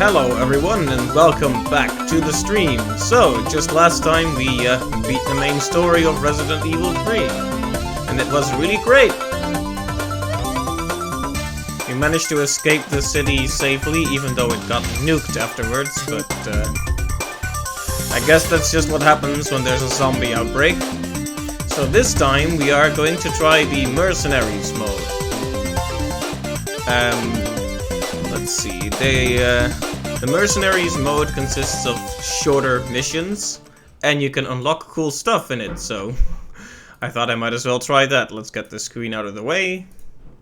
Hello everyone and welcome back to the stream. So, just last time we beat the main story of Resident Evil 3. And it was really great. We managed to escape the city safely even though it got nuked afterwards, but I guess that's just what happens when there's a zombie outbreak. So this time we are going to try the Mercenaries mode. Let's see, the Mercenaries mode consists of shorter missions, and you can unlock cool stuff in it, so I thought I might as well try that. Let's get the screen out of the way.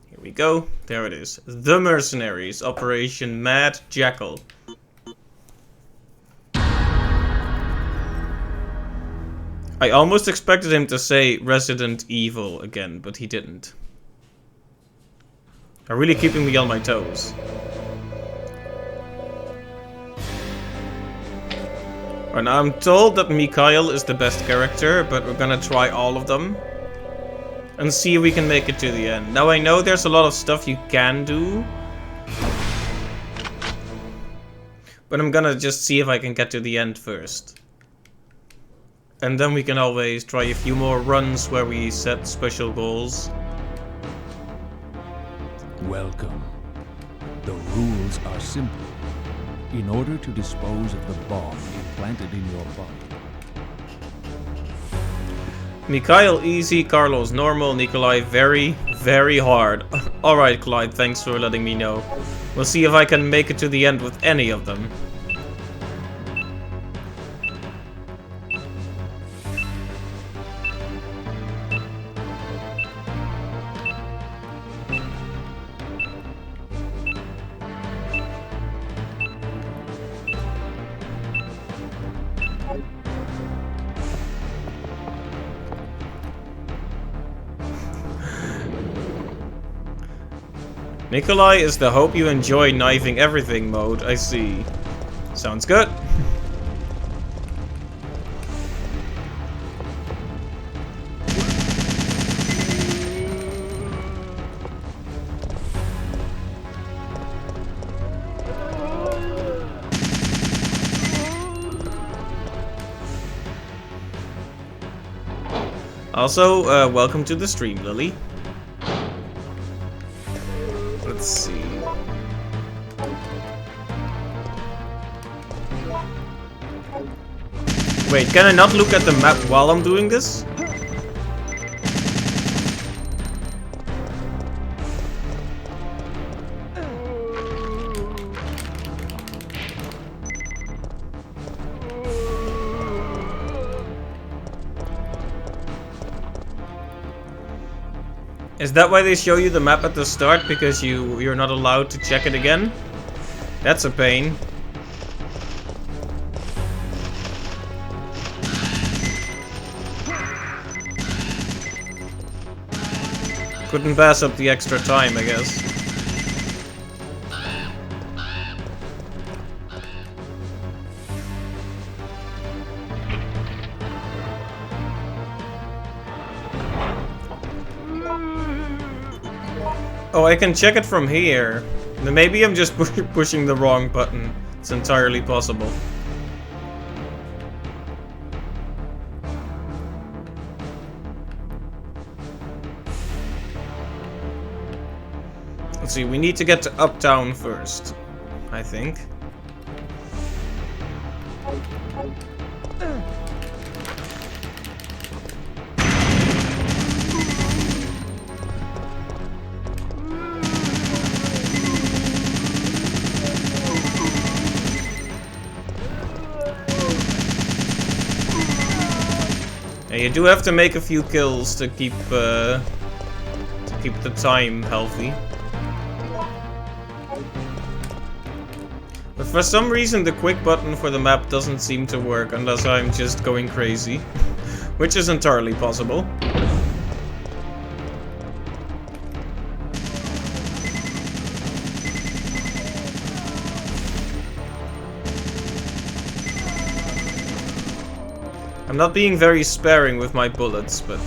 Here we go, there it is. The Mercenaries, Operation Mad Jackal. I almost expected him to say Resident Evil again, but he didn't. They're really keeping me on my toes. And I'm told that Mikhail is the best character, but we're gonna try all of them. And see if we can make it to the end. Now I know there's a lot of stuff you can do. But I'm gonna just see if I can get to the end first. And then we can always try a few more runs where we set special goals. Welcome. The rules are simple. In order to dispose of the bomb implanted in your body. Mikhail easy, Carlos normal, Nikolai very, very hard. Alright Clyde, thanks for letting me know. We'll see if I can make it to the end with any of them. Nikolai is the hope you enjoy knifing everything mode, I see. Sounds good. Also, welcome to the stream, Lily. Let's see. Wait, can I not look at the map while I'm doing this? Is that why they show you the map at the start? Because you're not allowed to check it again? That's a pain. Couldn't pass up the extra time, I guess. Oh, I can check it from here. Maybe I'm just pushing the wrong button. It's entirely possible. Let's see, we need to get to Uptown first, I think. Yeah, you do have to make a few kills to keep the time healthy. But for some reason the quick button for the map doesn't seem to work unless I'm just going crazy. Which is entirely possible. I'm not being very sparing with my bullets, but...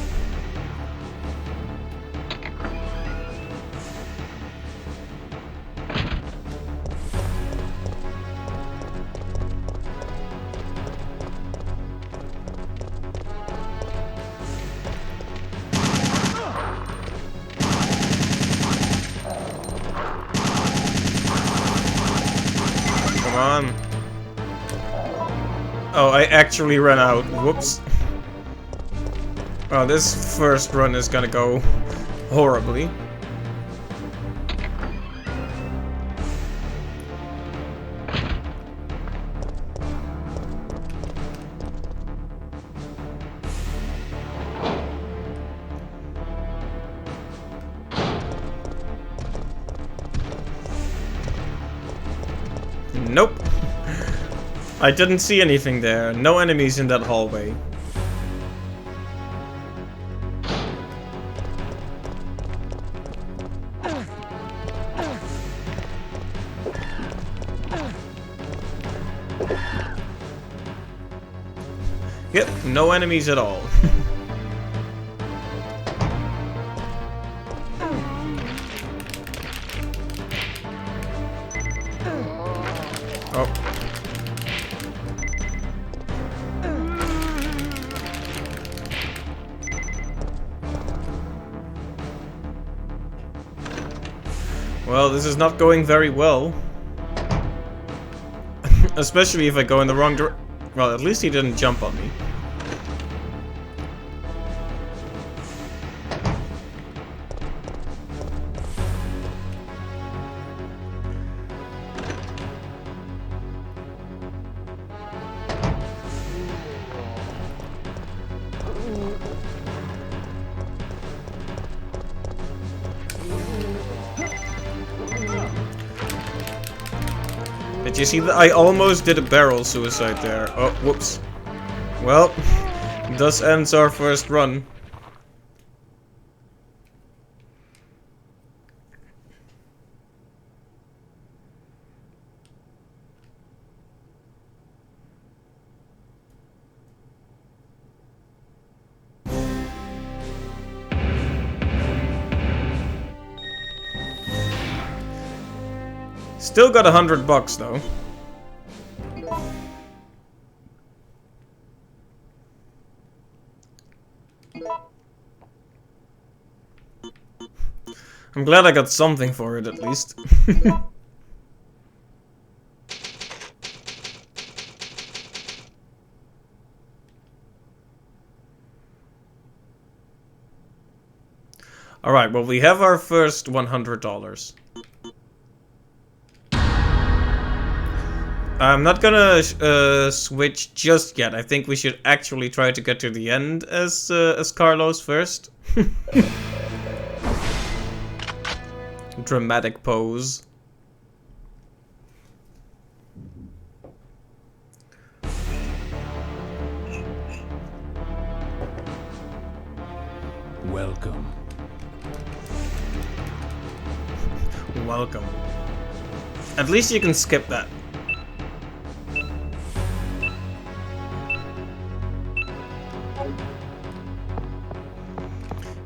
Come on. Oh, I actually ran out. Whoops. Oh, this first run is gonna go horribly. Nope. I didn't see anything there. No enemies in that hallway. Yep, no enemies at all. Oh. Well, this is not going very well. Especially if I go in the wrong direction. Well, at least he didn't jump on me. Did you see that? I almost did a barrel suicide there. Oh, whoops. Well, thus ends our first run. Still got $100 though. I'm glad I got something for it at least. Alright, well we have our first $100. I'm not gonna switch just yet. I think we should actually try to get to the end as Carlos first. Dramatic pose. Welcome. Welcome. At least you can skip that.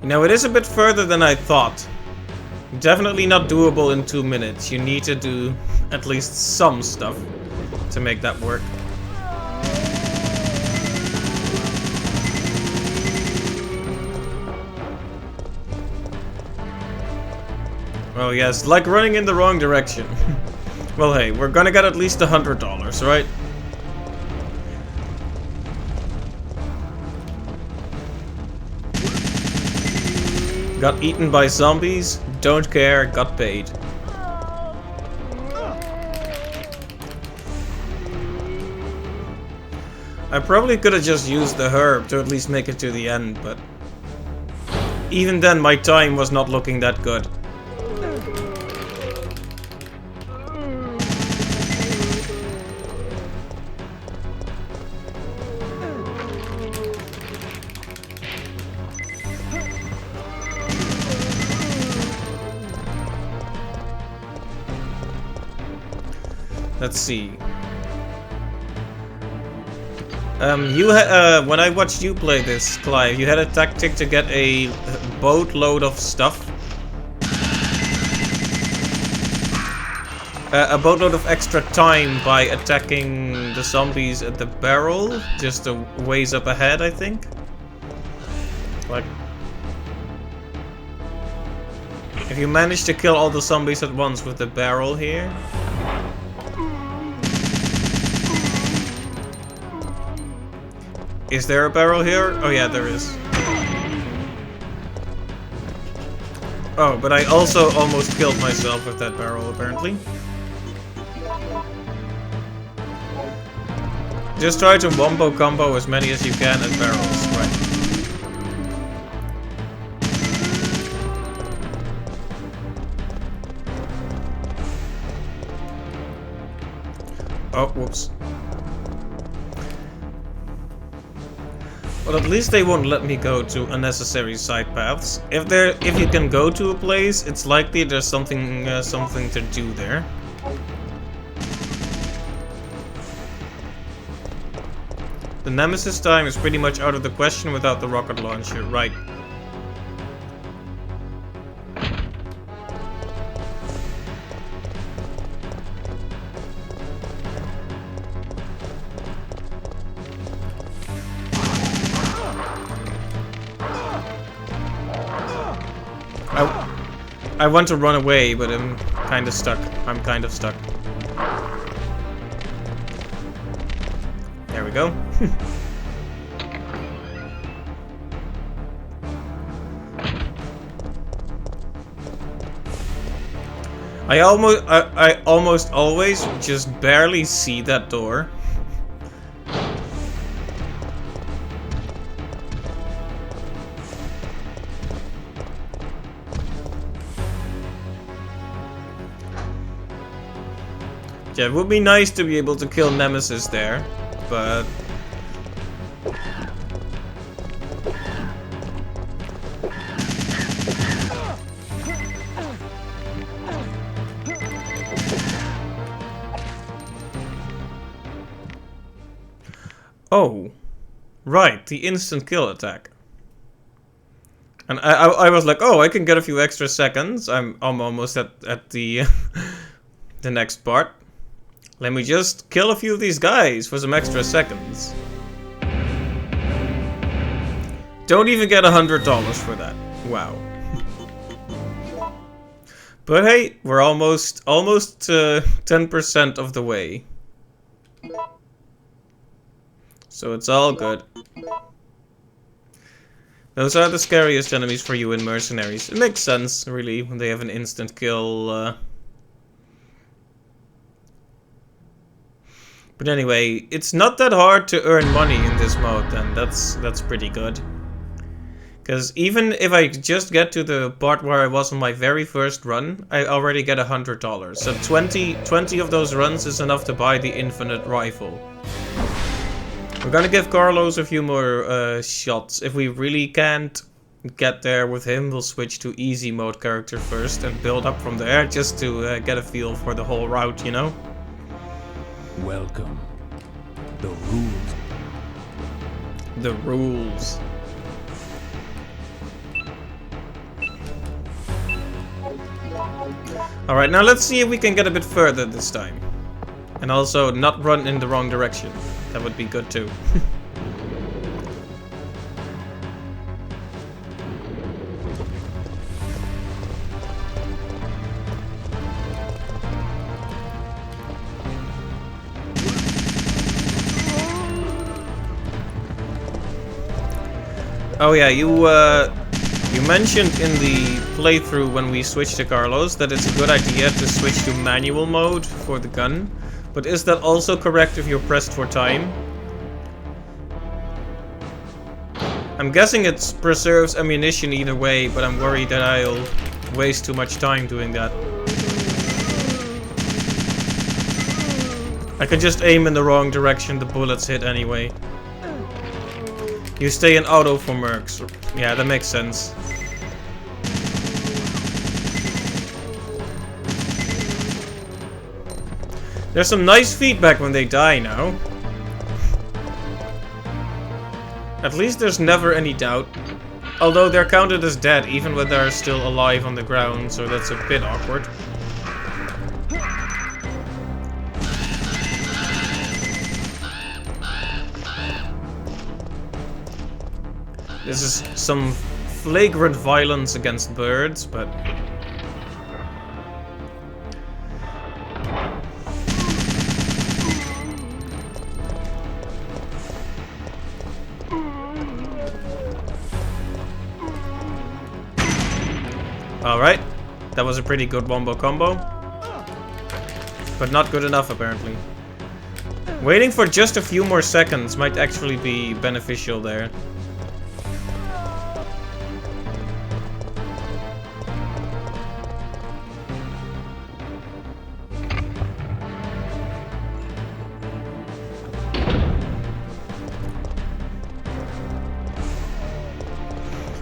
Now it is a bit further than I thought. Definitely not doable in 2 minutes. You need to do at least some stuff to make that work. Oh yes, like running in the wrong direction. Well hey, we're gonna get at least $100, right? Got eaten by zombies, don't care, got paid. I probably could have just used the herb to at least make it to the end, but even then my time was not looking that good. Let's see. When I watched you play this, Clive, you had a tactic to get a boatload of stuff. A boatload of extra time by attacking the zombies at the barrel, just a ways up ahead, I think. Like, if you manage to kill all the zombies at once with the barrel here. Is there a barrel here? Oh yeah, there is. Oh, but I also almost killed myself with that barrel, apparently. Just try to wombo combo as many as you can at barrels, right. Oh, whoops. Well, at least they won't let me go to unnecessary side paths. If you can go to a place, it's likely there's something to do there. The Nemesis time is pretty much out of the question without the rocket launcher, right? I want to run away, but I'm kind of stuck. I'm kind of stuck. There we go. I almost always just barely see that door. Yeah, it would be nice to be able to kill Nemesis there, but... Oh, right, the instant kill attack. And I was like, oh, I can get a few extra seconds. I'm almost at the the next part. Let me just kill a few of these guys for some extra seconds. Don't even get $100 for that. Wow. But hey, we're almost 10% of the way. So it's all good. Those are the scariest enemies for you in Mercenaries. It makes sense, really, when they have an instant kill. But anyway, it's not that hard to earn money in this mode then. That's pretty good. Because even if I just get to the part where I was on my very first run, I already get $100. So 20 of those runs is enough to buy the infinite rifle. We're gonna give Carlos a few more shots. If we really can't get there with him, we'll switch to easy mode character first and build up from there, just to get a feel for the whole route, you know? Welcome. The rules. The rules. Alright, now let's see if we can get a bit further this time. And also not run in the wrong direction. That would be good too. Oh yeah, you mentioned in the playthrough when we switched to Carlos that it's a good idea to switch to manual mode for the gun. But is that also correct if you're pressed for time? I'm guessing it preserves ammunition either way, but I'm worried that I'll waste too much time doing that. I could just aim in the wrong direction, the bullets hit anyway. You stay in auto for mercs. Yeah, that makes sense. There's some nice feedback when they die now. At least there's never any doubt. Although they're counted as dead even when they're still alive on the ground, so that's a bit awkward. This is some flagrant violence against birds, but... Alright, that was a pretty good wombo combo. But not good enough, apparently. Waiting for just a few more seconds might actually be beneficial there.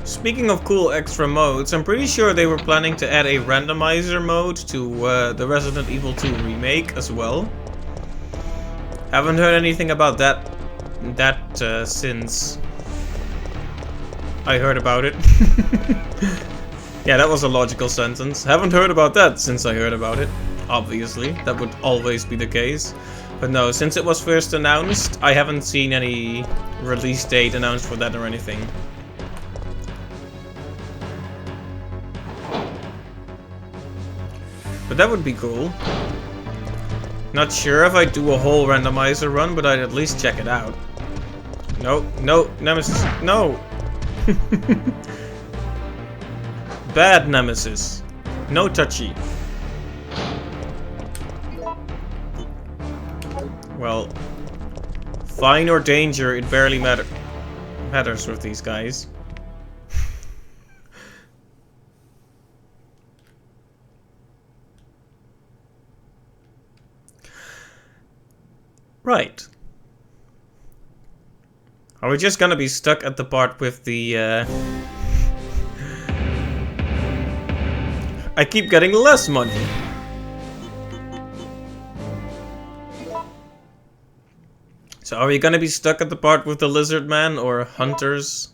Speaking of cool extra modes, I'm pretty sure they were planning to add a randomizer mode to the Resident Evil 2 remake as well. Haven't heard anything about that since I heard about it. Yeah, that was a logical sentence. Haven't heard about that since I heard about it. Obviously, that would always be the case. But no, since it was first announced, I haven't seen any release date announced for that or anything. But that would be cool. Not sure if I'd do a whole randomizer run, but I'd at least check it out. No, no, Nemesis, no! Bad Nemesis. No touchy. Well, fine or danger, it barely matters with these guys. Right. Are we just gonna be stuck at the part with the, I keep getting less money. So are we gonna be stuck at the part with the lizard man or hunters?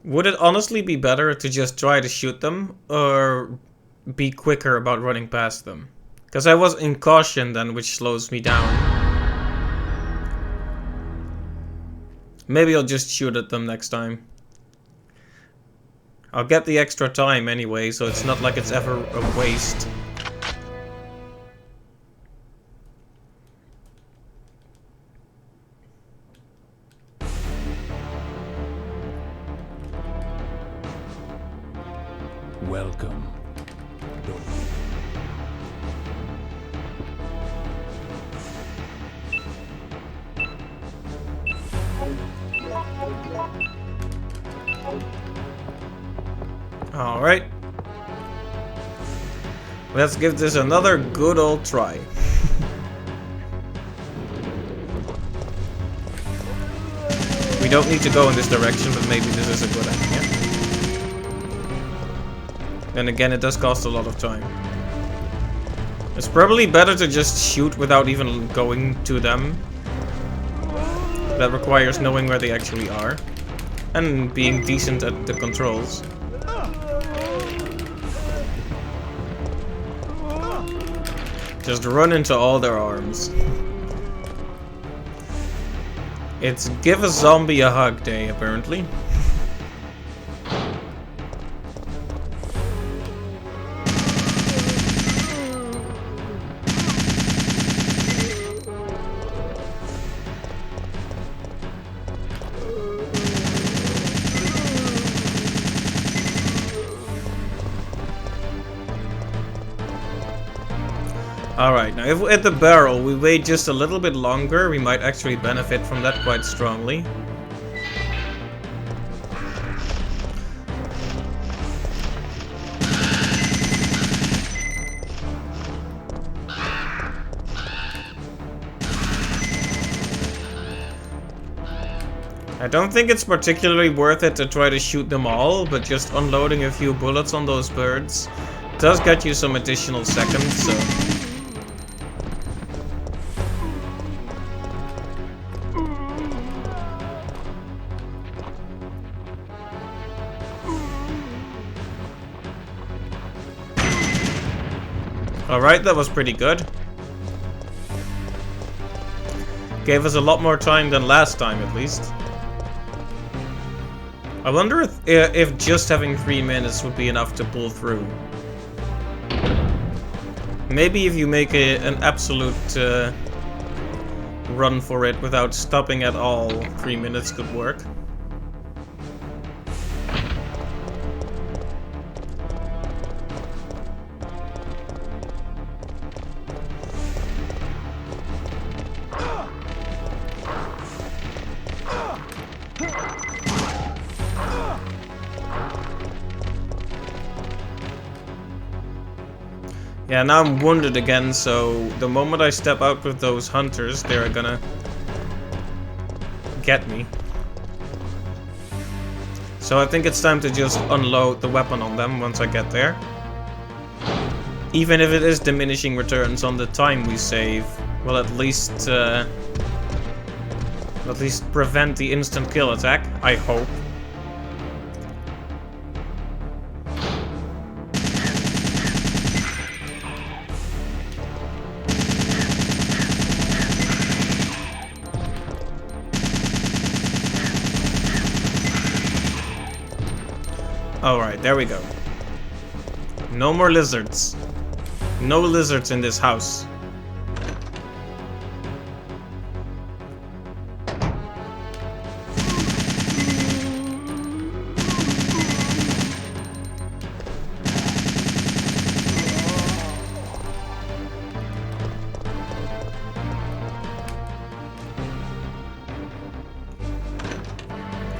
Would it honestly be better to just try to shoot them, or be quicker about running past them? Because I was in caution then, which slows me down. Maybe I'll just shoot at them next time. I'll get the extra time anyway, so it's not like it's ever a waste. Welcome. Alright. Let's give this another good old try. We don't need to go in this direction, but maybe this is a good idea. Then again, it does cost a lot of time. It's probably better to just shoot without even going to them. That requires knowing where they actually are. And being decent at the controls. Just run into all their arms. It's give a zombie a hug day, apparently. Alright, now if at the barrel we wait just a little bit longer, we might actually benefit from that quite strongly. I don't think it's particularly worth it to try to shoot them all, but just unloading a few bullets on those birds does get you some additional seconds, so... Alright, that was pretty good. Gave us a lot more time than last time, at least. I wonder if just having 3 minutes would be enough to pull through. Maybe if you make an absolute run for it without stopping at all, 3 minutes could work. Yeah, now I'm wounded again, so the moment I step out with those hunters, they're gonna get me. So I think it's time to just unload the weapon on them once I get there. Even if it is diminishing returns on the time we save, will at least prevent the instant kill attack, I hope. Alright, there we go. No more lizards. No lizards in this house.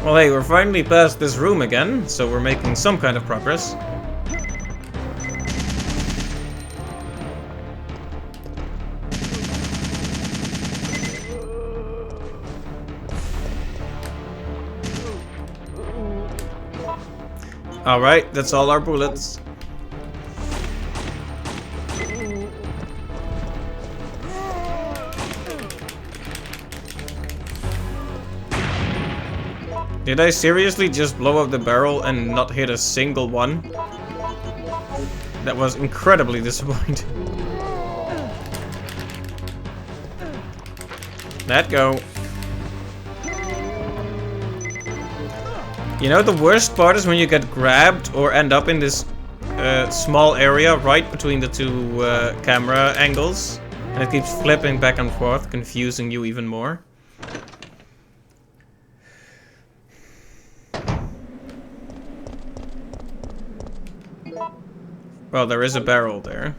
Well, hey, we're finally past this room again, so we're making some kind of progress. Alright, that's all our bullets. Did I seriously just blow up the barrel and not hit a single one? That was incredibly disappointing. Let go. You know, the worst part is when you get grabbed or end up in this small area right between the two camera angles. And it keeps flipping back and forth, confusing you even more. Well, there is a barrel there.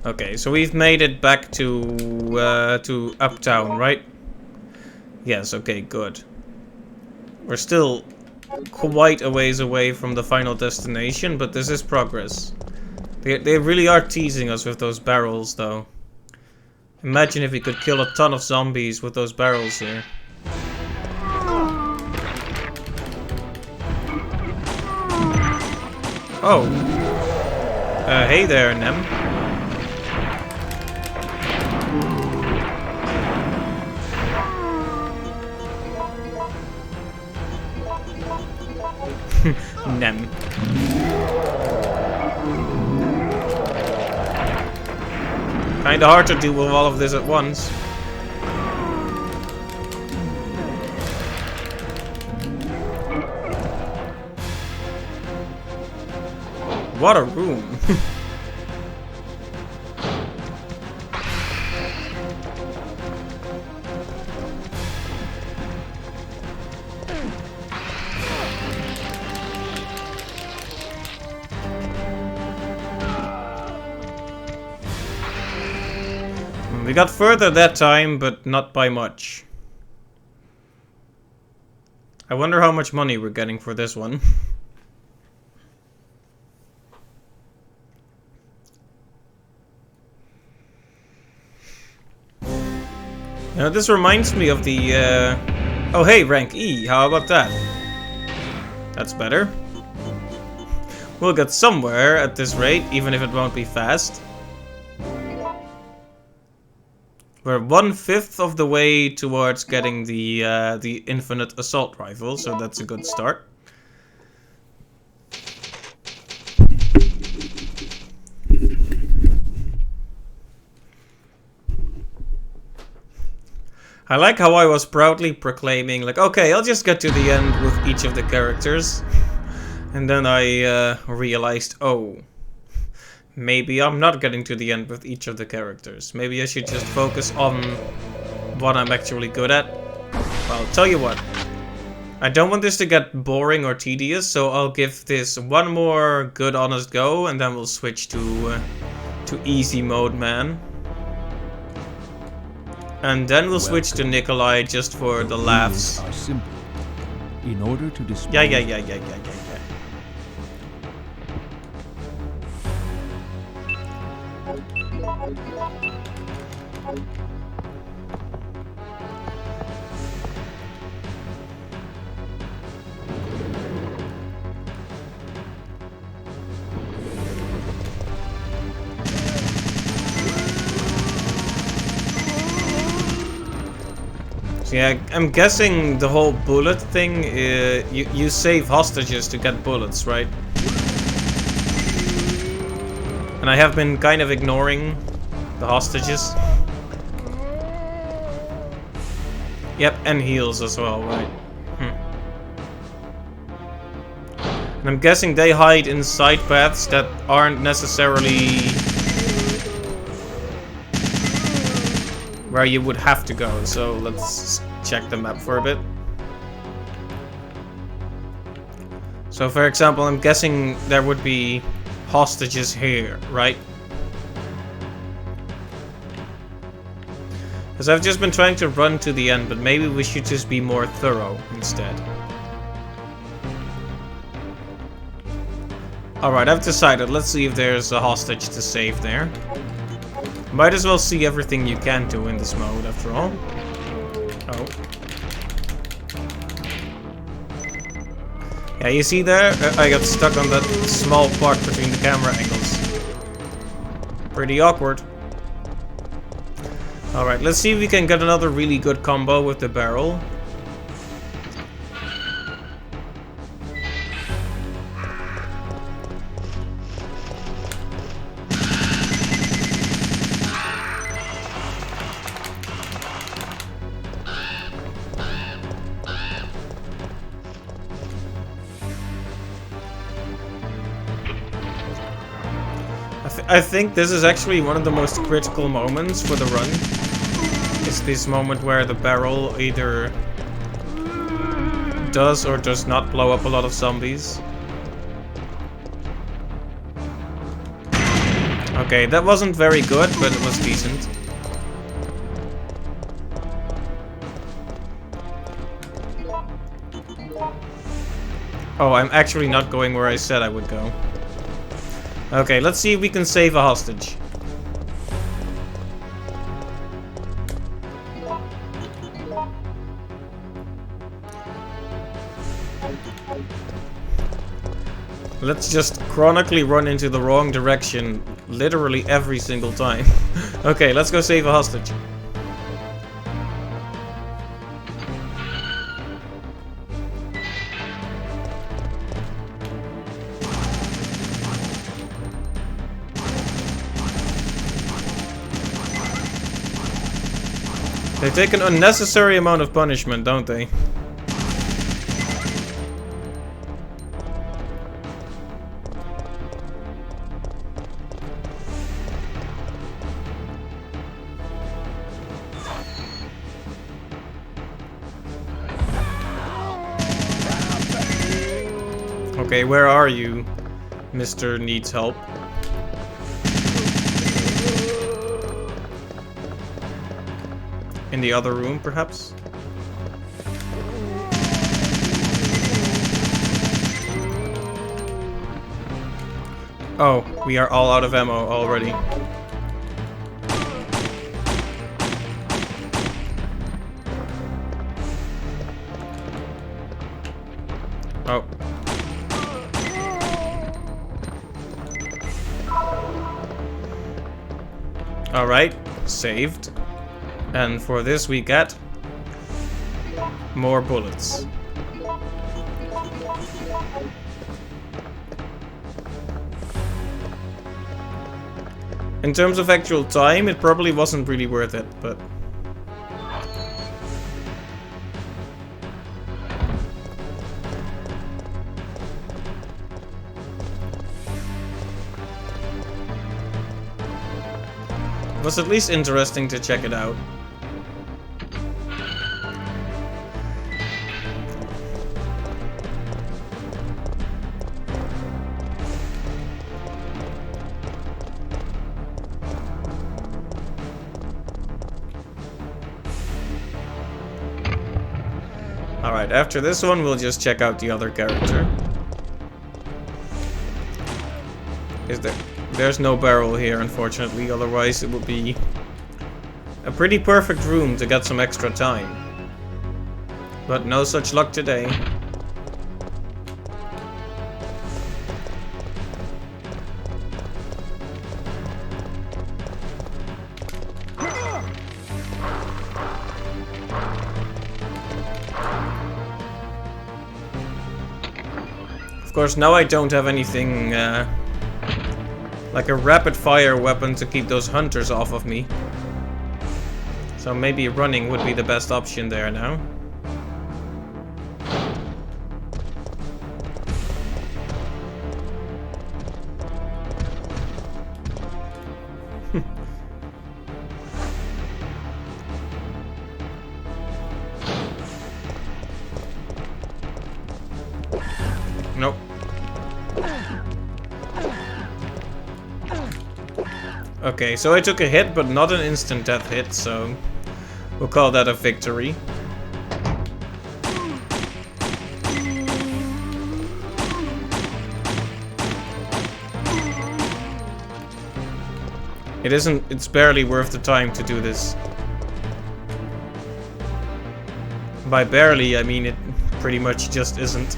Okay, so we've made it back to Uptown, right? Yes, okay, good. We're still quite a ways away from the final destination, but this is progress. They really are teasing us with those barrels, though. Imagine if we could kill a ton of zombies with those barrels here. Oh. Hey there, Nem. Nem. Kinda hard to deal with all of this at once. What a room. We got further that time, but not by much. I wonder how much money we're getting for this one. Now this reminds me of the oh hey, rank E, how about that? That's better. We'll get somewhere at this rate, even if it won't be fast. We're 1/5 of the way towards getting the infinite assault rifle, so that's a good start. I like how I was proudly proclaiming, like, okay, I'll just get to the end with each of the characters. And then I realized, oh, maybe I'm not getting to the end with each of the characters. Maybe I should just focus on what I'm actually good at. Well, I'll tell you what. I don't want this to get boring or tedious, so I'll give this one more good honest go, and then we'll switch to easy mode, man. And then we'll switch to Nikolai just for the laughs. Are simple. In order to dispose Yeah. Yeah, I'm guessing the whole bullet thing, you save hostages to get bullets, right? And I have been kind of ignoring the hostages. Yep, and heals as well, right? And I'm guessing they hide in side paths that aren't necessarily where you would have to go, so let's check the map for a bit. So for example, I'm guessing there would be hostages here, right? Because I've just been trying to run to the end, but maybe we should just be more thorough instead. Alright, I've decided. Let's see if there's a hostage to save there. Might as well see everything you can do in this mode, after all. Oh. Yeah, you see there? I got stuck on that small part between the camera angles. Pretty awkward. Alright, let's see if we can get another really good combo with the barrel. I think this is actually one of the most critical moments for the run. It's this moment where the barrel either does or does not blow up a lot of zombies. Okay, that wasn't very good, but it was decent. Oh, I'm actually not going where I said I would go. Okay, let's see if we can save a hostage. Let's just chronically run into the wrong direction literally every single time. Okay, let's go save a hostage. They take an unnecessary amount of punishment, don't they? Okay, where are you, Mr. Needs Help? In the other room, perhaps? Oh, we are all out of ammo already. Oh. Alright, saved. And for this we get more bullets. In terms of actual time, it probably wasn't really worth it, but... it was at least interesting to check it out. Alright, after this one, we'll just check out the other character. There's no barrel here, unfortunately, otherwise it would be a pretty perfect room to get some extra time. But no such luck today. Of course, now I don't have anything like a rapid fire weapon to keep those hunters off of me. So maybe running would be the best option there now. Nope. Okay, so I took a hit, but not an instant death hit, so we'll call that a victory. It's barely worth the time to do this. By barely, I mean it pretty much just isn't.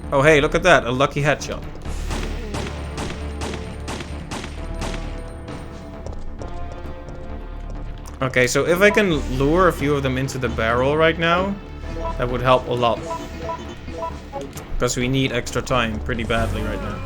Oh hey, look at that, a lucky headshot. Okay, so if I can lure a few of them into the barrel right now, that would help a lot. Because we need extra time pretty badly right now.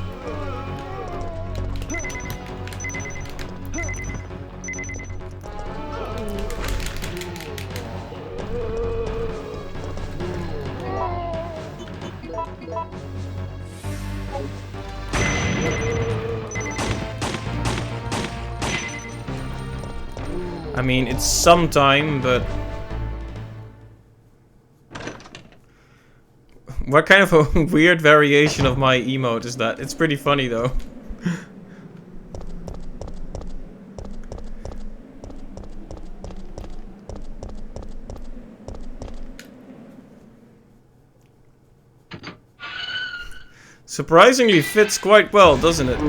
I mean, it's some time, but... What kind of a weird variation of my emote is that? It's pretty funny though. Surprisingly fits quite well, doesn't it?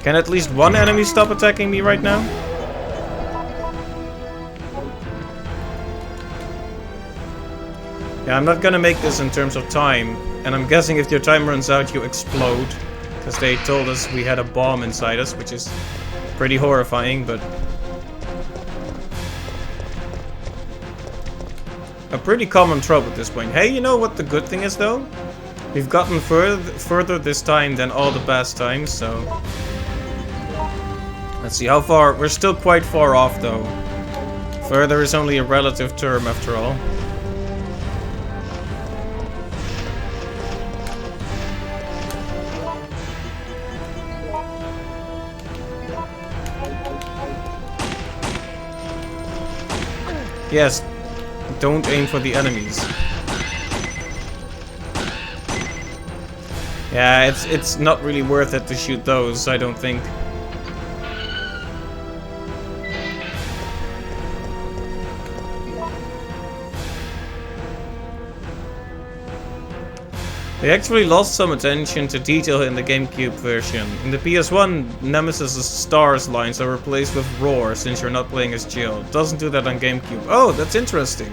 Can at least one enemy stop attacking me right now? Yeah, I'm not gonna make this in terms of time. And I'm guessing if your time runs out, you explode. Because they told us we had a bomb inside us, which is pretty horrifying, but... a pretty common trope at this point. Hey, you know what the good thing is, though? We've gotten further this time than all the past times, so... Let's see how far. We're still quite far off, though. Further is only a relative term, after all. Yes, don't aim for the enemies. Yeah, it's not really worth it to shoot those, I don't think. They actually lost some attention to detail in the GameCube version. In the PS1, Nemesis' stars lines are replaced with roar since you're not playing as Jill. Doesn't do that on GameCube. Oh, that's interesting.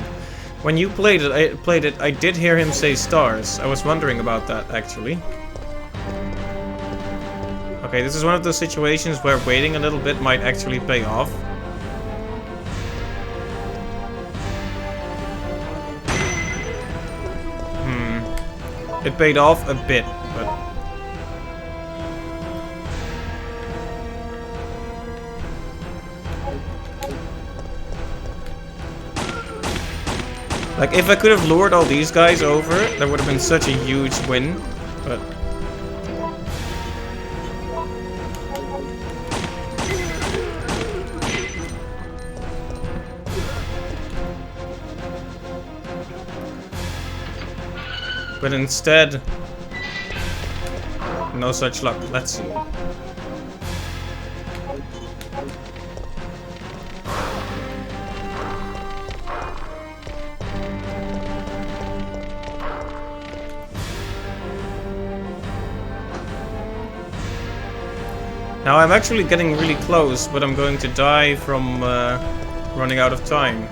When you played it, I did hear him say stars. I was wondering about that, actually. Okay, this is one of those situations where waiting a little bit might actually pay off. It paid off a bit, but... Like, if I could have lured all these guys over, that would have been such a huge win, but... But instead, no such luck. Let's see. Now I'm actually getting really close, but I'm going to die from running out of time.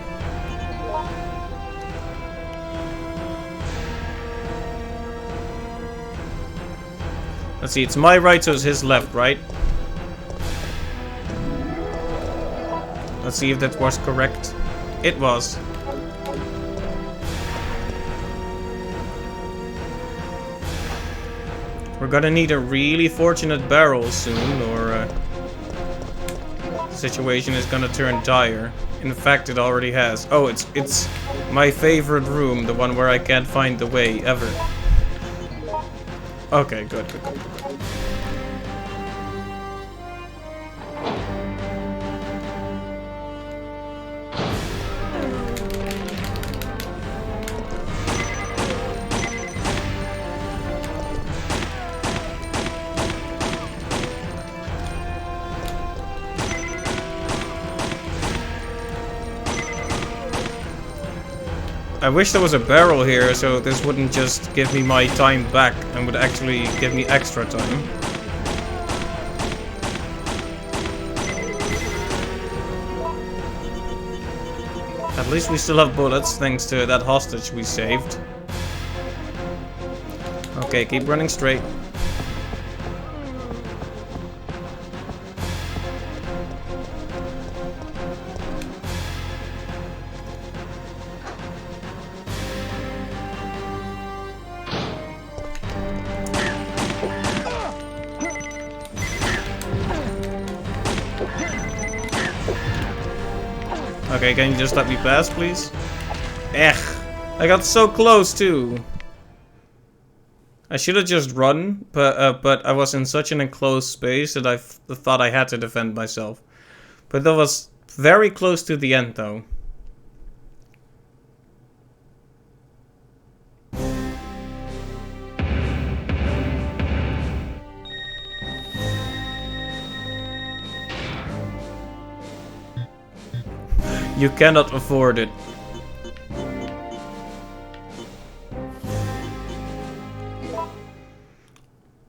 Let's see, it's my right, so it's his left, right? Let's see if that was correct. It was. We're gonna need a really fortunate barrel soon, or the situation is gonna turn dire. In fact, it already has. Oh, it's my favorite room, the one where I can't find the way ever. Okay, good. I wish there was a barrel here, so this wouldn't just give me my time back and would actually give me extra time. At least we still have bullets, thanks to that hostage we saved. Okay, keep running straight. Okay, can you just let me pass, please? Ech. I got so close, too. I should have just run, but I was in such an enclosed space that I thought I had to defend myself. But that was very close to the end, though. You cannot afford it.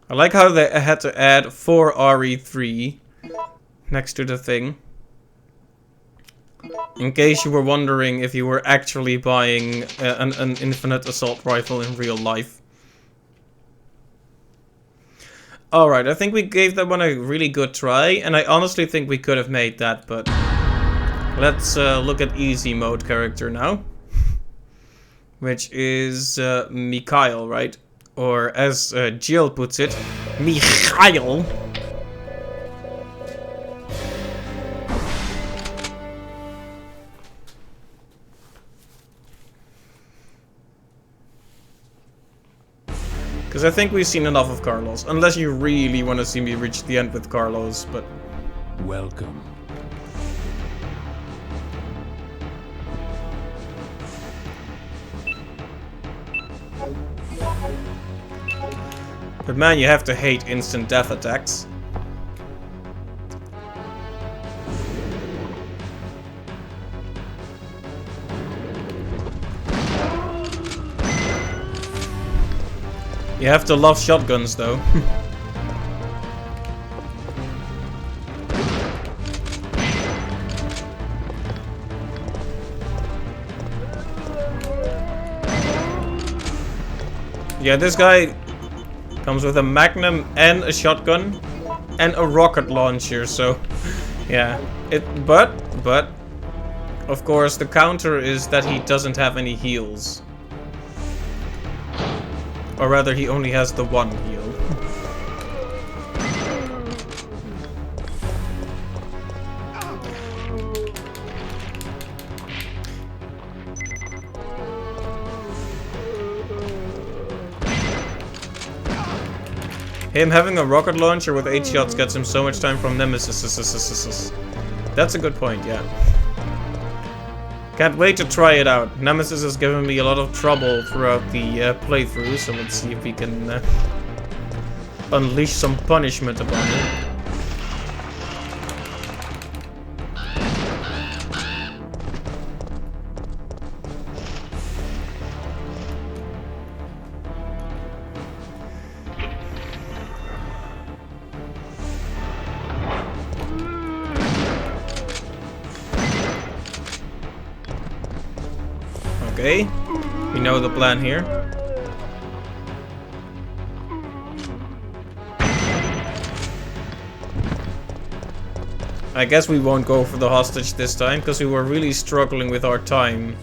I like how they had to add 4 RE3 next to the thing. In case you were wondering if you were actually buying an infinite assault rifle in real life. Alright, I think we gave that one a really good try, and I honestly think we could have made that, but... Let's look at easy mode character now. Which is Mikhail, right? Or as Jill puts it, Mikhail. Because I think we've seen enough of Carlos. Unless you really want to see me reach the end with Carlos, but... Welcome. But man, you have to hate instant death attacks. You have to love shotguns, though. Yeah, this guy comes with a magnum and a shotgun and a rocket launcher, so yeah. But of course the counter is that he doesn't have any heals. Or rather, he only has the one heal. Him having a rocket launcher with 8 shots gets him so much time from Nemesis. That's a good point, yeah. Can't wait to try it out. Nemesis has given me a lot of trouble throughout the playthrough, so let's see if we can unleash some punishment upon him. Okay, we know the plan here. I guess we won't go for the hostage this time, because we were really struggling with our time.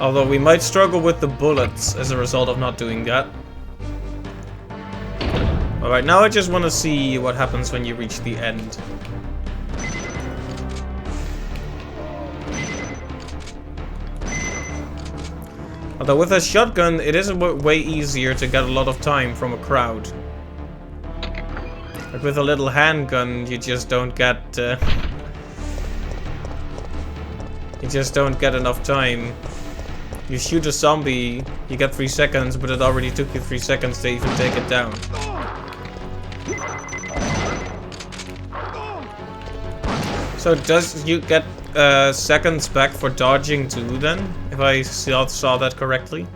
Although we might struggle with the bullets as a result of not doing that. Alright, now I just want to see what happens when you reach the end. Although with a shotgun, it is way easier to get a lot of time from a crowd. Like with a little handgun, you just don't get... you just don't get enough time. You shoot a zombie, you get 3 seconds, but it already took you 3 seconds to even take it down. So does you get seconds back for dodging too then? If I saw that correctly?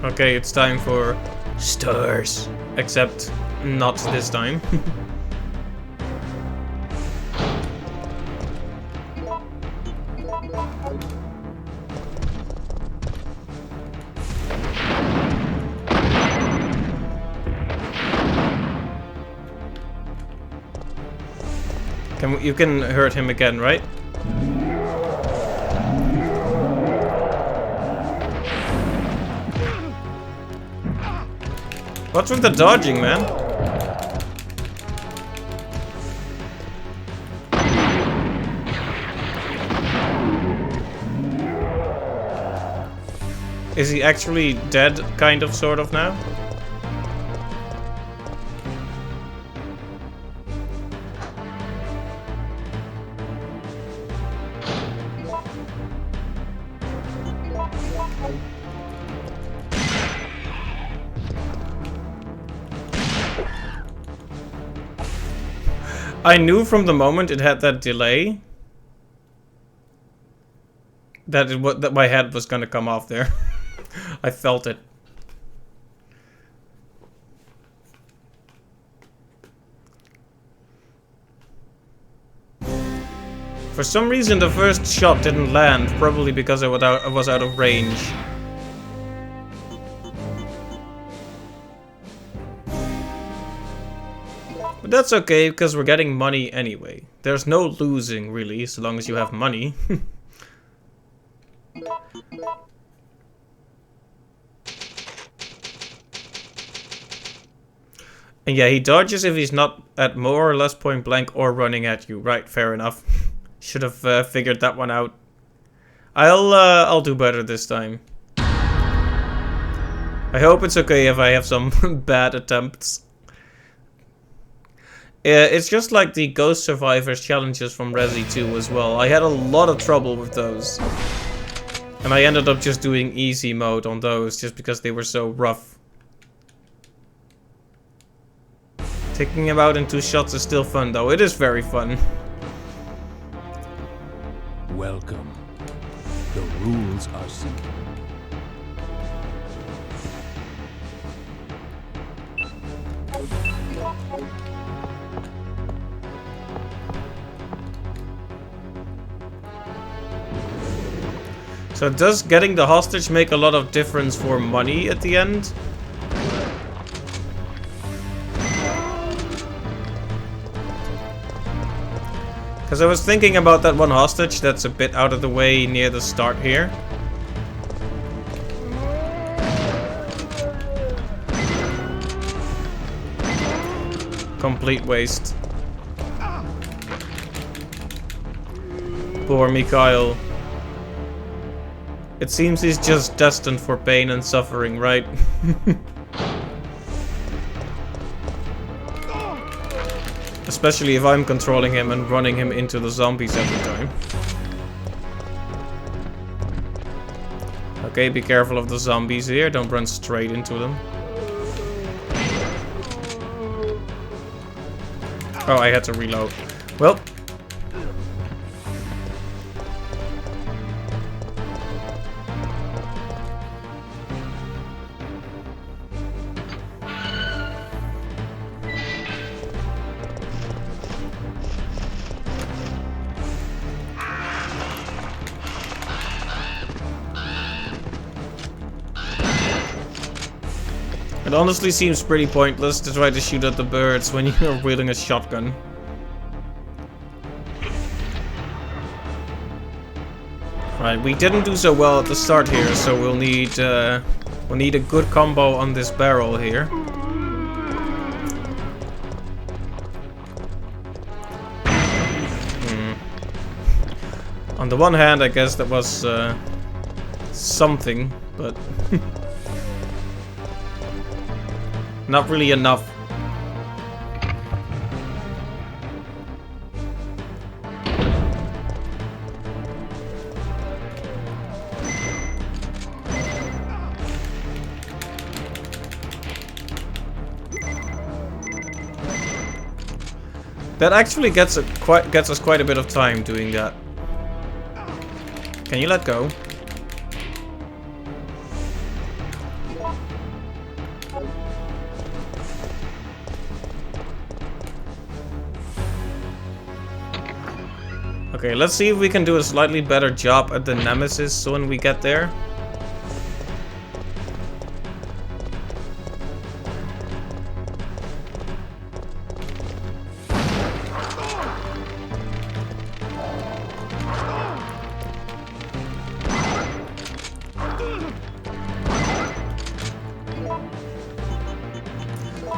Okay, it's time for stars. Except not this time. You can hurt him again, right? What's with the dodging, man? Is he actually dead, kind of, sort of, now? I knew from the moment it had that delay that that my head was gonna come off there. I felt it. For some reason the first shot didn't land, probably because I was out of range. But that's okay, because we're getting money anyway. There's no losing, really, so long as you have money. And yeah, he dodges if he's not at more or less point blank or running at you. Right, fair enough. Should have figured that one out. I'll do better this time. I hope it's okay if I have some bad attempts. It's just like the Ghost Survivors challenges from Resi 2 as well. I had a lot of trouble with those. And I ended up just doing easy mode on those just because they were so rough. Taking him out in 2 shots is still fun though. It is very fun. Welcome. The rules are simple. So does getting the hostage make a lot of difference for money at the end? Because I was thinking about that one hostage that's a bit out of the way near the start here. Complete waste. Poor Mikhail. It seems he's just destined for pain and suffering, right? Especially if I'm controlling him and running him into the zombies every time. Okay, be careful of the zombies here. Don't run straight into them. Oh, I had to reload. Well. It honestly seems pretty pointless to try to shoot at the birds when you're wielding a shotgun. Right, we didn't do so well at the start here, so we'll need a good combo on this barrel here. On the one hand, I guess that was something, but not really enough. That actually gets us quite a bit of time doing that. Can you let go? Okay, let's see if we can do a slightly better job at the Nemesis when we get there.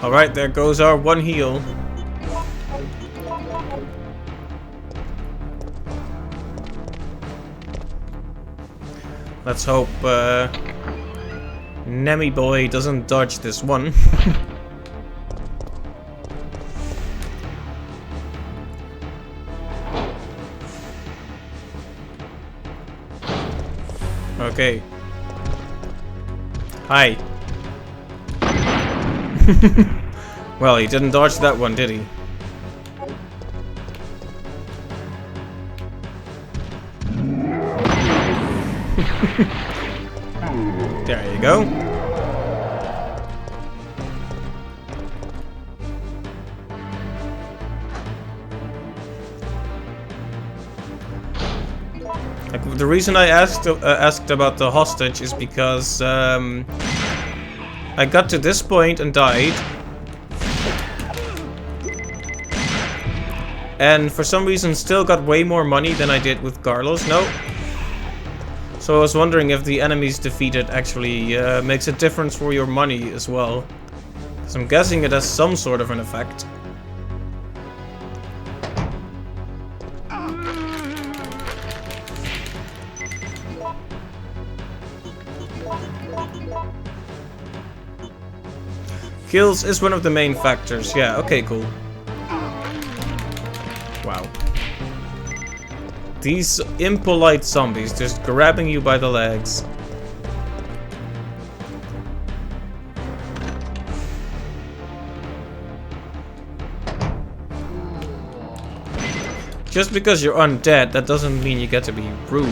Alright, there goes our one heal. Let's hope Nemi boy doesn't dodge this one. Okay. Hi. Well, he didn't dodge that one, did he? There you go. Like, the reason I asked about the hostage is because I got to this point and died, and for some reason still got way more money than I did with Carlos. No. So I was wondering if the enemies defeated actually makes a difference for your money as well. Because I'm guessing it has some sort of an effect. Kills is one of the main factors. Yeah, okay, cool. Wow. These impolite zombies just grabbing you by the legs. Just because you're undead, that doesn't mean you get to be rude.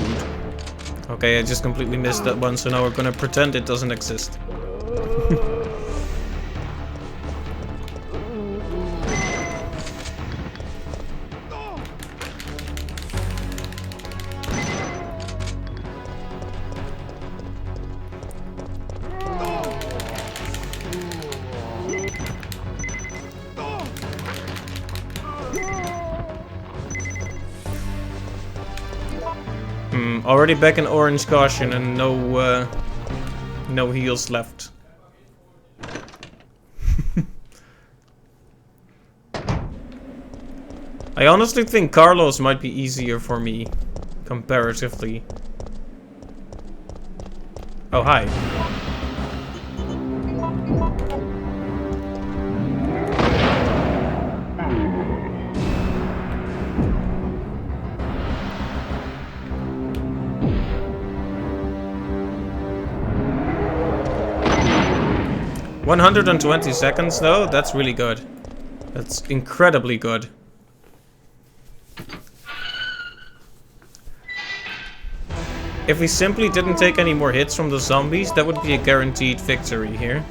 Okay, I just completely missed that one, so now we're gonna pretend it doesn't exist. Already back in orange caution and no heals left. I honestly think Carlos might be easier for me, comparatively. Oh, hi. 120 seconds though, that's really good. That's incredibly good. If we simply didn't take any more hits from the zombies, that would be a guaranteed victory here.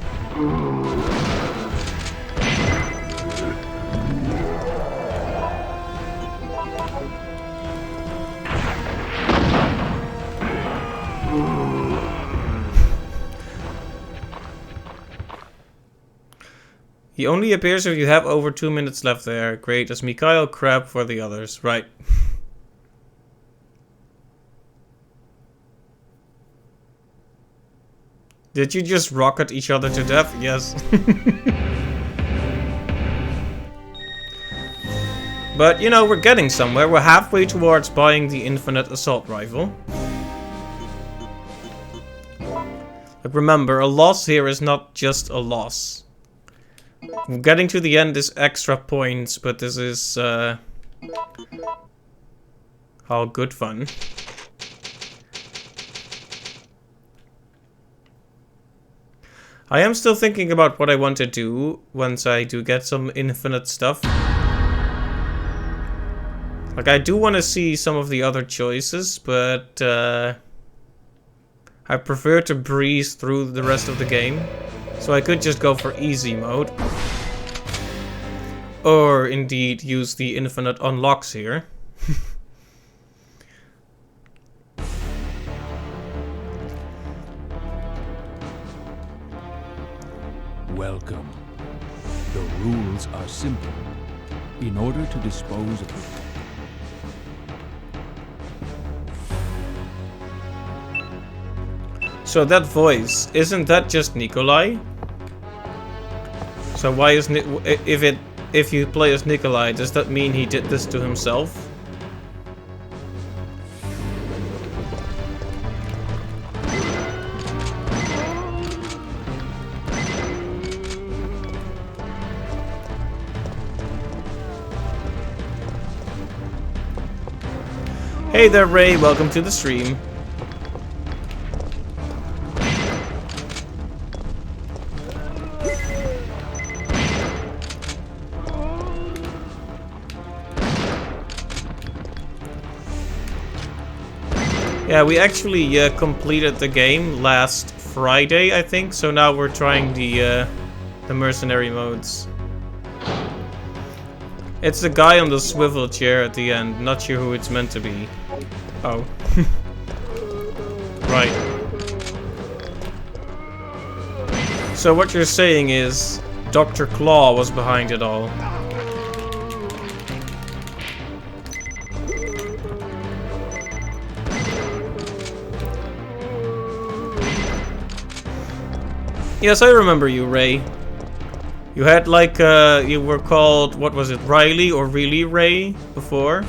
He only appears if you have over 2 minutes left there. Great, as Mikhail Crab for the others. Right. Did you just rocket each other to death? Yes. But, you know, we're getting somewhere. We're halfway towards buying the infinite assault rifle. But remember, a loss here is not just a loss. Getting to the end is extra points, but this is all good fun. I am still thinking about what I want to do once I do get some infinite stuff. Like, I do want to see some of the other choices, but I prefer to breeze through the rest of the game. So I could just go for easy mode. Or indeed use the infinite unlocks here. Welcome. The rules are simple. In order to dispose of the... So that voice, isn't that just Nikolai? So So why is if you play as Nikolai, does that mean he did this to himself? Hey there, Ray, welcome to the stream. Yeah, we actually completed the game last Friday, I think, so now we're trying the mercenary modes. It's the guy on the swivel chair at the end, not sure who it's meant to be. Oh. Right. So what you're saying is Dr. Claw was behind it all. Yes, I remember you, Ray. You had like, you were called, what was it, Riley or really Ray before?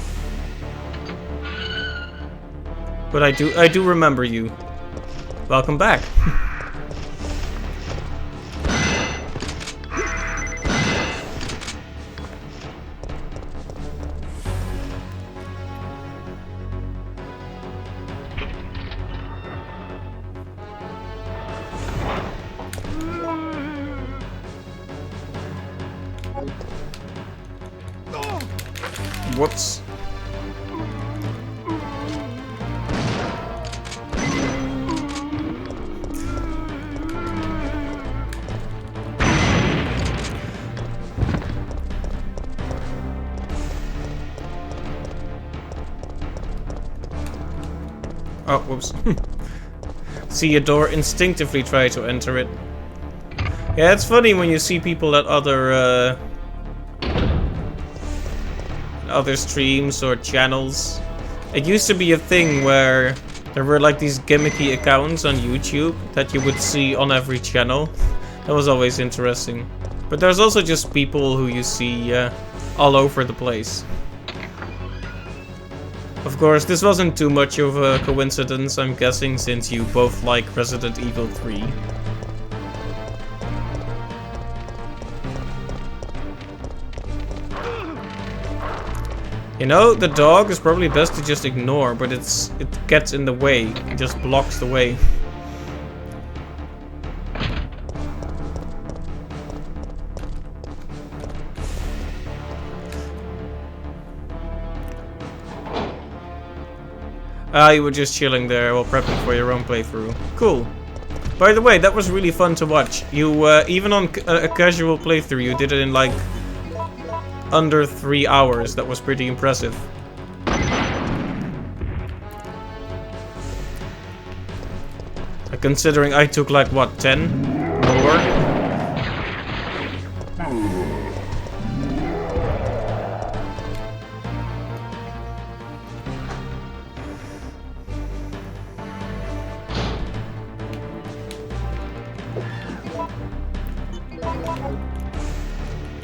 But I do remember you. Welcome back. Whoops. Oh, whoops. See a door, instinctively try to enter it. Yeah, it's funny when you see people at other streams or channels. It used to be a thing where there were like these gimmicky accounts on YouTube that you would see on every channel. That was always interesting. But there's also just people who you see all over the place. Of course, this wasn't too much of a coincidence, I'm guessing, since you both like Resident Evil 3. You know, the dog is probably best to just ignore, but it gets in the way. It just blocks the way. Ah, you were just chilling there while prepping for your own playthrough. Cool. By the way, that was really fun to watch. You, even on a casual playthrough, you did it in like under 3 hours. That was pretty impressive. Considering I took like, what, 10 more?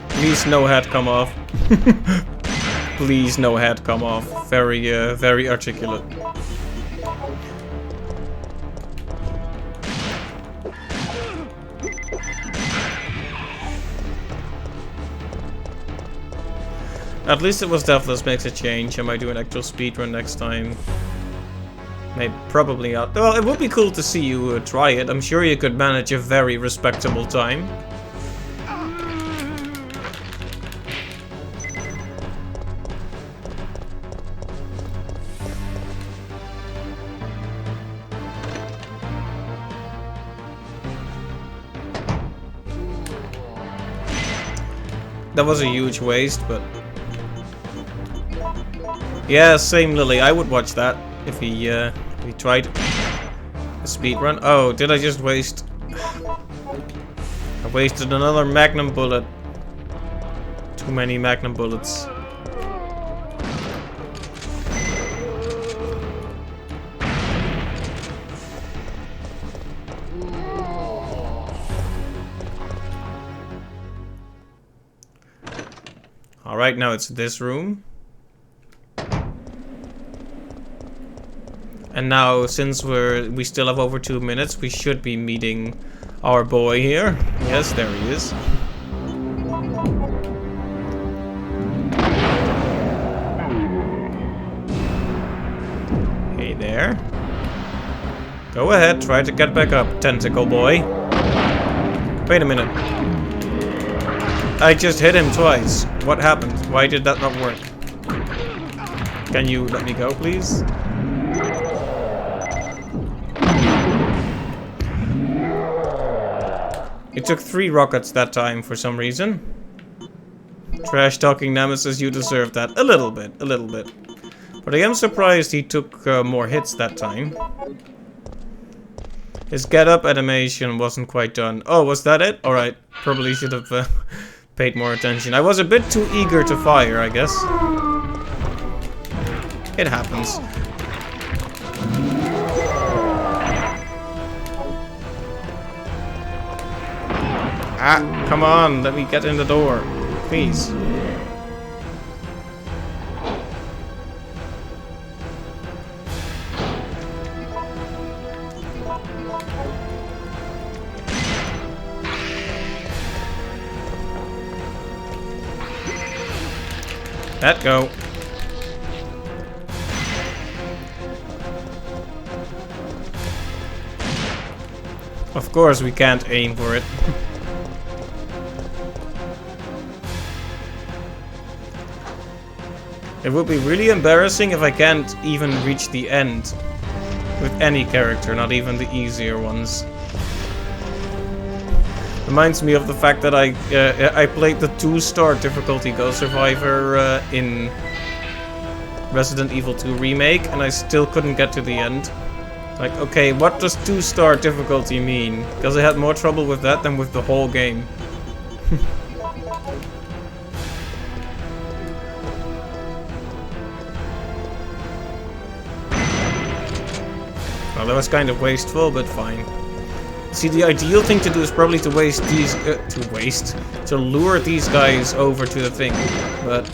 Please no head come off. Please no head come off. Very articulate. At least it was Deathless makes a change. I might do an actual speedrun next time. Maybe, probably not. Well, it would be cool to see you try it. I'm sure you could manage a very respectable time. That was a huge waste, but... Yeah, same Lily. I would watch that if he tried a speedrun. Oh, did I just waste... I wasted another magnum bullet. Too many magnum bullets. Alright, now it's this room. And now, since we still have over 2 minutes, we should be meeting our boy here. Yes, there he is. Hey there. Go ahead, try to get back up, tentacle boy. Wait a minute. I just hit him twice. What happened? Why did that not work? Can you let me go, please? It took 3 rockets that time for some reason. Trash talking Nemesis, you deserve that. A little bit, a little bit. But I am surprised he took more hits that time. His get up animation wasn't quite done. Oh, was that it? Alright, probably should have paid more attention. I was a bit too eager to fire, I guess. It happens. Ah, come on, let me get in the door. Please. Let go. Of course we can't aim for it. It would be really embarrassing if I can't even reach the end with any character, not even the easier ones. Reminds me of the fact that I played the 2-star difficulty Ghost Survivor in Resident Evil 2 Remake, and I still couldn't get to the end. Like, okay, what does 2-star difficulty mean? Because I had more trouble with that than with the whole game. Well, that was kind of wasteful, but fine. See, the ideal thing to do is probably to lure these guys over to the thing, but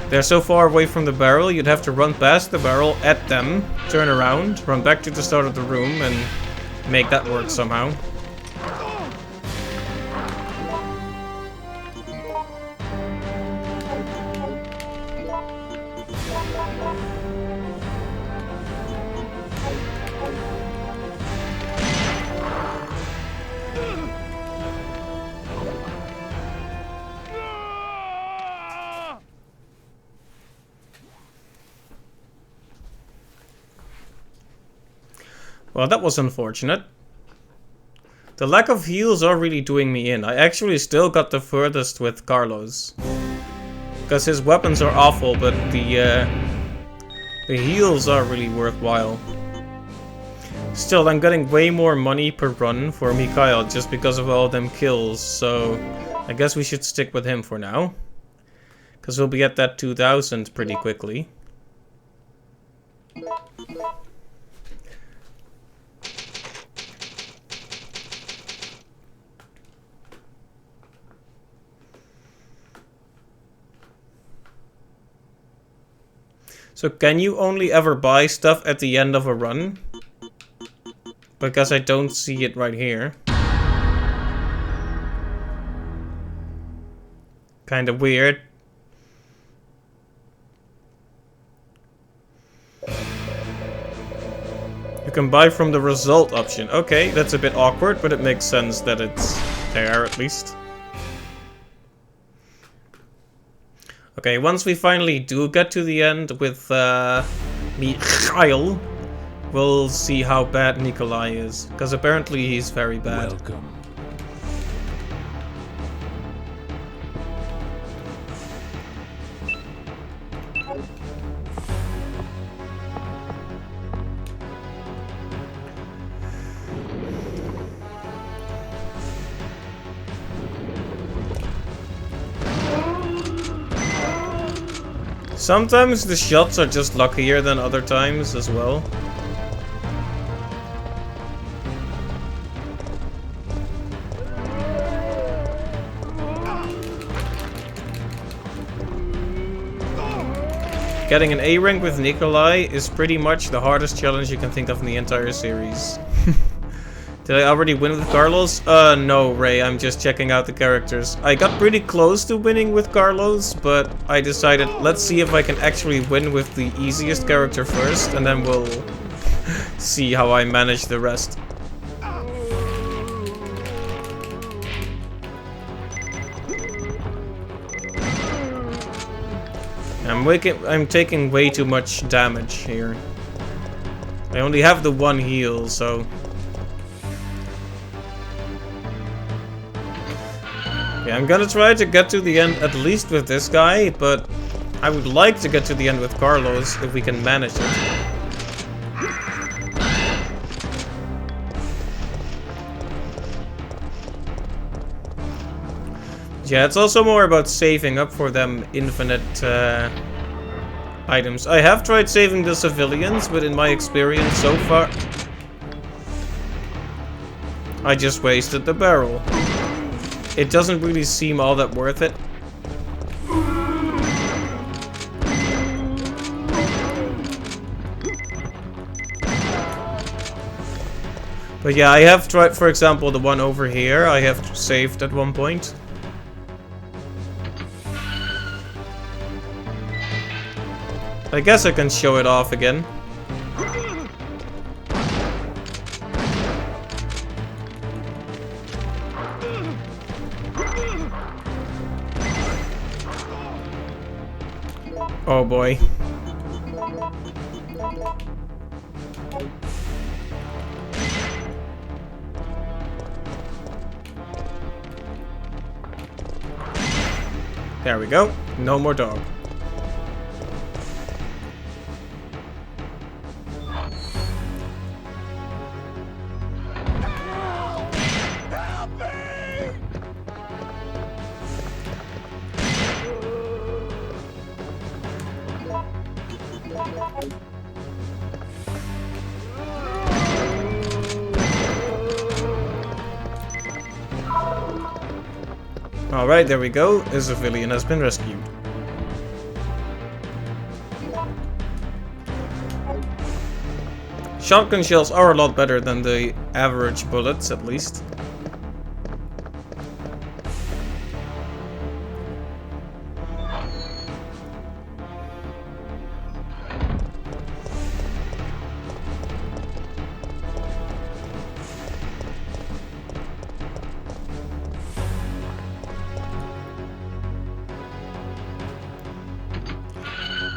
they're so far away from the barrel, you'd have to run past the barrel at them, turn around, run back to the start of the room, and make that work somehow. Well, that was unfortunate. The lack of heals are really doing me in. I actually still got the furthest with Carlos. Because his weapons are awful, but the heals are really worthwhile. Still, I'm getting way more money per run for Mikhail just because of all them kills, so I guess we should stick with him for now. Because we'll be at that 2000 pretty quickly. So can you only ever buy stuff at the end of a run? Because I don't see it right here. Kind of weird. You can buy from the result option. Okay, that's a bit awkward, but it makes sense that it's there at least. Okay, once we finally do get to the end with Mikhail, we'll see how bad Nikolai is. Because apparently he's very bad. Welcome. Sometimes the shots are just luckier than other times as well. Getting an A rank with Nikolai is pretty much the hardest challenge you can think of in the entire series. Did I already win with Carlos? No, Ray, I'm just checking out the characters. I got pretty close to winning with Carlos, but I decided, let's see if I can actually win with the easiest character first, and then we'll see how I manage the rest. I'm taking way too much damage here. I only have the one heal, so... Yeah, I'm gonna try to get to the end at least with this guy, but I would like to get to the end with Carlos if we can manage it. Yeah, it's also more about saving up for them infinite items. I have tried saving the civilians, but in my experience so far, I just wasted the barrel. It doesn't really seem all that worth it. But yeah, I have tried, for example, the one over here, I have saved at one point. I guess I can show it off again. Oh boy. There we go. No more dog. Alright, there we go. A civilian has been rescued. Shotgun shells are a lot better than the average bullets, at least.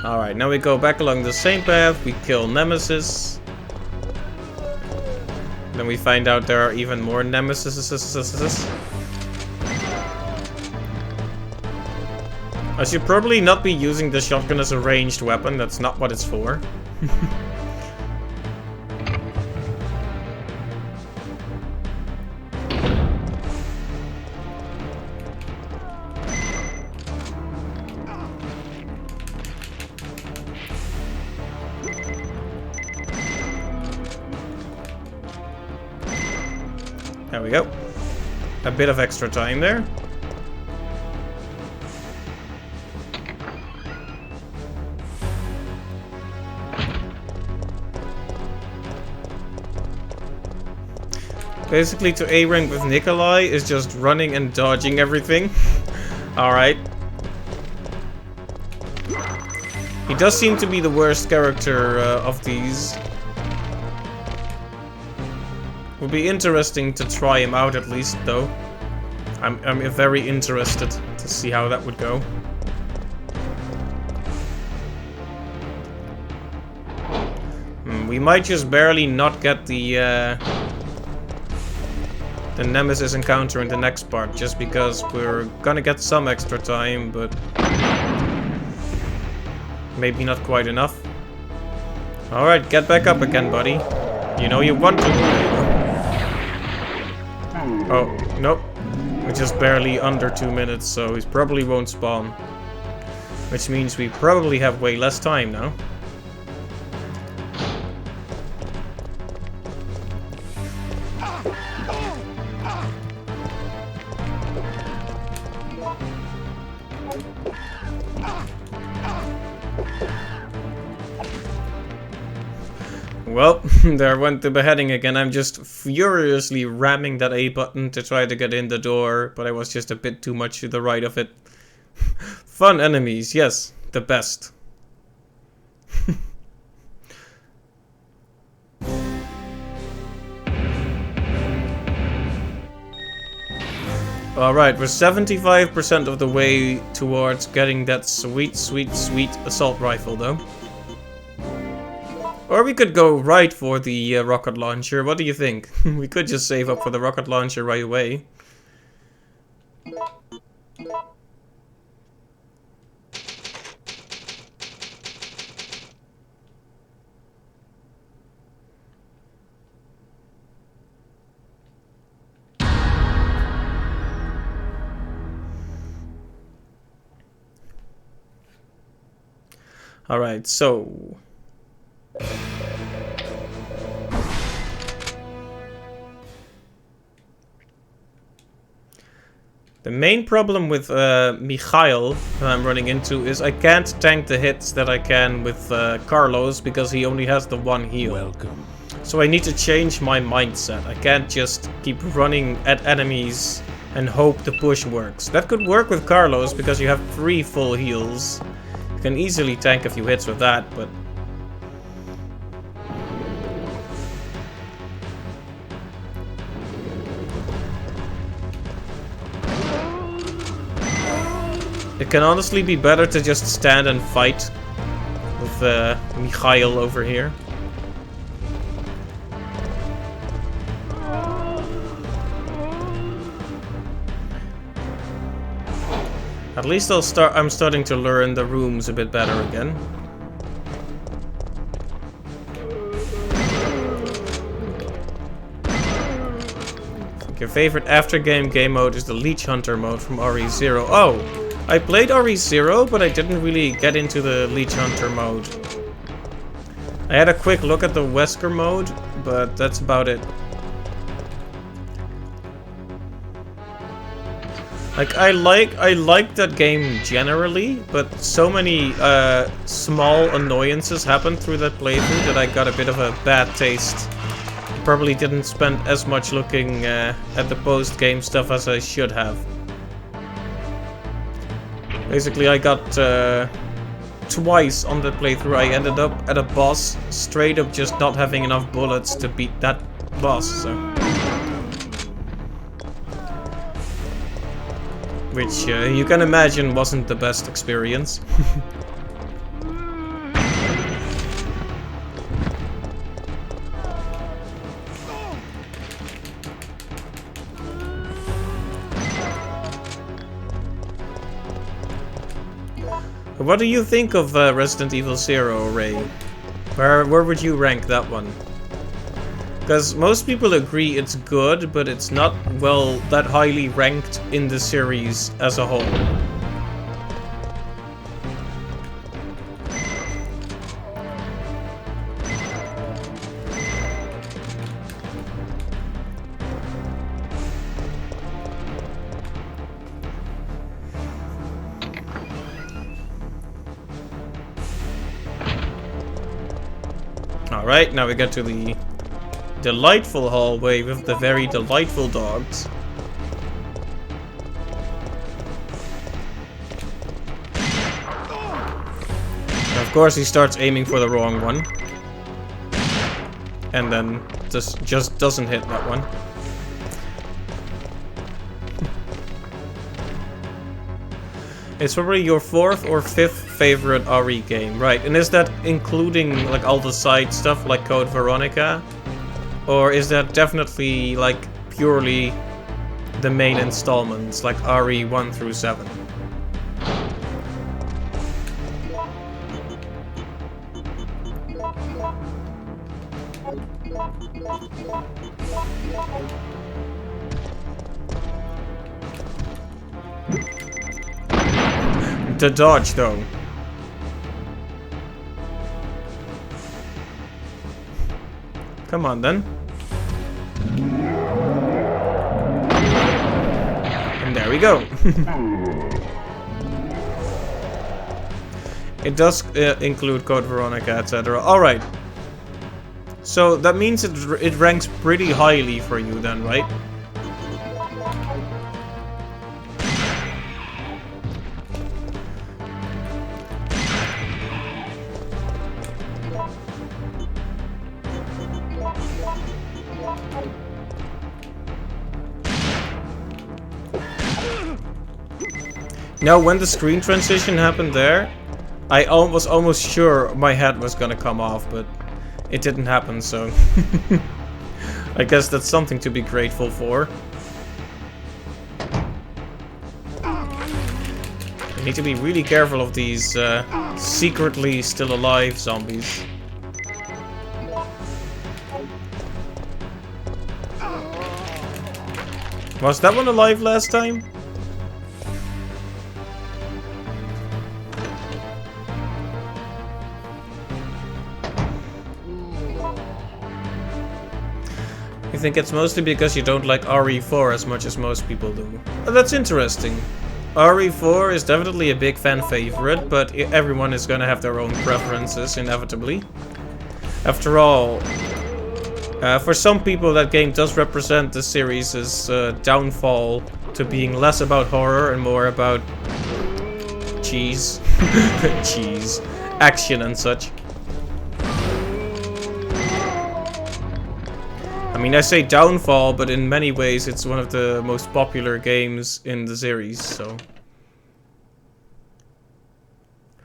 Alright, now we go back along the same path, we kill Nemesis. Then we find out there are even more Nemesis. I should probably not be using the shotgun as a ranged weapon, that's not what it's for. There we go. A bit of extra time there. Basically, to A rank with Nikolai is just running and dodging everything. Alright. He does seem to be the worst character of these. Would be interesting to try him out at least, though. I'm very interested to see how that would go. We might just barely not get the Nemesis encounter in the next part, just because we're gonna get some extra time, but maybe not quite enough. Alright, get back up again, buddy. You know you want to. Oh, nope. We're just barely under 2 minutes, so he probably won't spawn. Which means we probably have way less time now. Well, there went the beheading again. I'm just furiously ramming that A button to try to get in the door, but I was just a bit too much to the right of it. Fun enemies, yes, the best. Alright, we're 75% of the way towards getting that sweet, sweet, sweet assault rifle though. Or we could go right for the rocket launcher. What do you think? We could just save up for the rocket launcher right away. Alright, so... the main problem with Mikhail that I'm running into is I can't tank the hits that I can with Carlos because he only has the one heal. Welcome. So I need to change my mindset. I can't just keep running at enemies and hope the push works. That could work with Carlos because you have 3 full heals. You can easily tank a few hits with that, but... it can honestly be better to just stand and fight with Mikhail over here. At least I'm starting to learn the rooms a bit better again. I think your favorite after game mode is the Leech Hunter mode from RE0. Oh, I played RE0, but I didn't really get into the Leech Hunter mode. I had a quick look at the Wesker mode, but that's about it. Like I like that game generally, but so many small annoyances happened through that playthrough that I got a bit of a bad taste. Probably didn't spend as much looking at the post-game stuff as I should have. Basically, I got twice on the playthrough I ended up at a boss straight up just not having enough bullets to beat that boss, so... which you can imagine wasn't the best experience. What do you think of Resident Evil Zero, Ray? Where would you rank that one? Because most people agree it's good, but it's not, well, that highly ranked in the series as a whole. Alright, now we get to the delightful hallway with the very delightful dogs. And of course he starts aiming for the wrong one. And then just doesn't hit that one. It's probably your 4th or 5th favorite RE game, right? And is that including like all the side stuff like Code Veronica? Or is that definitely like purely the main installments like RE 1 through 7? The dodge though. Come on then. And there we go. It does include Code Veronica, etc. Alright. So that means it ranks pretty highly for you then, right? Now, when the screen transition happened there, I was almost sure my head was gonna come off, but it didn't happen, so I guess that's something to be grateful for. I need to be really careful of these secretly still alive zombies. Was that one alive last time? I think it's mostly because you don't like RE4 as much as most people do. That's interesting. RE4 is definitely a big fan favorite, but everyone is gonna have their own preferences, inevitably. After all, for some people that game does represent the series' downfall to being less about horror and more about cheese, action and such. I mean, I say downfall, but in many ways it's one of the most popular games in the series, so...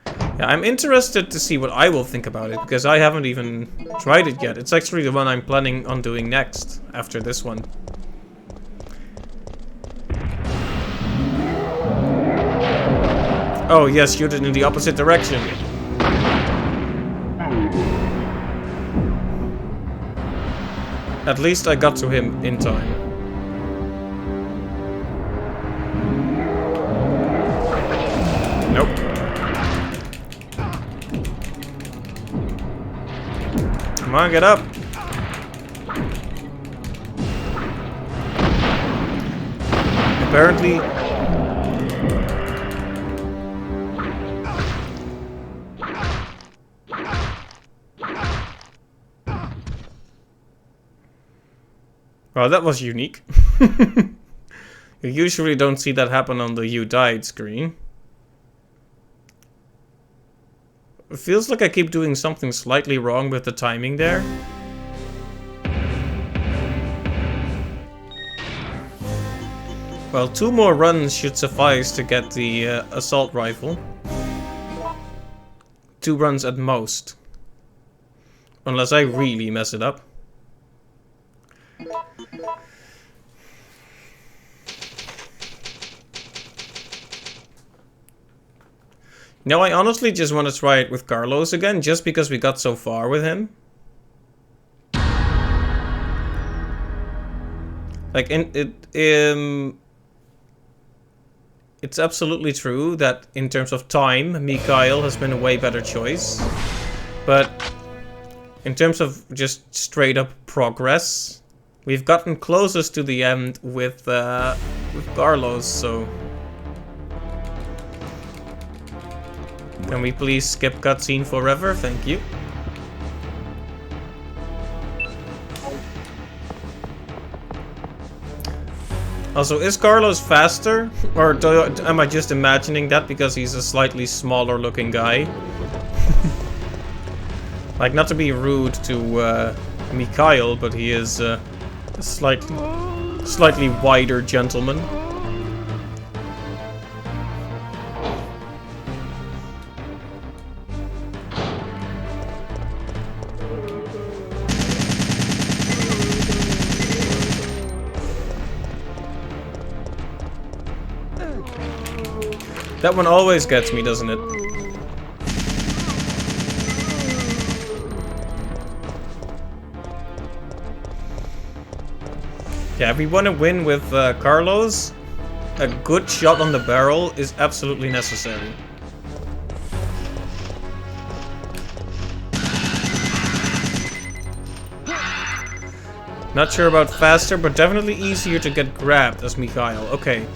Yeah, I'm interested to see what I will think about it, because I haven't even tried it yet. It's actually the one I'm planning on doing next, after this one. Oh yes, shoot it in the opposite direction. At least I got to him in time. Nope. Come on, get up. Apparently... Well, that was unique. You usually don't see that happen on the "You died" screen. It feels like I keep doing something slightly wrong with the timing there. Well, 2 more runs should suffice to get the assault rifle. 2 runs at most. Unless I really mess it up. Now, I honestly just want to try it with Carlos again, just because we got so far with him. Like, it's absolutely true that in terms of time, Mikhail has been a way better choice. But in terms of just straight up progress, we've gotten closest to the end with Carlos, so... Can we please skip cutscene forever? Thank you. Also, is Carlos faster? Or am I just imagining that because he's a slightly smaller looking guy? Like, not to be rude to Mikhail, but he is a slightly wider gentleman. That one always gets me, doesn't it? Yeah, if we want to win with Carlos, a good shot on the barrel is absolutely necessary. Not sure about faster, but definitely easier to get grabbed as Mikhail. Okay.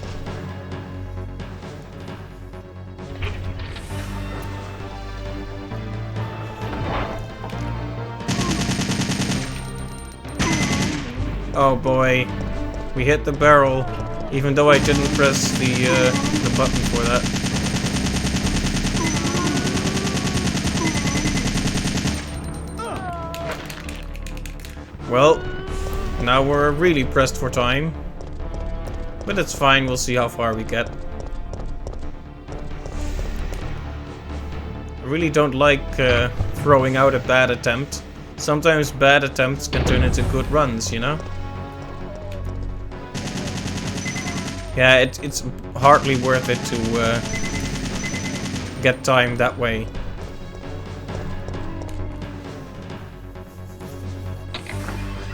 Oh boy. We hit the barrel, even though I didn't press the button for that. Well, now we're really pressed for time. But it's fine, we'll see how far we get. I really don't like throwing out a bad attempt. Sometimes bad attempts can turn into good runs, you know? Yeah, it's hardly worth it to get time that way.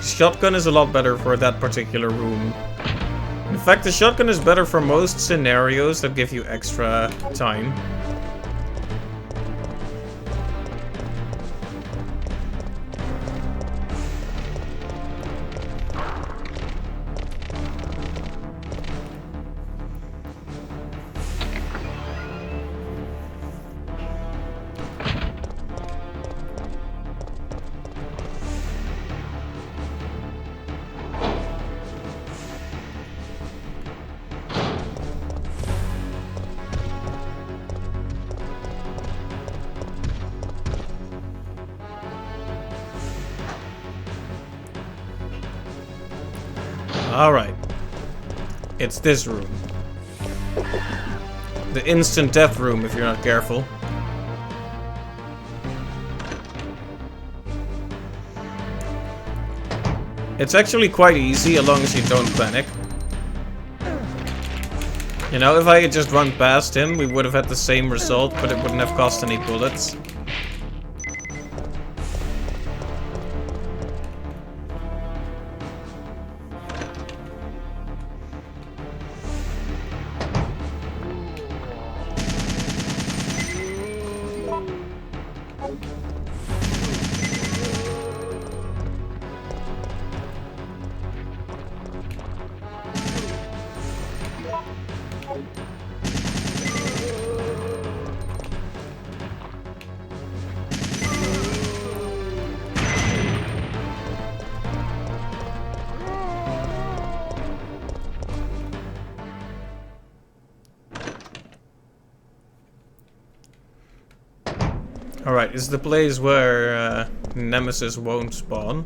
Shotgun is a lot better for that particular room. In fact, the shotgun is better for most scenarios that give you extra time. Alright. It's this room. The instant death room if you're not careful. It's actually quite easy as long as you don't panic. You know, if I had just run past him, we would have had the same result, but it wouldn't have cost any bullets. Alright, this is the place where Nemesis won't spawn.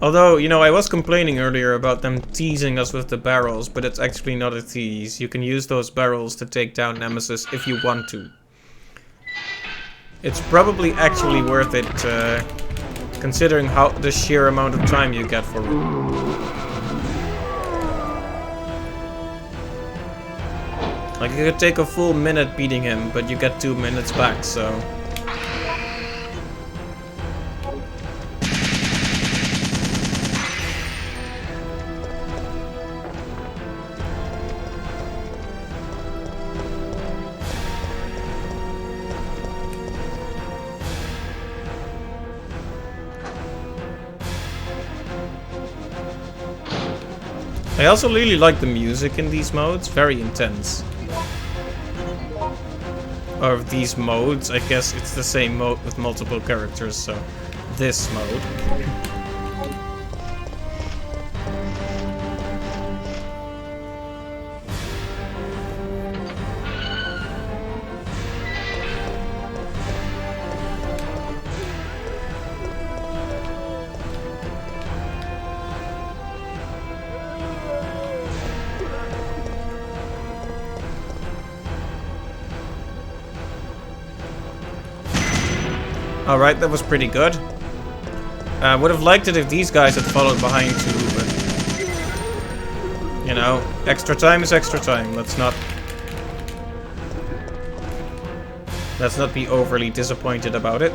Although, you know, I was complaining earlier about them teasing us with the barrels, but it's actually not a tease. You can use those barrels to take down Nemesis if you want to. It's probably actually worth it, considering how the sheer amount of time you get for it. Like, you could take a full minute beating him, but you get 2 minutes back, so... I also really like the music in these modes, very intense. Or these modes, I guess it's the same mode with multiple characters, so this mode. Alright, that was pretty good. I would have liked it if these guys had followed behind too, but... You know, extra time is extra time. Let's not be overly disappointed about it.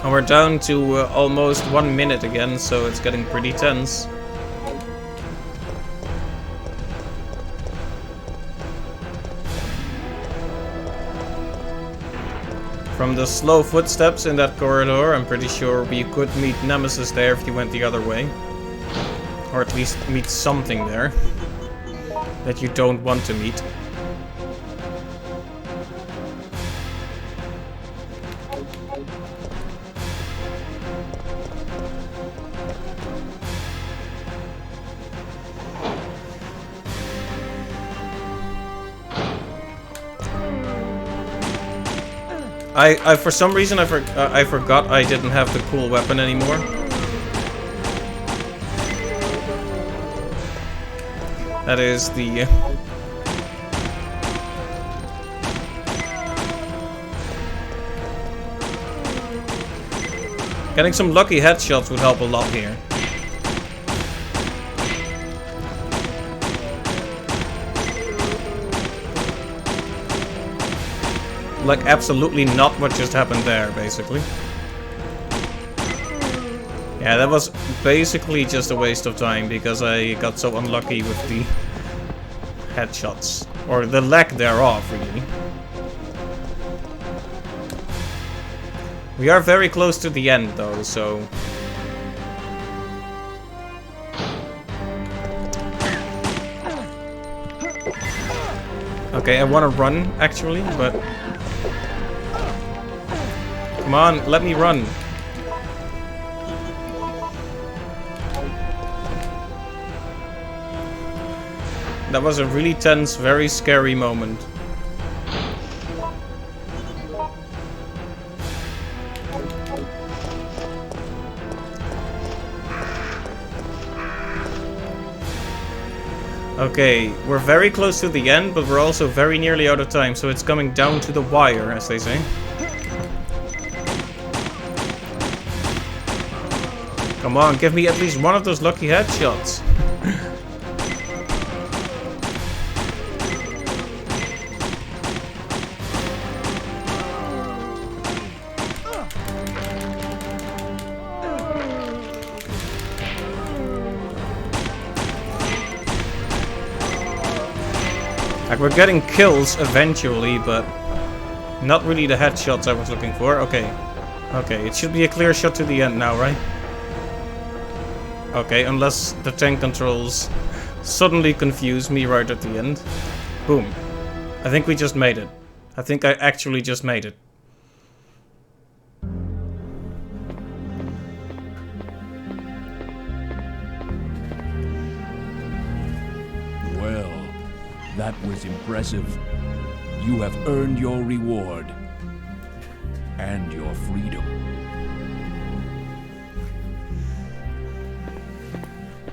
And we're down to almost 1 minute again, so it's getting pretty tense. From the slow footsteps in that corridor, I'm pretty sure we could meet Nemesis there if you went the other way. Or at least meet something there that you don't want to meet. I for some reason I forgot I didn't have the cool weapon anymore. That is the getting some lucky headshots would help a lot here. Like absolutely not what just happened there, basically. Yeah, that was basically just a waste of time because I got so unlucky with the headshots. Or the lack thereof, really. We are very close to the end, though, so... Okay, I want to run, actually, but... Come on, let me run. That was a really tense, very scary moment. Okay, we're very close to the end, but we're also very nearly out of time, so it's coming down to the wire, as they say. Come on, give me at least one of those lucky headshots. Like, we're getting kills eventually, but not really the headshots I was looking for. Okay. Okay, it should be a clear shot to the end now, right? Okay, unless the tank controls suddenly confuse me right at the end. Boom. I think we just made it. I think I actually just made it. Well, that was impressive. You have earned your reward. And your freedom.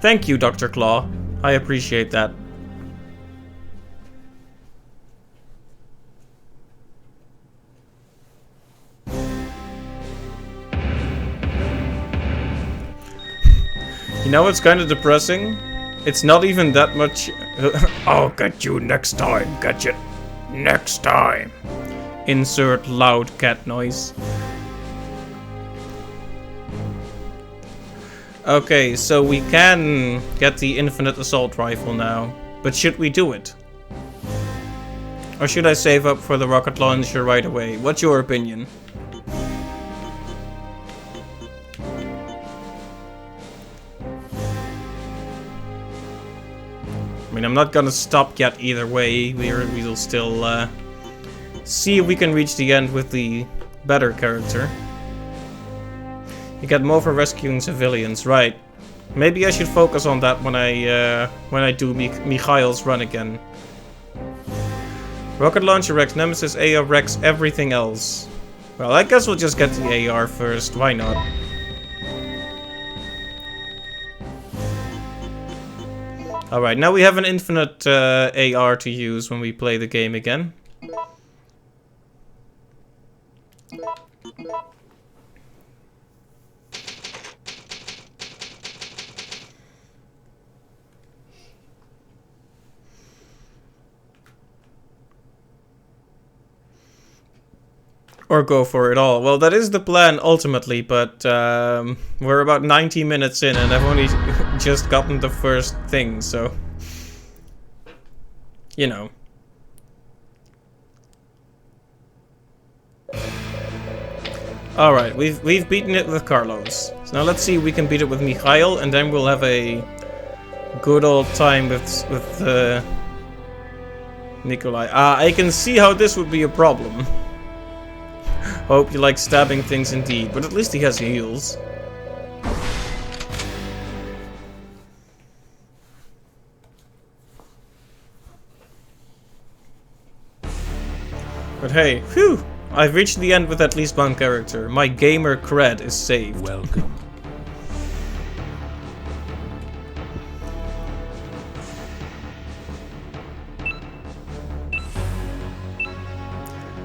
Thank you, Dr. Claw. I appreciate that. You know what's kind of depressing? It's not even that much... I'll get you next time, Gadget. Next time. Insert loud cat noise. Okay, so we can get the infinite assault rifle now, but should we do it? Or should I save up for the rocket launcher right away? What's your opinion? I mean, I'm not gonna stop yet either way. We'll still see if we can reach the end with the better character. You get more for rescuing civilians, right? Maybe I should focus on that when I do Mikhail's run again. Rocket launcher wrecks Nemesis, AR wrecks everything else. Well, I guess we'll just get the AR first. Why not? Alright, now we have an infinite AR to use when we play the game again. Or go for it all. Well, that is the plan ultimately, but we're about 90 minutes in and I've only just gotten the first thing, so... You know. Alright, we've beaten it with Carlos. So now let's see if we can beat it with Mikhail, and then we'll have a good old time with Nikolai. I can see how this would be a problem. Hope you like stabbing things indeed, but at least he has heals. But hey, phew! I've reached the end with at least one character. My gamer cred is saved. Welcome.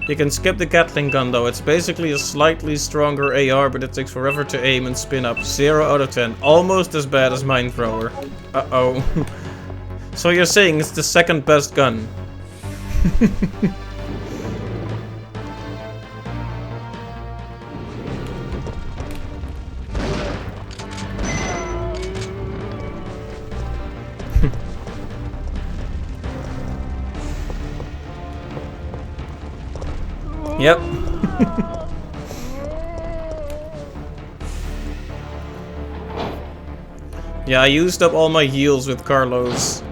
You can skip the Gatling gun though. It's basically a slightly stronger AR, but it takes forever to aim and spin up. 0 out of 10. Almost as bad as Mine Thrower. Uh-oh. So you're saying it's the second best gun? Yep. Yeah, I used up all my heals with Carlos.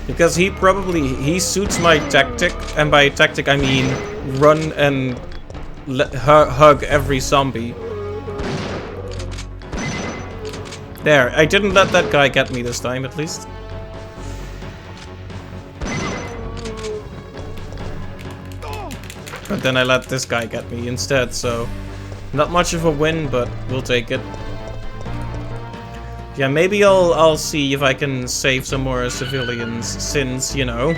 Because he suits my tactic, and by tactic I mean run and hug every zombie. There, I didn't let that guy get me this time, at least. But then I let this guy get me instead, so not much of a win, but we'll take it. Yeah, maybe I'll see if I can save some more civilians, since, you know,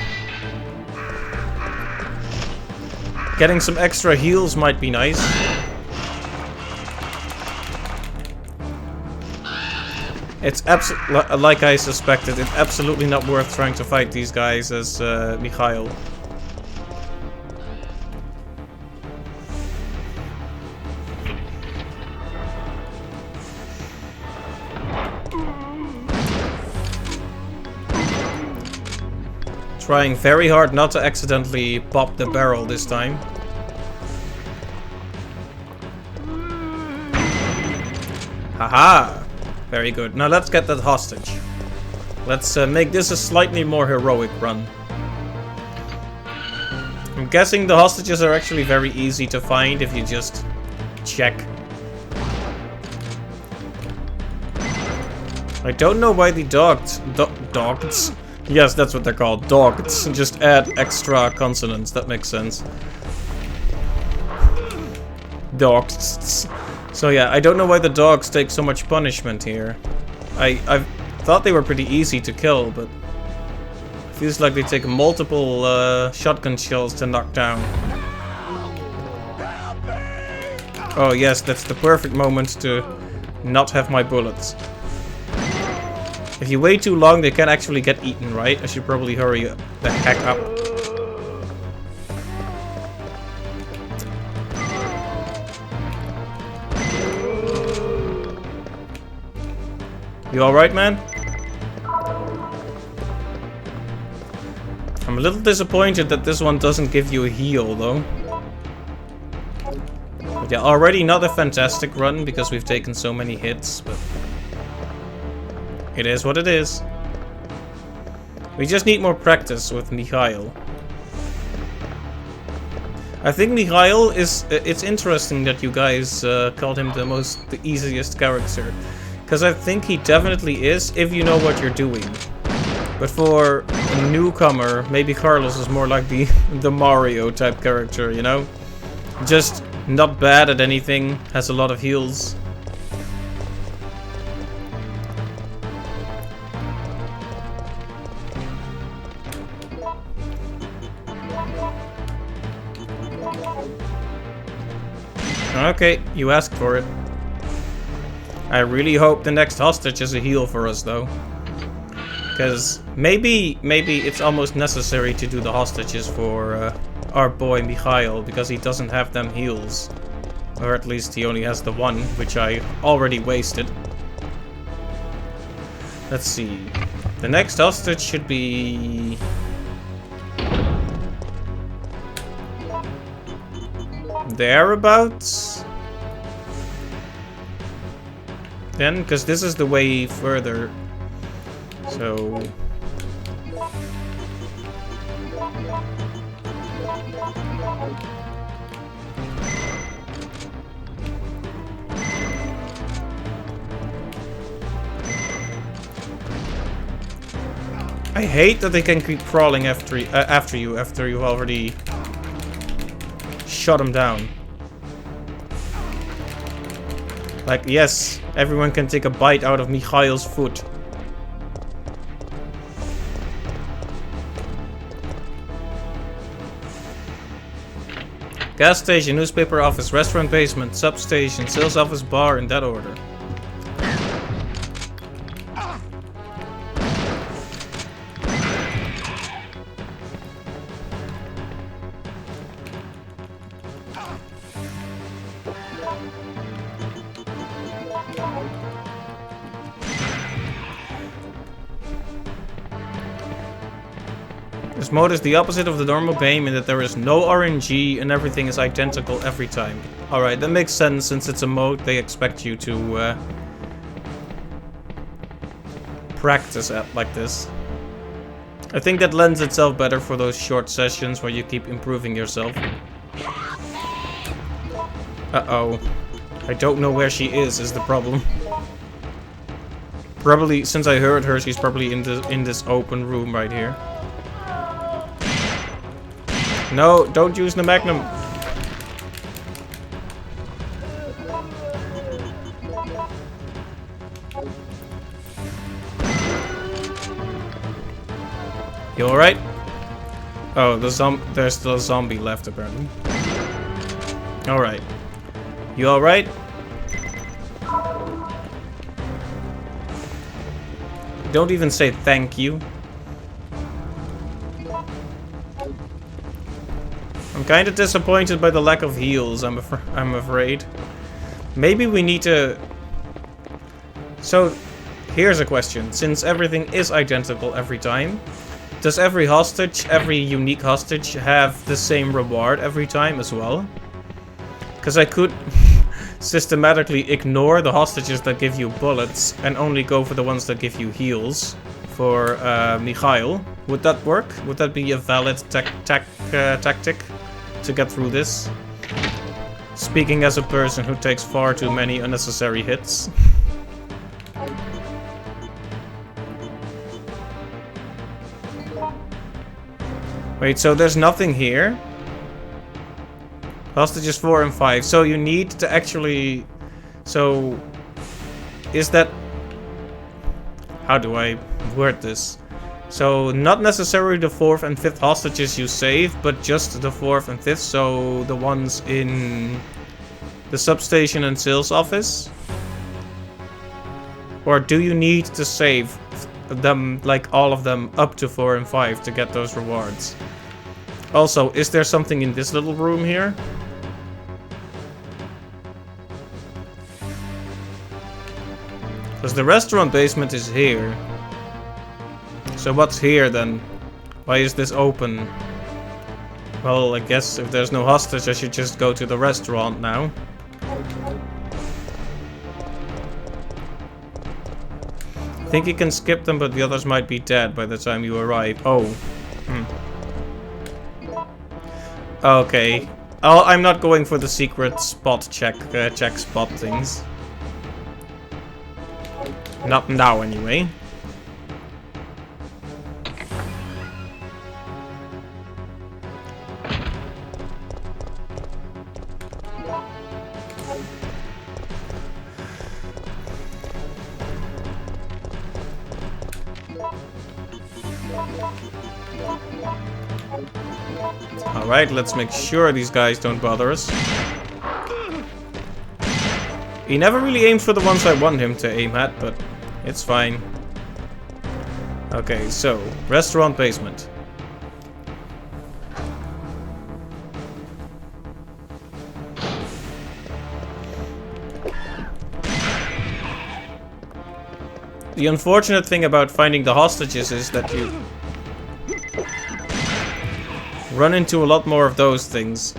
getting some extra heals might be nice. It's like I suspected, it's absolutely not worth trying to fight these guys as Mikhail. Trying very hard not to accidentally pop the barrel this time. Haha! Very good. Now let's get that hostage. Let's make this a slightly more heroic run. I'm guessing the hostages are actually very easy to find if you just check. I don't know why the dogs... Yes, that's what they're called. Dogs. Just add extra consonants. That makes sense. Dogs. So yeah, I don't know why the dogs take so much punishment here. I thought they were pretty easy to kill, but it feels like they take multiple shotgun shells to knock down. Oh yes, that's the perfect moment to not have my bullets. If you wait too long, they can actually get eaten, right? I should probably hurry the heck up. You alright, man? I'm a little disappointed that this one doesn't give you a heal, though. But yeah, already not a fantastic run, because we've taken so many hits, but... it is what it is. We just need more practice with Mikhail. I think Mikhail is... it's interesting that you guys called him the easiest character. Because I think he definitely is, if you know what you're doing. But for a newcomer, maybe Carlos is more like the Mario type character, you know? Just not bad at anything, has a lot of heals. Okay, you asked for it. I really hope the next hostage is a heal for us, though. Because maybe it's almost necessary to do the hostages for our boy Mikhail, because he doesn't have them heals. Or at least he only has the one, which I already wasted. Let's see. The next hostage should be... thereabouts. Then, because this is the way further. So... I hate that they can keep crawling after you after you've already shut them down. Like, yes, everyone can take a bite out of Mikhail's foot. Gas station, newspaper office, restaurant basement, substation, sales office, bar, in that order. This mode is the opposite of the normal game in that there is no RNG and everything is identical every time. Alright, that makes sense. Since it's a mode, they expect you to practice at like this. I think that lends itself better for those short sessions where you keep improving yourself. Uh-oh. I don't know where she is the problem. Probably, since I heard her, she's probably in this open room right here. No, don't use the Magnum. You alright? Oh, there's still a zombie left apparently. Alright. You alright? Don't even say thank you. I'm kind of disappointed by the lack of heals, I'm afraid. Maybe we need to... So, here's a question. Since everything is identical every time, does every hostage, every unique hostage, have the same reward every time as well? Because I could systematically ignore the hostages that give you bullets and only go for the ones that give you heals for Mikhail. Would that work? Would that be a valid tactic to get through this? Speaking as a person who takes far too many unnecessary hits. Wait, so there's nothing here? Hostages 4 and 5. So you need to actually... So... Is that... How do I word this? So, not necessarily the 4th and 5th hostages you save, but just the 4th and 5th, so the ones in the substation and sales office? Or do you need to save them, like all of them, up to 4 and 5 to get those rewards? Also, is there something in this little room here? Because the restaurant basement is here. So what's here then? Why is this open? Well, I guess if there's no hostage, I should just go to the restaurant now. I think you can skip them, but the others might be dead by the time you arrive. Oh. Okay. Oh, I'm not going for the secret spot check spot things. Not now, anyway. Alright, let's make sure these guys don't bother us. He never really aimed for the ones I want him to aim at, but it's fine. Okay, so, restaurant basement. The unfortunate thing about finding the hostages is that you run into a lot more of those things.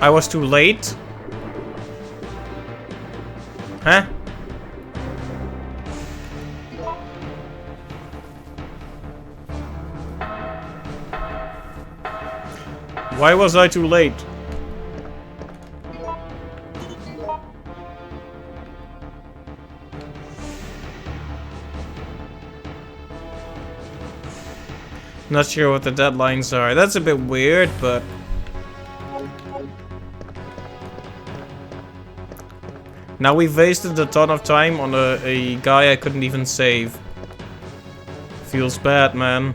I was too late? Huh? Why was I too late? Not sure what the deadlines are. That's a bit weird, but... Now we've wasted a ton of time on a guy I couldn't even save. Feels bad, man.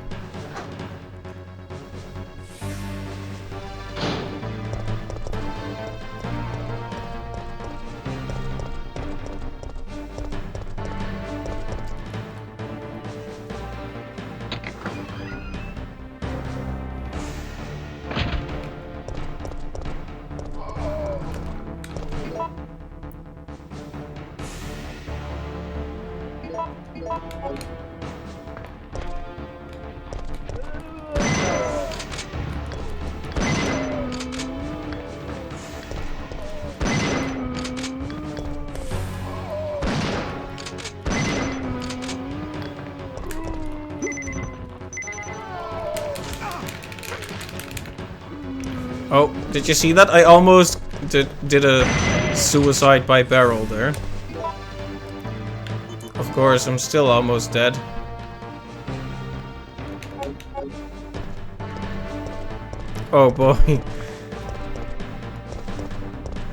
Oh, did you see that? I almost did a suicide by barrel there. Of course, I'm still almost dead. Oh boy. You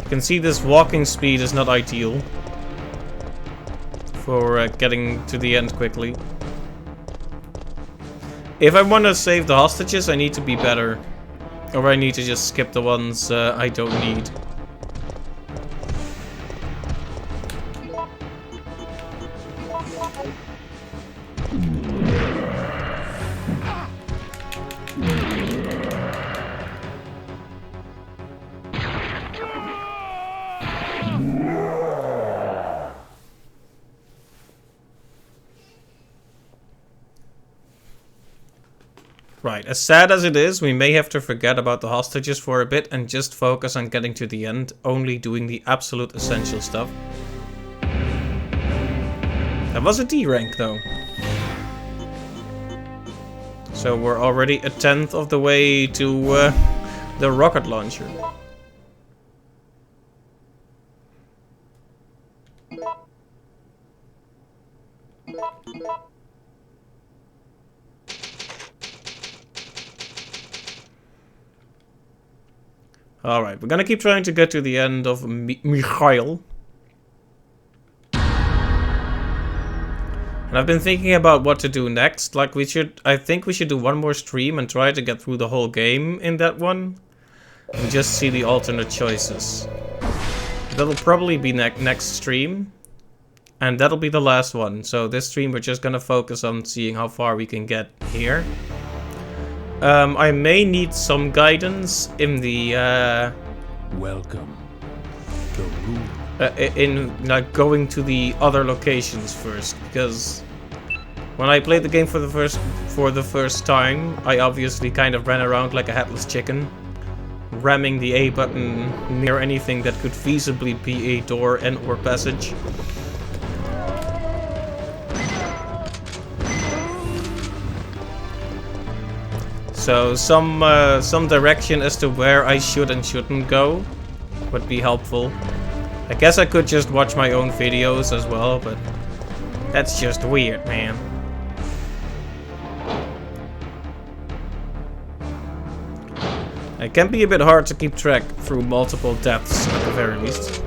can see this walking speed is not ideal for getting to the end quickly. If I want to save the hostages, I need to be better. Or I need to just skip the ones I don't need. Right, as sad as it is, we may have to forget about the hostages for a bit and just focus on getting to the end, only doing the absolute essential stuff. That was a D rank though. So we're already a 10th of the way to the rocket launcher. Alright, we're gonna keep trying to get to the end of Mikhail. And I've been thinking about what to do next. Like I think we should do one more stream and try to get through the whole game in that one. And just see the alternate choices. That'll probably be next stream. And that'll be the last one. So this stream we're just gonna focus on seeing how far we can get here. I may need some guidance in the Welcome. The rule. In like going to the other locations first, because when I played the game for the first time, I obviously kind of ran around like a headless chicken, ramming the A button near anything that could feasibly be a door and/or passage. So some direction as to where I should and shouldn't go would be helpful. I guess I could just watch my own videos as well, but that's just weird, man. It can be a bit hard to keep track through multiple depths at the very least.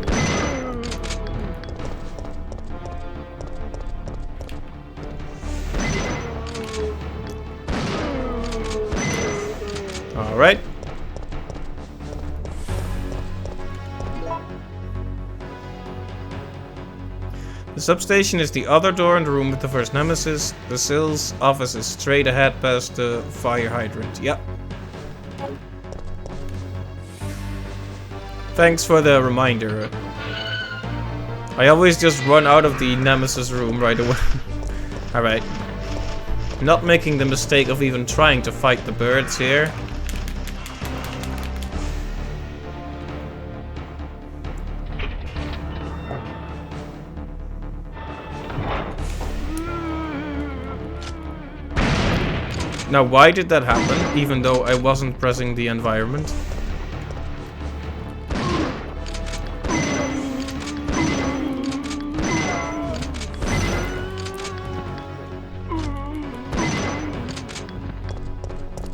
Alright. The substation is the other door in the room with the first nemesis. The Sills office is straight ahead past the fire hydrant. Yep. Thanks for the reminder. I always just run out of the nemesis room right away. Alright. Not making the mistake of even trying to fight the birds here. Now, why did that happen, even though I wasn't pressing the environment?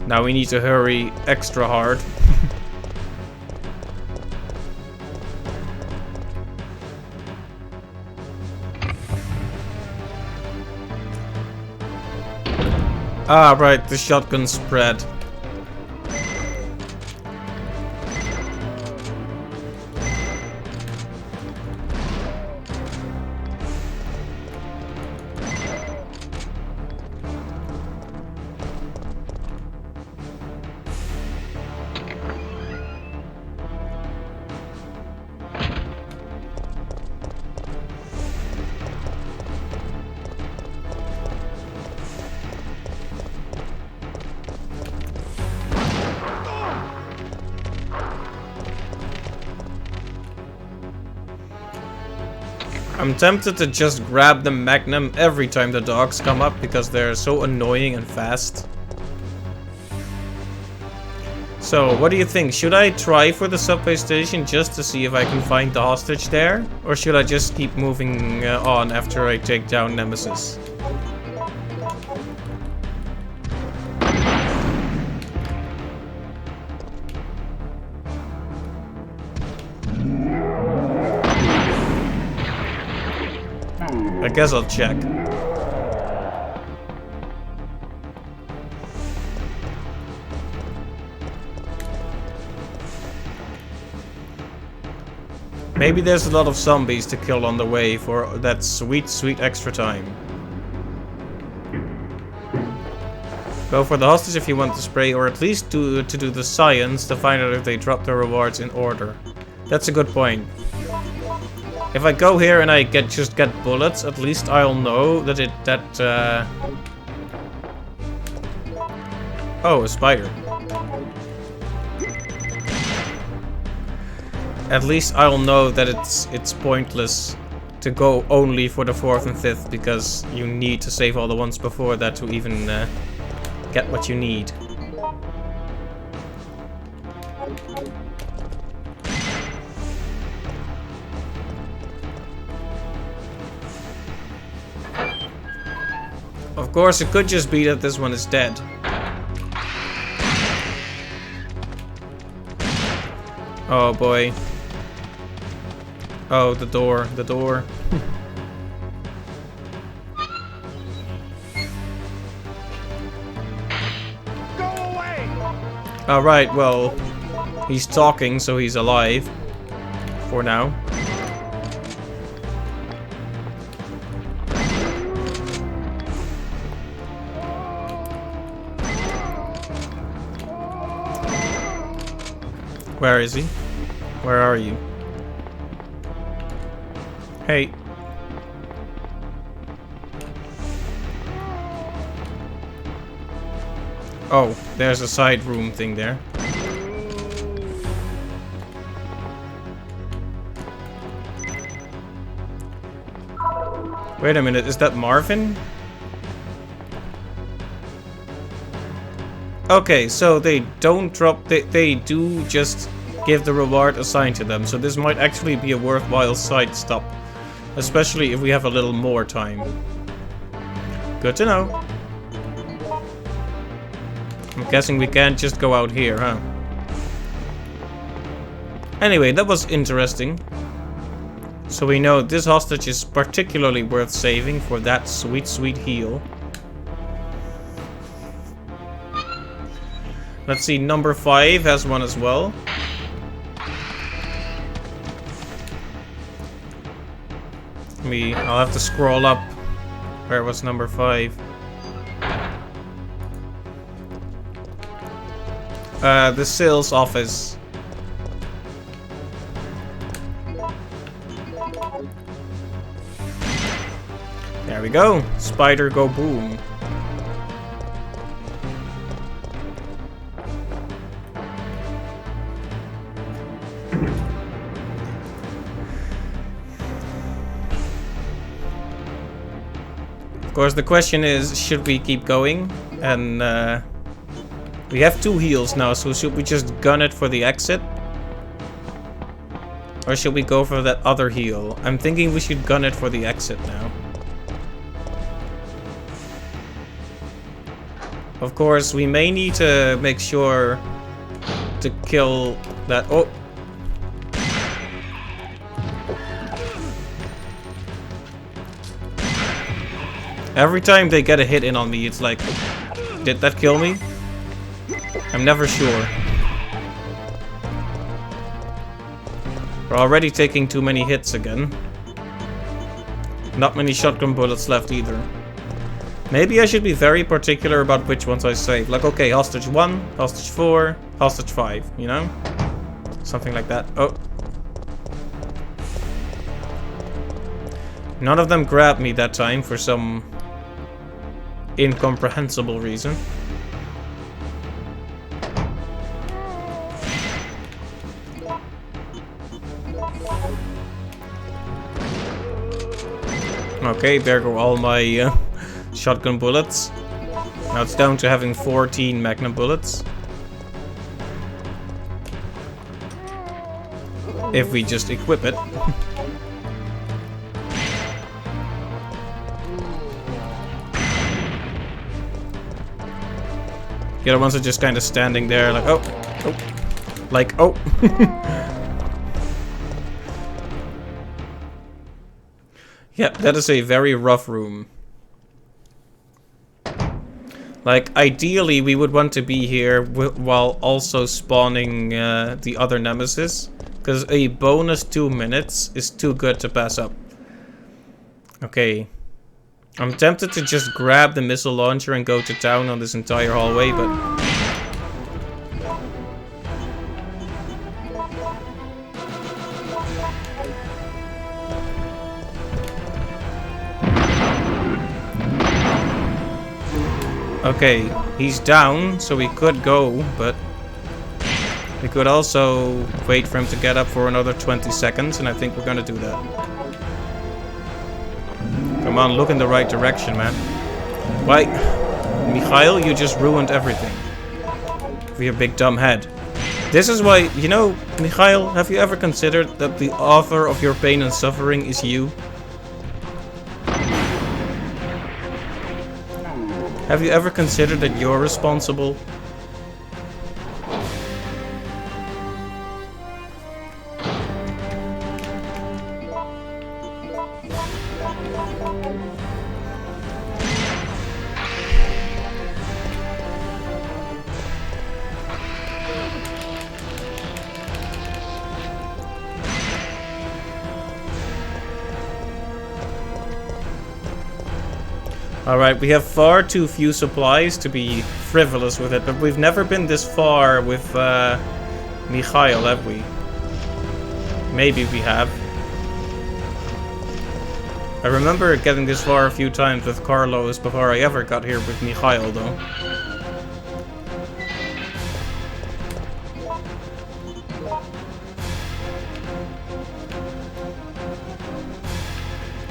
Now we need to hurry extra hard. Ah, right, the shotgun spread. I'm tempted to just grab the Magnum every time the dogs come up because they're so annoying and fast. So, what do you think? Should I try for the subway station just to see if I can find the hostage there? Or should I just keep moving on after I take down Nemesis? I guess I'll check. Maybe there's a lot of zombies to kill on the way for that sweet, sweet extra time. Go for the hostage if you want to spray, or at least to do the science to find out if they drop the rewards in order. That's a good point. If I go here and I just get bullets, at least I'll know that Oh, a spider. At least I'll know that it's pointless to go only for the 4th and 5th because you need to save all the ones before that to even get what you need. Of course, it could just be that this one is dead. Oh boy. Oh, the door, the door. Go away! Alright, well, he's talking, so he's alive. For now. Where is he? Where are you? Hey. Oh, there's a side room thing there. Wait a minute, is that Marvin? Okay, so they don't drop, they do just give the reward assigned to them, so this might actually be a worthwhile side stop. Especially if we have a little more time. Good to know. I'm guessing we can't just go out here, huh? Anyway, that was interesting. So we know this hostage is particularly worth saving for that sweet, sweet heal. Let's see, number 5 has one as well. I'll have to scroll up. Where was number 5? The sales office. There we go. Spider go boom. Of course, the question is, should we keep going and We have 2 heals now, so should we just gun it for the exit? Or should we go for that other heal? I'm thinking we should gun it for the exit now. Of course, we may need to make sure to kill that... Oh! Every time they get a hit in on me, it's like... Did that kill me? I'm never sure. We're already taking too many hits again. Not many shotgun bullets left either. Maybe I should be very particular about which ones I save. Like, okay, hostage 1, hostage 4, hostage 5, you know? Something like that. Oh. None of them grabbed me that time for some incomprehensible reason. Okay, there go all my shotgun bullets. Now it's down to having 14 magnum bullets. If we just equip it. The other ones are just kind of standing there like, oh, oh, like, oh. Yeah, that is a very rough room. Like, ideally, we would want to be here while also spawning the other nemesis. Because a bonus 2 minutes is too good to pass up. Okay. I'm tempted to just grab the missile launcher and go to town on this entire hallway, but... Okay, he's down, so we could go, but... We could also wait for him to get up for another 20 seconds, and I think we're gonna do that. Come on, look in the right direction, man. Why? Mikhail, you just ruined everything. For your big dumb head. This is why, you know, Mikhail, have you ever considered that the author of your pain and suffering is you? Have you ever considered that you're responsible? Alright, we have far too few supplies to be frivolous with it, but we've never been this far with Mikhail, have we? Maybe we have. I remember getting this far a few times with Carlos before I ever got here with Mikhail, though.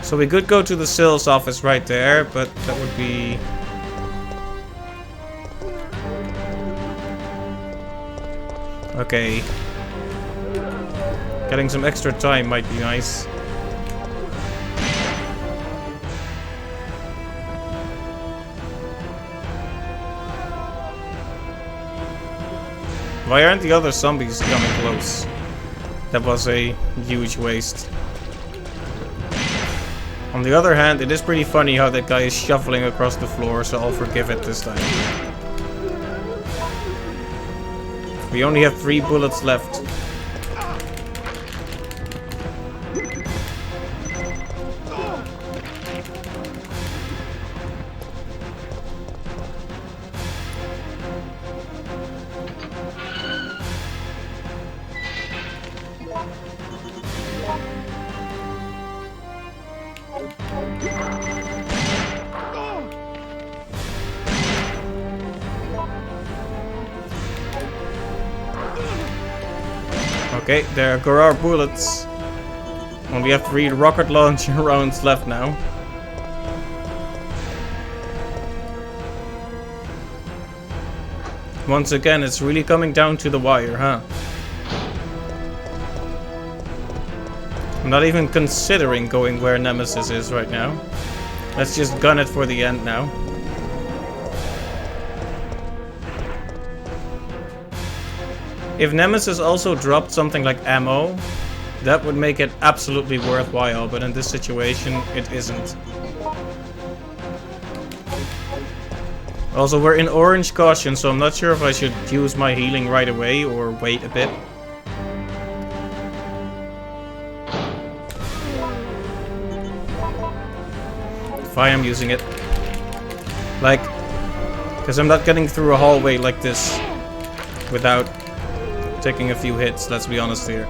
So we could go to the sales office right there, but that would be... Okay. Getting some extra time might be nice. Why aren't the other zombies coming close? That was a huge waste. On the other hand, it is pretty funny how that guy is shuffling across the floor, so I'll forgive it this time. We only have 3 bullets left. Okay, there go our bullets. And we have 3 rocket launcher rounds left now. Once again, it's really coming down to the wire, huh? I'm not even considering going where Nemesis is right now. Let's just gun it for the end now. If Nemesis also dropped something like ammo, that would make it absolutely worthwhile, but in this situation, it isn't. Also, we're in orange caution, so I'm not sure if I should use my healing right away or wait a bit. Fine, I'm using it. Like, because I'm not getting through a hallway like this without taking a few hits, let's be honest here.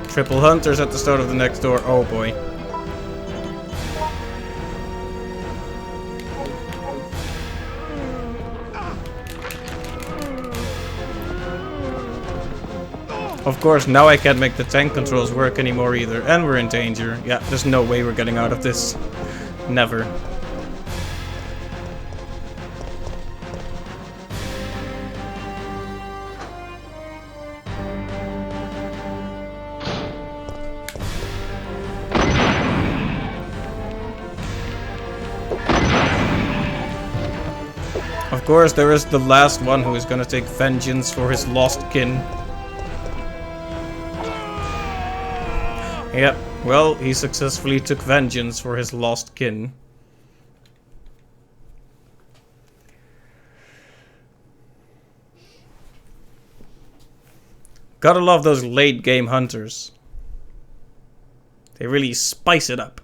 Triple hunters at the start of the next door. Oh boy. Of course, now I can't make the tank controls work anymore either, and we're in danger. Yeah, there's no way we're getting out of this. Never. Of course, there is the last one who is gonna take vengeance for his lost kin. Yep, well, he successfully took vengeance for his lost kin. Gotta love those late game hunters. They really spice it up.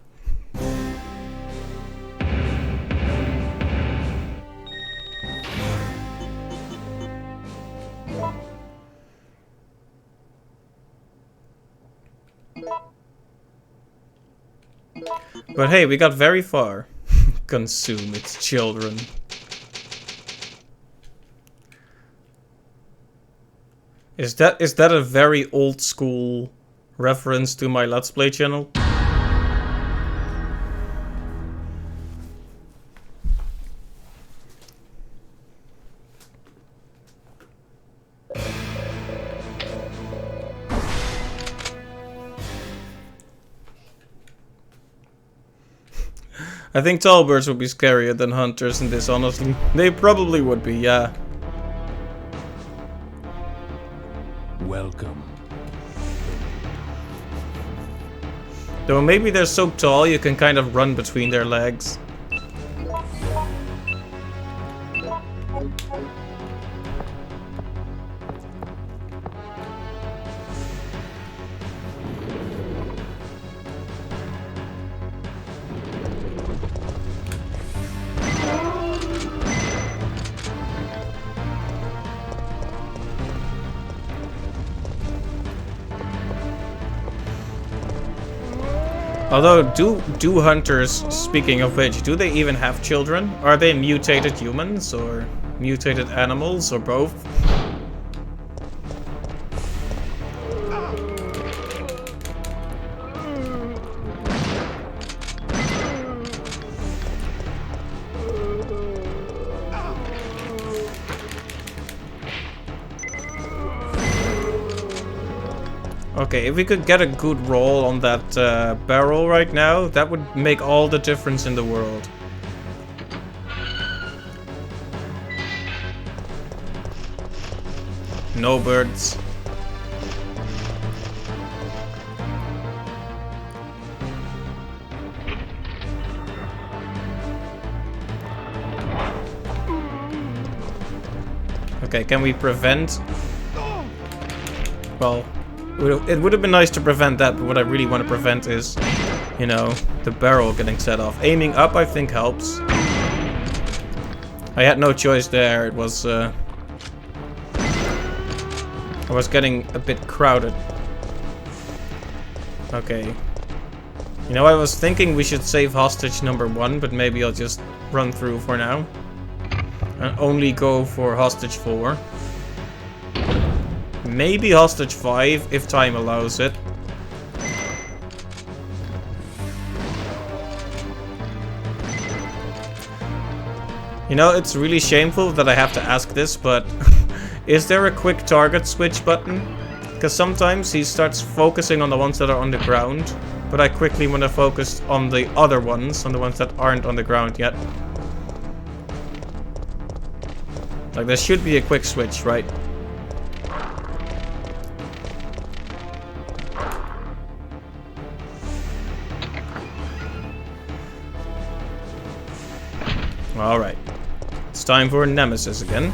But hey, we got very far. Consume its children. Is that a very old school reference to my Let's Play channel? I think tall birds would be scarier than hunters in this, honestly. They probably would be, yeah. Welcome. Though maybe they're so tall you can kind of run between their legs. Although, do hunters, speaking of which, do they even have children? Are they mutated humans, or mutated animals, or both? Okay, if we could get a good roll on that barrel right now, that would make all the difference in the world. No birds. Okay, can we prevent? Well, it would have been nice to prevent that, but what I really want to prevent is, you know, the barrel getting set off. Aiming up, I think, helps. I had no choice there. It was, I was getting a bit crowded. Okay. You know, I was thinking we should save hostage number 1, but maybe I'll just run through for now. And only go for hostage 4. Maybe hostage 5, if time allows it. You know, it's really shameful that I have to ask this, but is there a quick target switch button? Because sometimes he starts focusing on the ones that are on the ground, but I quickly want to focus on the other ones, on the ones that aren't on the ground yet. Like, there should be a quick switch, right? Alright. It's time for Nemesis again.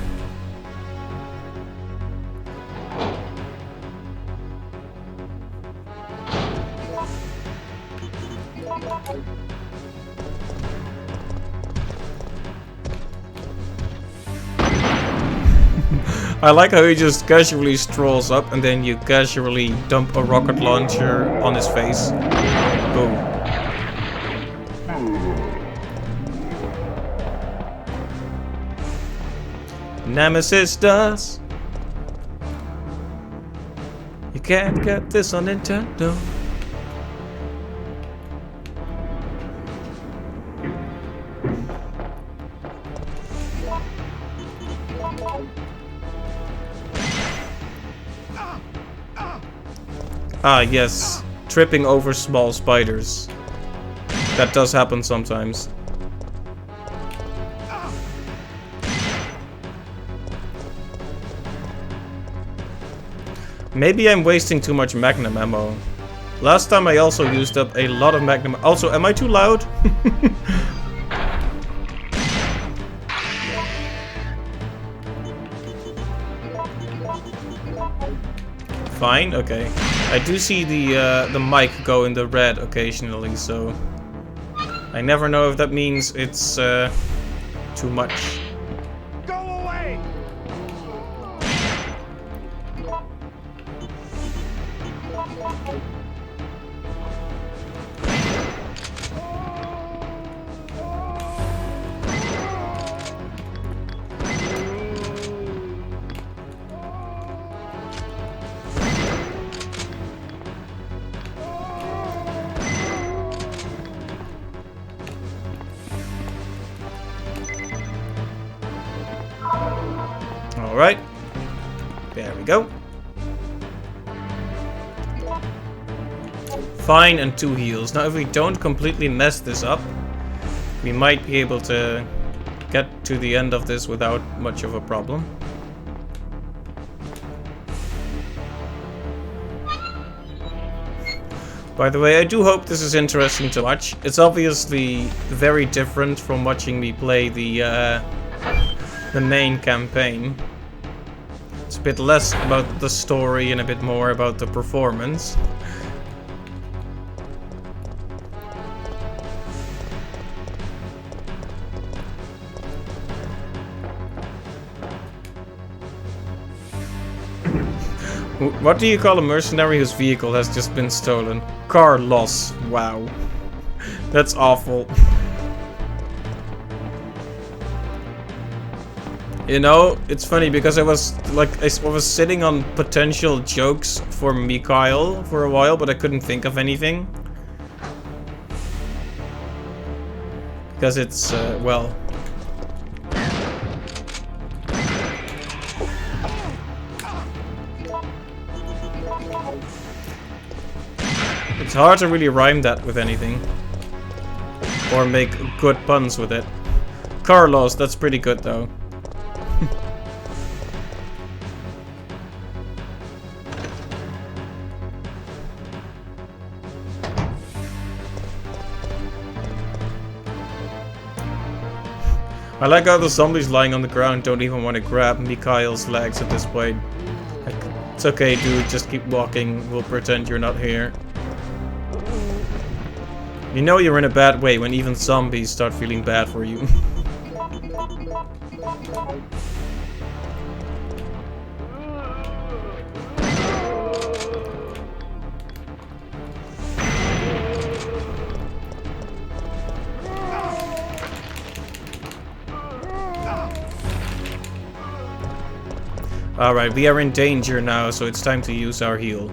I like how he just casually strolls up and then you casually dump a rocket launcher on his face. Boom. Nemesis does. You can't get this on Nintendo. Ah, yes. Tripping over small spiders. That does happen sometimes. Maybe I'm wasting too much Magnum ammo. Last time I also used up a lot of Magnum. Also, am I too loud? Fine, okay. I do see the mic go in the red occasionally, so I never know if that means it's too much. Go away! Alright. There we go. Fine, and 2 heals. Now if we don't completely mess this up, we might be able to get to the end of this without much of a problem. By the way, I do hope this is interesting to watch. It's obviously very different from watching me play the main campaign. It's a bit less about the story and a bit more about the performance. What do you call a mercenary whose vehicle has just been stolen? Car loss. Wow. That's awful. You know, it's funny because I was sitting on potential jokes for Mikhail for a while, but I couldn't think of anything. Because it's, well... It's hard to really rhyme that with anything. Or make good puns with it. Carlos, that's pretty good though. I like how the zombies lying on the ground don't even want to grab Mikhail's legs at this point. Like, it's okay, dude, just keep walking. We'll pretend you're not here. You know you're in a bad way when even zombies start feeling bad for you. Alright, we are in danger now, so it's time to use our heal.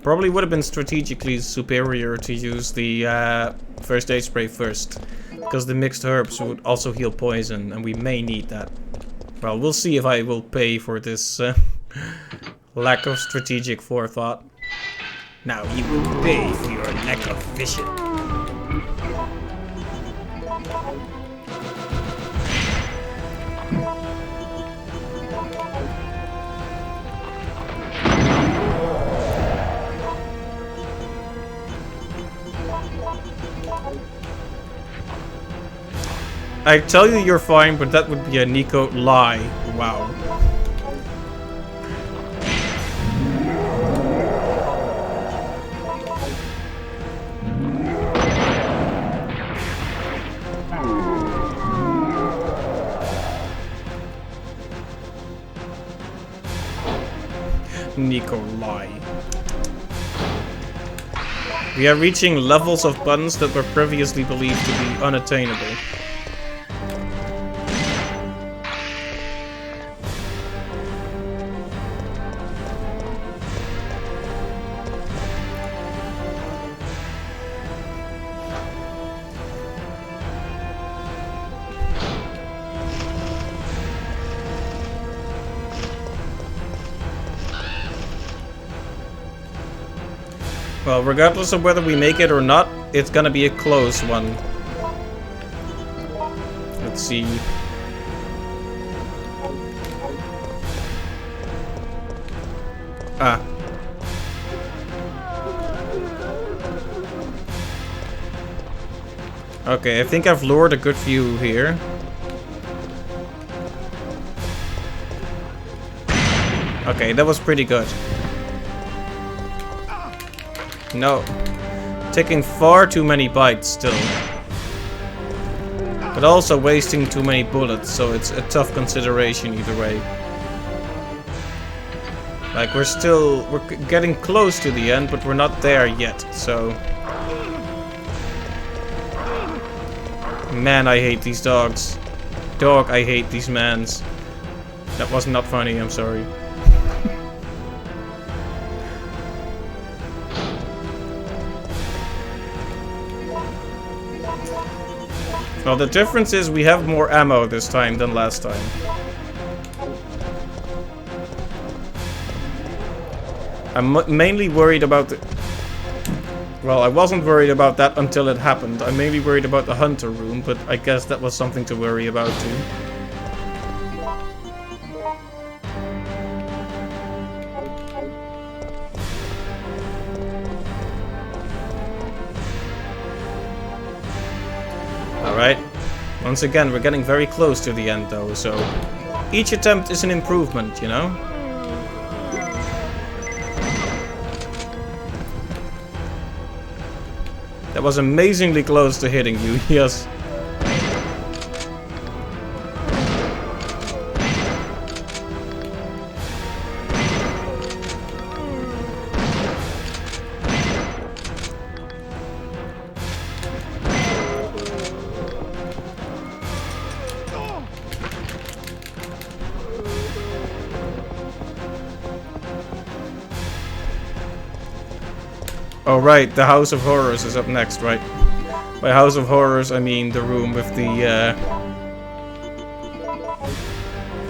Probably would have been strategically superior to use the first aid spray first. Because the mixed herbs would also heal poison, and we may need that. Well, we'll see if I will pay for this lack of strategic forethought. Now you will pay for your lack of vision. I tell you you're fine, but that would be a Nico lie. Wow. Nico lie. We are reaching levels of buttons that were previously believed to be unattainable. Well, regardless of whether we make it or not, it's gonna be a close one. Let's see. Ah. Okay, I think I've lured a good few here. Okay, that was pretty good. No. Taking far too many bites still. But also wasting too many bullets, so it's a tough consideration either way. Like, we're getting close to the end, but we're not there yet, so... Man, I hate these dogs. Dog, I hate these mans. That was not funny, I'm sorry. Well, the difference is we have more ammo this time than last time. I'm mainly worried about the... Well, I wasn't worried about that until it happened. I'm mainly worried about the hunter room, but I guess that was something to worry about too. Alright. Once again, we're getting very close to the end though, so... Each attempt is an improvement, you know? That was amazingly close to hitting you, yes. Oh right, the House of Horrors is up next, right? By House of Horrors, I mean the room with the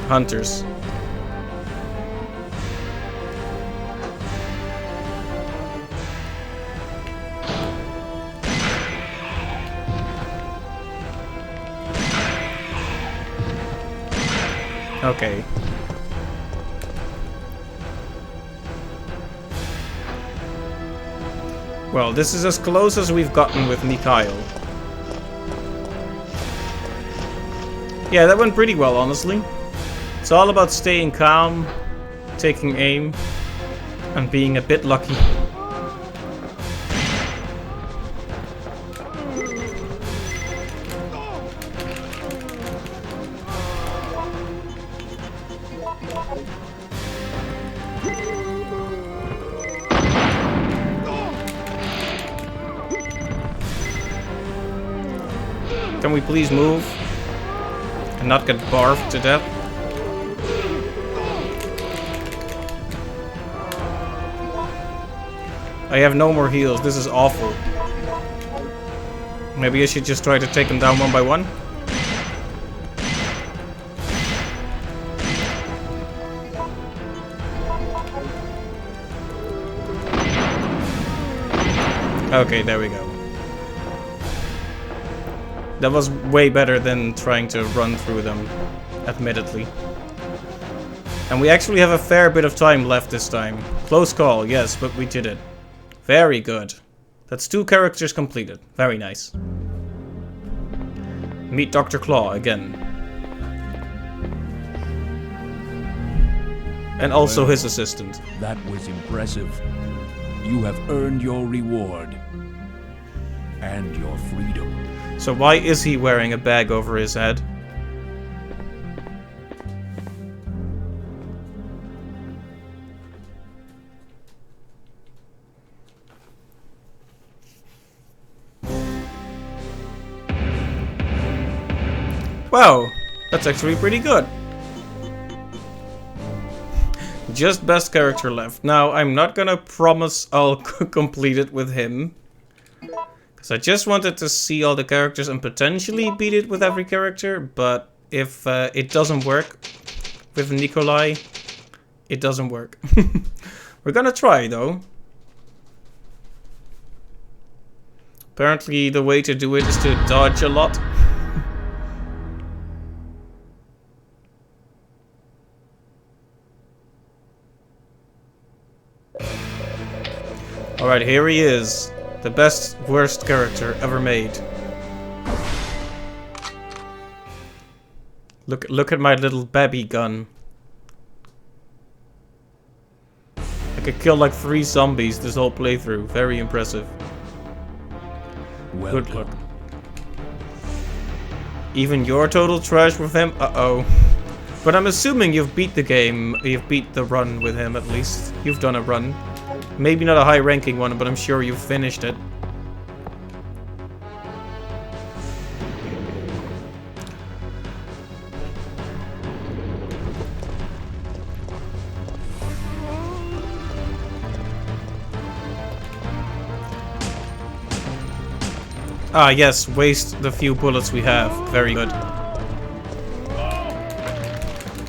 hunters. Okay. Well, this is as close as we've gotten with Mikhail. Yeah, that went pretty well, honestly. It's all about staying calm, taking aim, and being a bit lucky. Can we please move? And not get barfed to death? I have no more heals. This is awful. Maybe I should just try to take them down one by one. Okay, there we go. That was way better than trying to run through them, admittedly. And we actually have a fair bit of time left this time. Close call, yes, but we did it. Very good. That's 2 characters completed. Very nice. Meet Dr. Claw again. And also Well, his assistant. That was impressive. You have earned your reward. And your freedom. So why is he wearing a bag over his head? Wow, that's actually pretty good. Just best character left. Now, I'm not gonna promise I'll complete it with him. Because I just wanted to see all the characters and potentially beat it with every character. But if it doesn't work with Nikolai, it doesn't work. We're gonna try, though. Apparently, the way to do it is to dodge a lot. Alright, here he is. The best, worst character ever made. Look at my little baby gun. I could kill like 3 zombies this whole playthrough. Very impressive. Welcome. Good luck. Even your total trash with him? Uh-oh. But I'm assuming you've beat the game. You've beat the run with him at least. You've done a run. Maybe not a high ranking one, but I'm sure you've finished it. Ah, yes, waste the few bullets we have. Very good.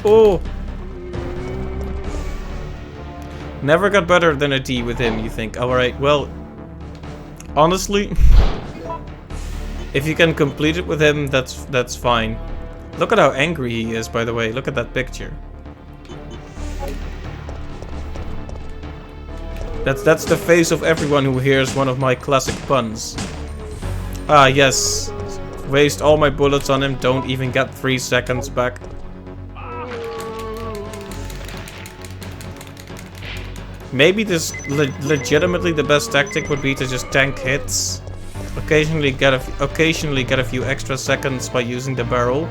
Oh! Never got better than a D with him, you think. Alright, well... honestly... if you can complete it with him, that's fine. Look at how angry he is, by the way. Look at that picture. That's the face of everyone who hears one of my classic puns. Ah, yes. Waste all my bullets on him, don't even get 3 seconds back. Maybe this legitimately the best tactic would be to just tank hits. Occasionally get a few extra seconds by using the barrel.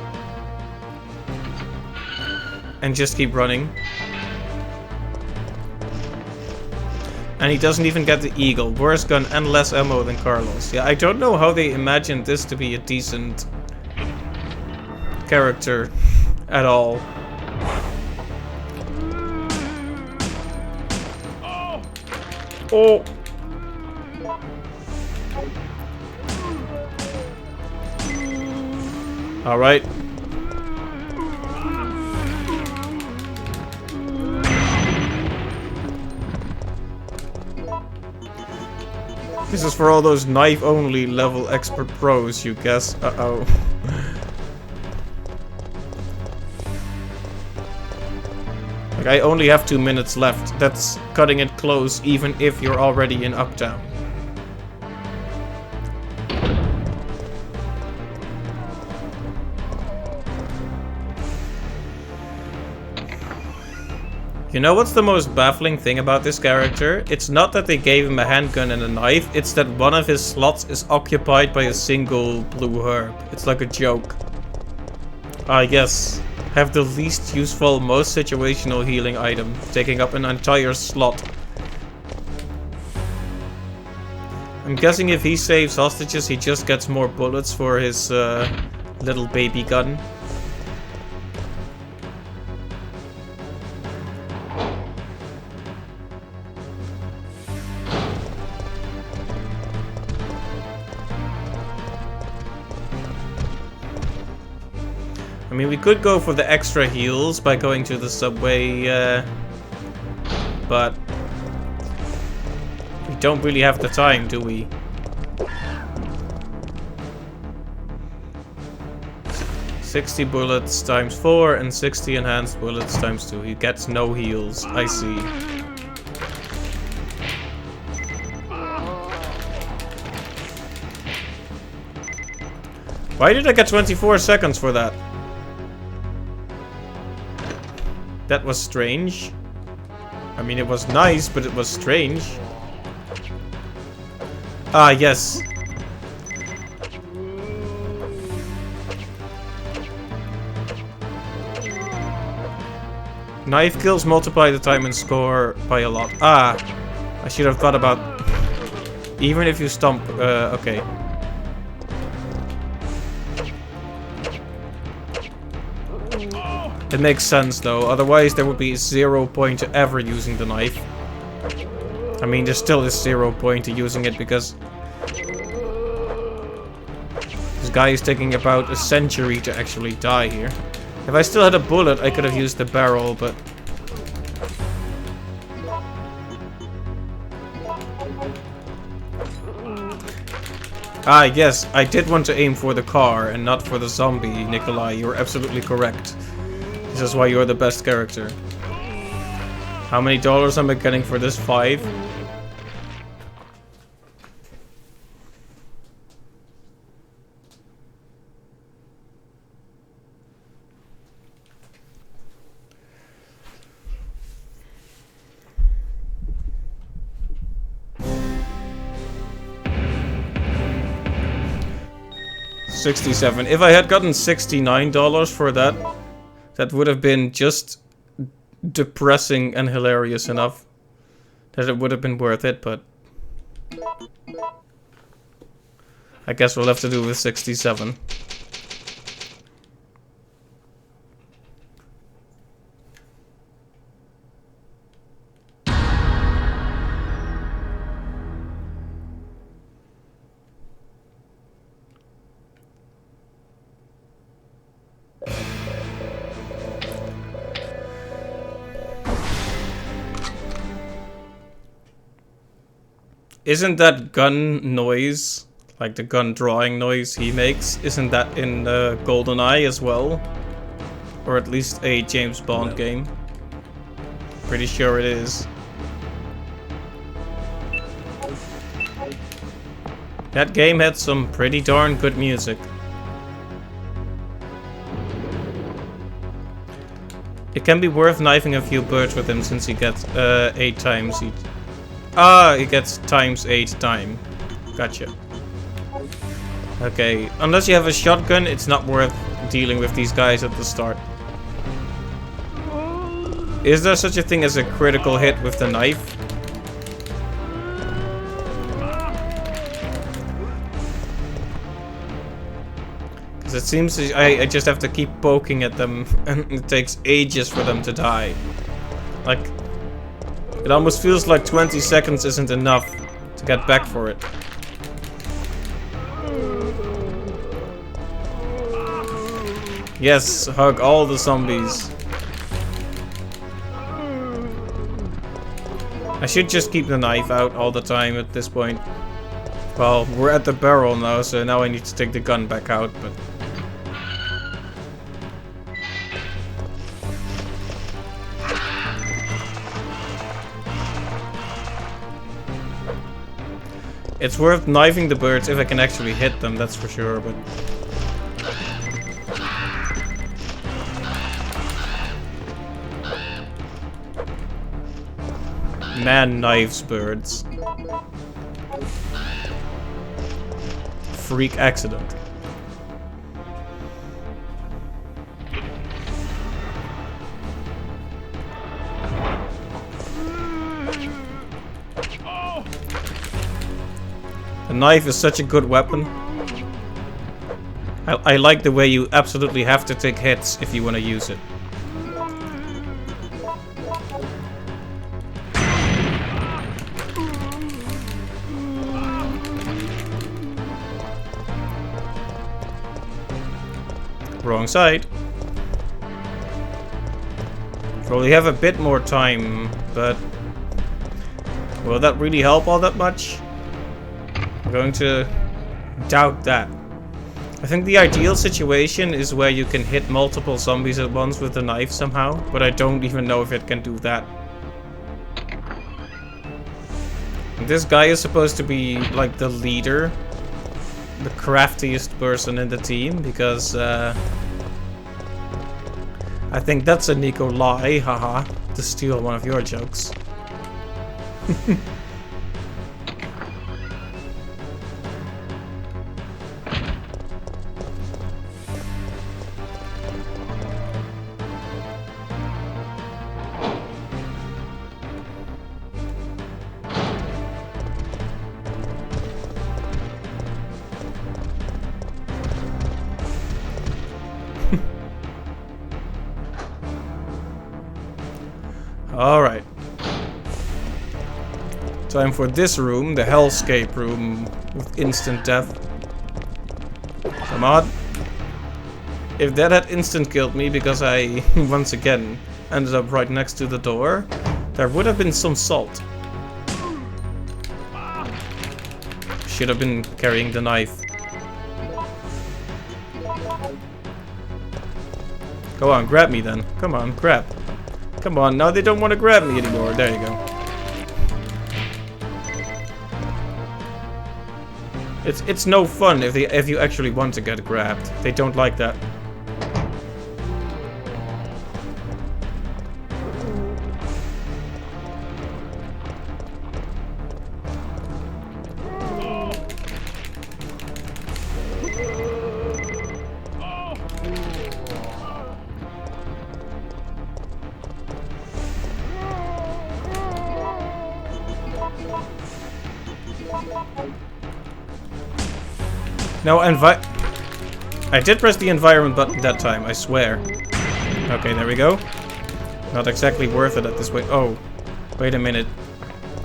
And just keep running. And he doesn't even get the eagle. Worse gun and less ammo than Carlos. Yeah, I don't know how they imagined this to be a decent character at all. Oh! Alright. This is for all those knife-only level expert pros, you guess. Uh-oh. Like, I only have 2 minutes left. That's cutting it close, even if you're already in Uptown. You know what's the most baffling thing about this character? It's not that they gave him a handgun and a knife, it's that one of his slots is occupied by a single blue herb. It's like a joke. Ah, yes. Have the least useful, most situational healing item, taking up an entire slot. I'm guessing if he saves hostages, he just gets more bullets for his little baby gun. mean, we could go for the extra heals by going to the subway, but we don't really have the time, do we? $60 bullets times 4 and 60 enhanced bullets times 2. He gets no heals. I see. Why did I get 24 seconds for that? That was strange. I mean, it was nice, but it was strange. Ah, yes. Knife kills multiply the time and score by a lot. Ah, I should have thought about... Even if you stomp... okay. It makes sense though, otherwise there would be 0 point to ever using the knife. I mean, there still is 0 point to using it because... This guy is taking about a century to actually die here. If I still had a bullet, I could have used the barrel, but... Ah, yes, I did want to aim for the car and not for the zombie, Nikolai. You're absolutely correct. This is why you're the best character. How many dollars am I getting for this? 5? $67. If I had gotten $69 for that, that would have been just depressing and hilarious enough that it would have been worth it, but I guess we'll have to do with 67. Isn't that gun noise, like the gun drawing noise he makes, isn't that in GoldenEye as well? Or at least a James Bond game? Pretty sure it is. That game had some pretty darn good music. It can be worth knifing a few birds with him since he gets 8 times each. Ah, he gets times 8 time. Gotcha. Okay, unless you have a shotgun, it's not worth dealing with these guys at the start. Is there such a thing as a critical hit with the knife? Because it seems I just have to keep poking at them and it takes ages for them to die. Like... It almost feels like 20 seconds isn't enough to get back for it. Yes, hug all the zombies. I should just keep the knife out all the time at this point. Well, we're at the barrel now, so now I need to take the gun back out, but... It's worth knifing the birds if I can actually hit them, that's for sure, but... Man knives birds. Freak accident. The knife is such a good weapon. I like the way you absolutely have to take hits if you want to use it. Wrong side. Probably have a bit more time, but will that really help all that much? I'm going to doubt that. I think the ideal situation is where you can hit multiple zombies at once with the knife somehow, but I don't even know if it can do that. This guy is supposed to be like the leader, the craftiest person in the team, because I think that's a Nico lie, haha, to steal one of your jokes. Alright. Time for this room, the Hellscape room with instant death. Come on. If that had instant killed me because I, once again, ended up right next to the door, there would have been some salt. Should have been carrying the knife. Go on, grab me then. Come on, grab. Come on, now they don't want to grab me anymore. There you go. It's no fun if you actually want to get grabbed. They don't like that. No, I did press the environment button that time, I swear. Okay, there we go. Not exactly worth it at this point. Oh, wait a minute.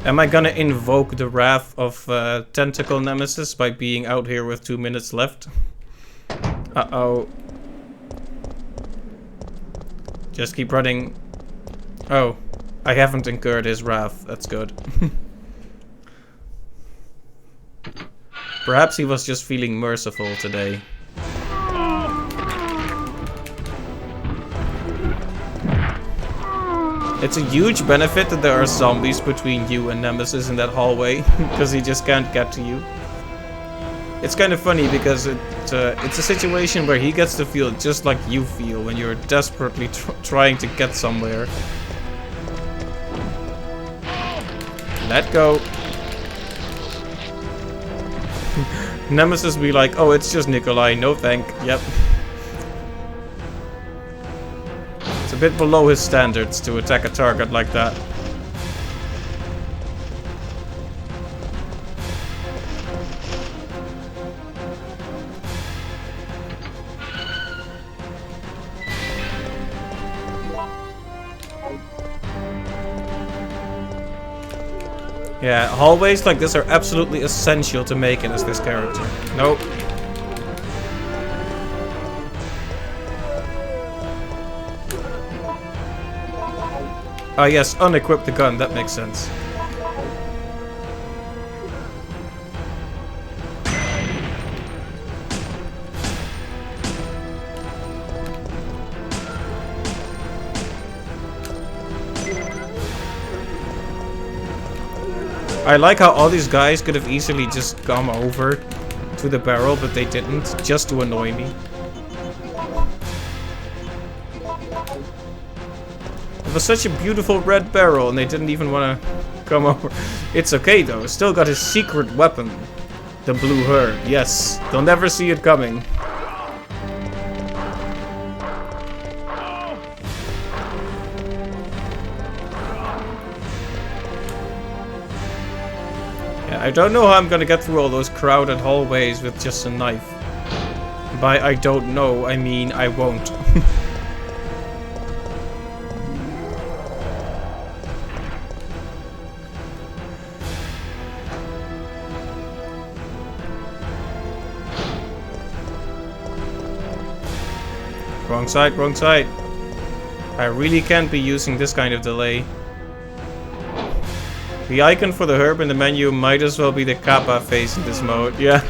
Am I gonna invoke the wrath of Tentacle Nemesis by being out here with 2 minutes left? Uh-oh. Just keep running. Oh, I haven't incurred his wrath. That's good. Perhaps he was just feeling merciful today. It's a huge benefit that there are zombies between you and Nemesis in that hallway, because he just can't get to you. It's kind of funny because it's a situation where he gets to feel just like you feel when you're desperately trying to get somewhere. Let go. Nemesis be like, oh, it's just Nikolai, no thank. Yep. It's a bit below his standards to attack a target like that. Yeah, hallways like this are absolutely essential to make it as this character. Nope. Ah yes, unequip the gun, that makes sense. I like how all these guys could have easily just come over to the barrel, but they didn't, just to annoy me. It was such a beautiful red barrel and they didn't even want to come over. It's okay though, still got his secret weapon. The blue herb, yes. They'll never see it coming. I don't know how I'm gonna get through all those crowded hallways with just a knife. By I don't know, I mean I won't. Wrong side, wrong side. I really can't be using this kind of delay. The icon for the herb in the menu might as well be the Kappa face in this mode, yeah.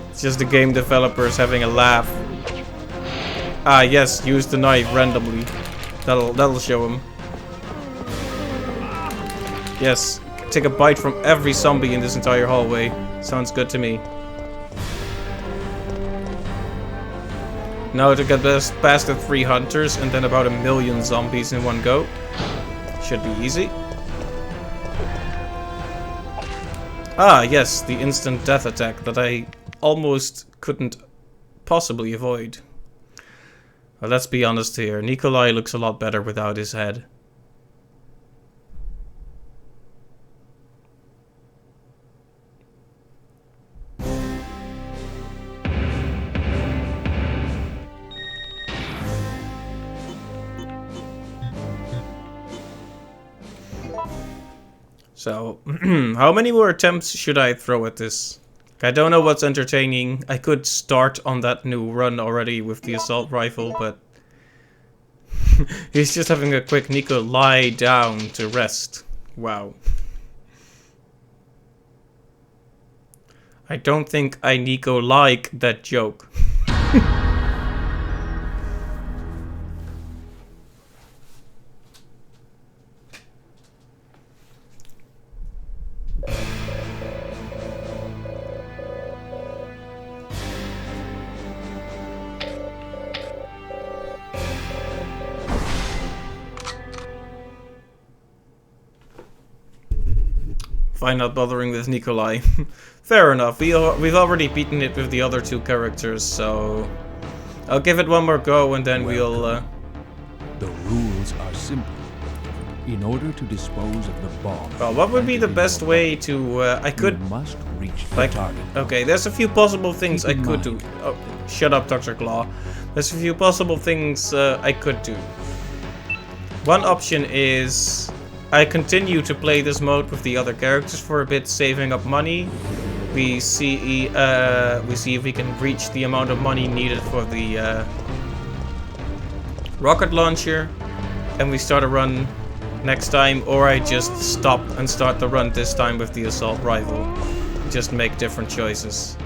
It's just the game developers having a laugh. Ah yes, use the knife randomly. That'll show him. Yes, take a bite from every zombie in this entire hallway. Sounds good to me. Now to get past the 3 hunters and then about 1,000,000 zombies in one go. Should be easy. Ah, yes, the instant death attack that I almost couldn't possibly avoid. Well, let's be honest here. Nikolai looks a lot better without his head. So, how many more attempts should I throw at this? I don't know what's entertaining. I could start on that new run already with the assault rifle, but... he's just having a quick Nico lie down to rest. Wow. I don't think I Nico like that joke. Fine, not bothering with Nikolai. Fair enough, we've already beaten it with the other 2 characters, so... I'll give it one more go and then we'll... The rules are simple. In order to dispose of the bomb... Well, what would be the best way to... I could... You must reach the Like, target. okay, there's a few possible things I Keep in could do. mind. Oh, shut up, Dr. Claw. There's a few possible things I could do. One option is... I continue to play this mode with the other characters for a bit, saving up money. We see if we can reach the amount of money needed for the rocket launcher, and we start a run next time, or I just stop and start the run this time with the assault rifle. Just make different choices.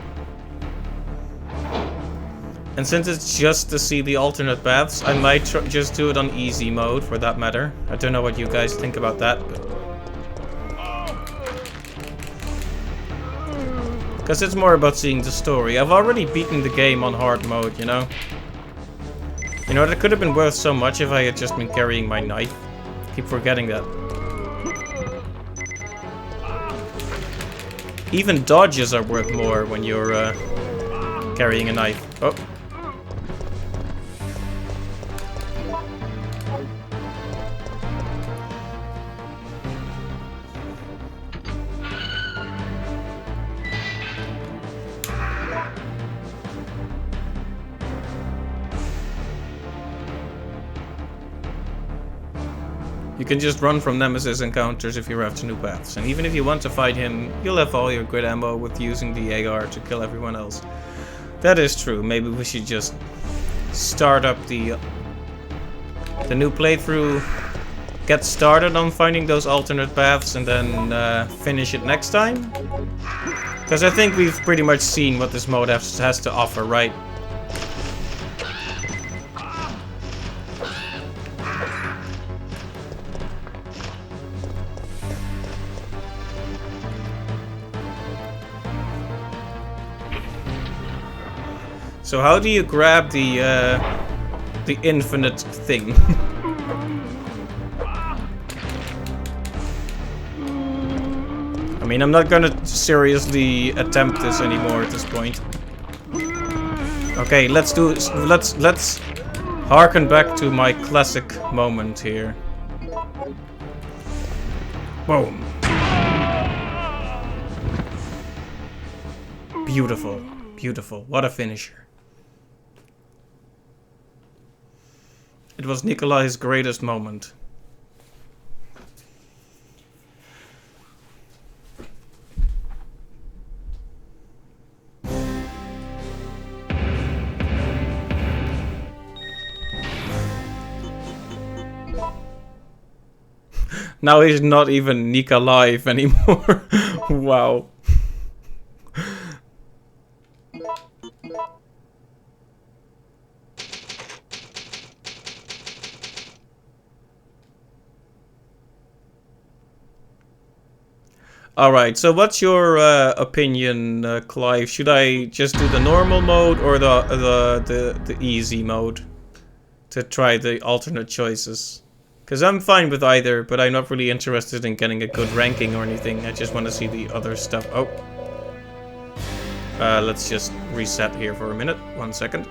And since it's just to see the alternate paths, I might just do it on easy mode, for that matter. I don't know what you guys think about that, but... Because it's more about seeing the story. I've already beaten the game on hard mode, you know? You know, that could have been worth so much if I had just been carrying my knife. Keep forgetting that. Even dodges are worth more when you're carrying a knife. Oh. You can just run from Nemesis encounters if you're after new paths, and even if you want to fight him, you'll have all your good ammo with using the AR to kill everyone else. That is true. Maybe we should just start up the new playthrough, get started on finding those alternate paths, and then finish it next time. Because I think we've pretty much seen what this mode has to offer, right? So how do you grab the infinite thing? I mean, I'm not gonna seriously attempt this anymore at this point. Okay, let's harken back to my classic moment here. Boom. Beautiful, beautiful. What a finisher. It was Nikolai's greatest moment. Now he's not even Nika Live anymore. Wow. Alright, so what's your opinion, Clive? Should I just do the normal mode or the easy mode? To try the alternate choices? Because I'm fine with either, but I'm not really interested in getting a good ranking or anything. I just want to see the other stuff. Oh. Let's just reset here for a minute. 1 second.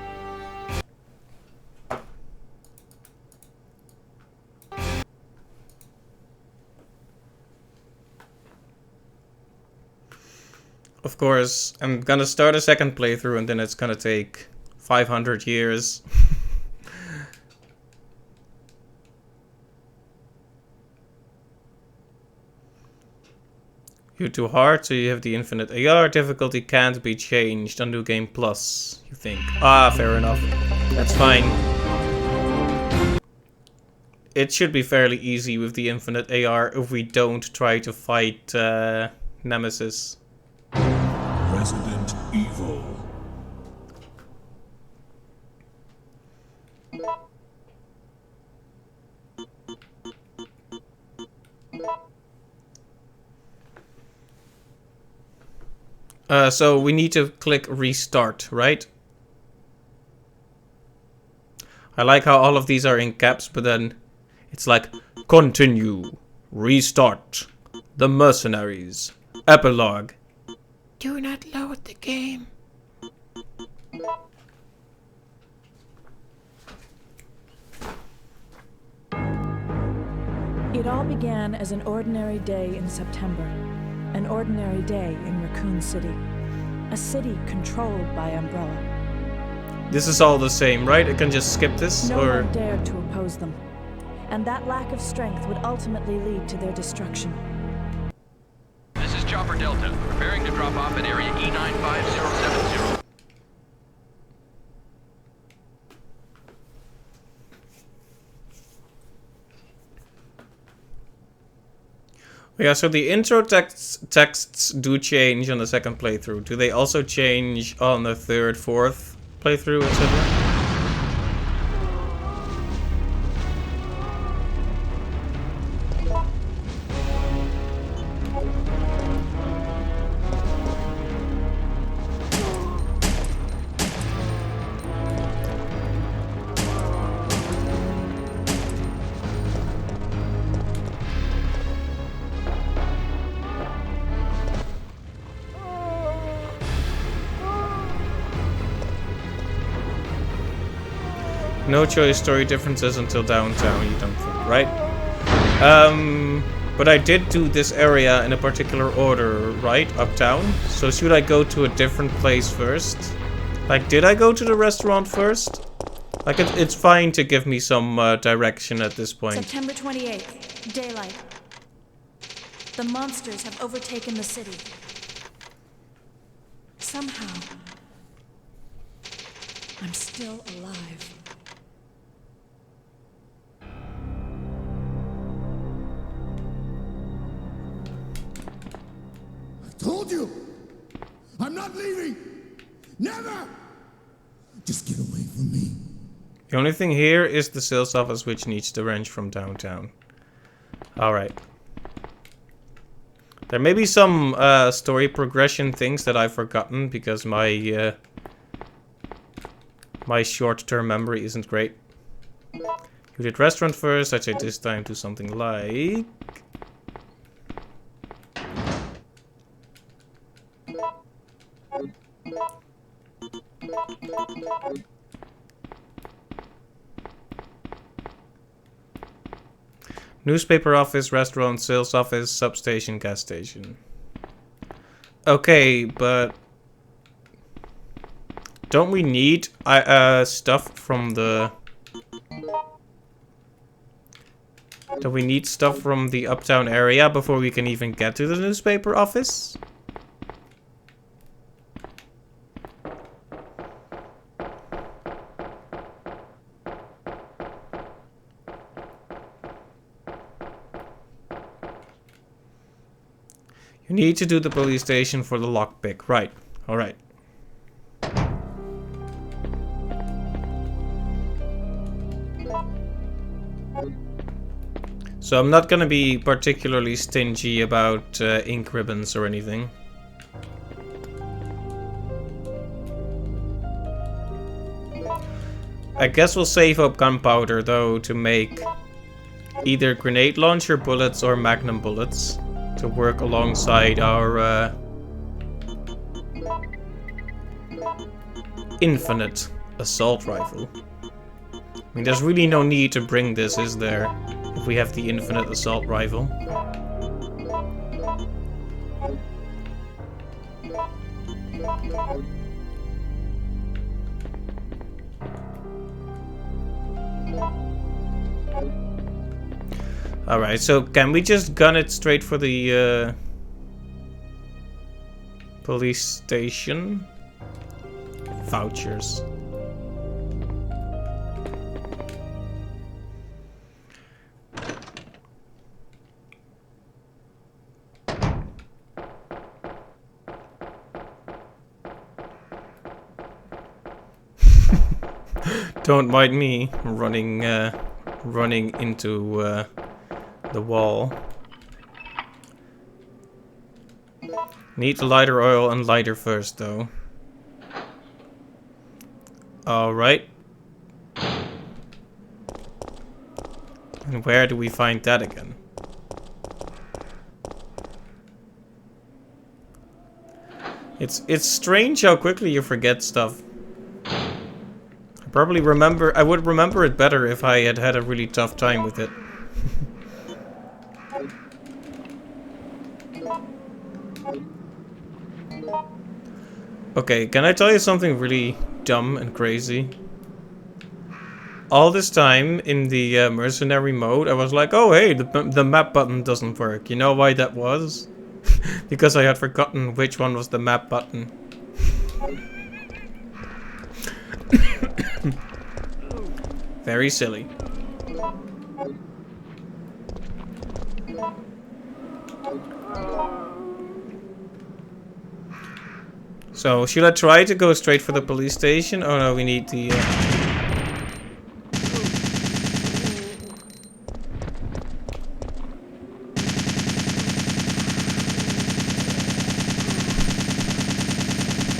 Of course, I'm gonna start a second playthrough and then it's gonna take 500 years. You're too hard, so you have the infinite AR. Difficulty can't be changed on New Game Plus, you think. Ah, fair enough. That's fine. It should be fairly easy with the infinite AR if we don't try to fight Nemesis. Resident Evil. So we need to click restart, right? I like how all of these are in caps, but then it's like continue, restart, the mercenaries, epilogue. Do not load the game. It all began as an ordinary day in September. An ordinary day in Raccoon City. A city controlled by Umbrella. This is all the same, right? I can just skip this, No or... one dared to oppose them. And that lack of strength would ultimately lead to their destruction. This is Chopper Delta, preparing to drop off at area E95070. Yeah, so the intro texts do change on the second playthrough. Do they also change on the third, fourth playthrough, etc.? No choice story differences until downtown, you don't think, right? But I did do this area in a particular order, right? Uptown. So should I go to a different place first? Like, did I go to the restaurant first? Like, it's fine to give me some direction at this point. September 28th, daylight. The monsters have overtaken the city. Somehow, I'm still alive. Told you! I'm not leaving! Never! Just get away from me. The only thing here is the sales office, which needs to range from downtown. Alright. There may be some story progression things that I've forgotten because my my short-term memory isn't great. You did restaurant first. I'd say this time do something like... Newspaper office, restaurant, sales office, substation, gas station. Okay, but... don't we need stuff from the... do we need stuff from the uptown area before we can even get to the newspaper office? You need to do the police station for the lockpick. Right. Alright. So I'm not gonna be particularly stingy about ink ribbons or anything. I guess we'll save up gunpowder though to make either grenade launcher bullets or magnum bullets to work alongside our infinite assault rifle. I mean, there's really no need to bring this, is there? If we have the infinite assault rifle. Alright, so can we just gun it straight for the police station? Vouchers. Don't mind me running into the wall. Need the lighter oil and lighter first, though. Alright. And where do we find that again? It's strange how quickly you forget stuff. I would remember it better if I had had a really tough time with it. Okay, can I tell you something really dumb and crazy? All this time in the mercenary mode, I was like, oh hey, the map button doesn't work. You know why that was? Because I had forgotten which one was the map button. Very silly. So, should I try to go straight for the police station? Oh no, we need the...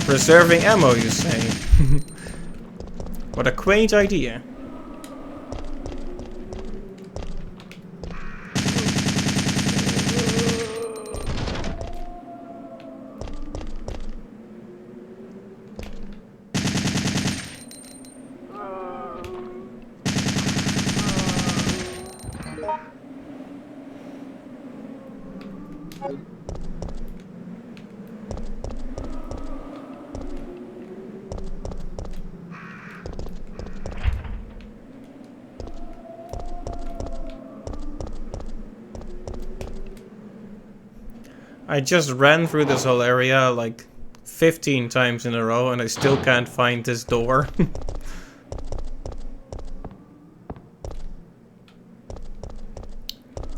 Preserving ammo, you say? What a quaint idea. I just ran through this whole area like 15 times in a row and I still can't find this door.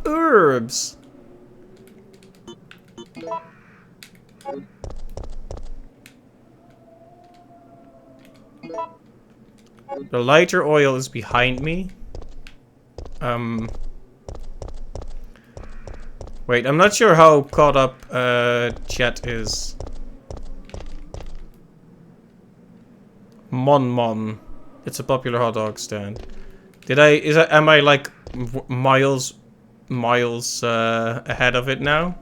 Herbs! The lighter oil is behind me. Wait, I'm not sure how caught up chat is. Mon Mon. It's a popular hot dog stand. Am I like miles ahead of it now?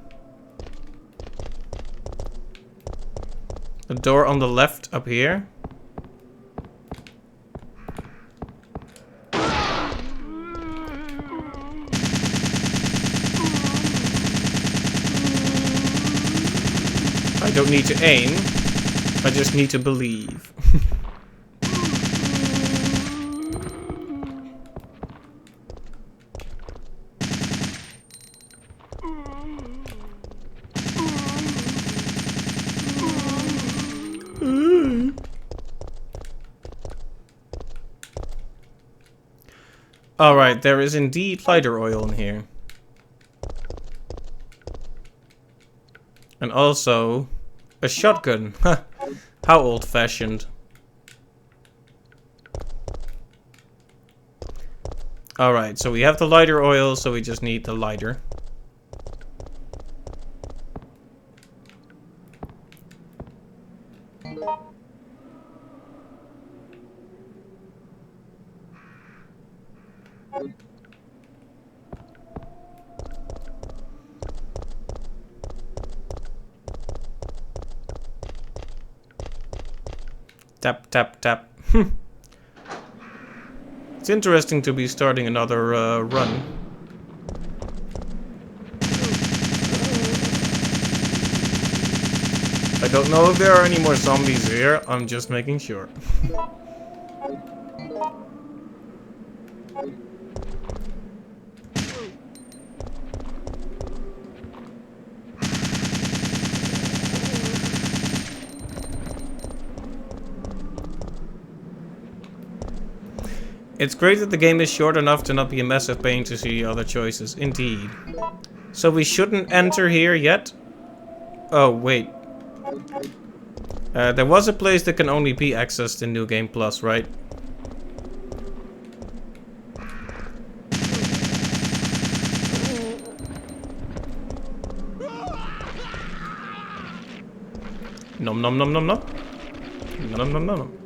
The door on the left up here. I don't need to aim, I just need to believe. Alright, there is indeed lighter oil in here. And also a shotgun. How old-fashioned. Alright, so we have the lighter oil, so we just need the lighter. Tap, tap, tap. It's interesting to be starting another run. I don't know if there are any more zombies here, I'm just making sure. It's great that the game is short enough to not be a massive pain to see other choices, indeed. So we shouldn't enter here yet? Oh, wait. There was a place that can only be accessed in New Game Plus, right? Nom nom nom nom nom. Nom nom nom nom.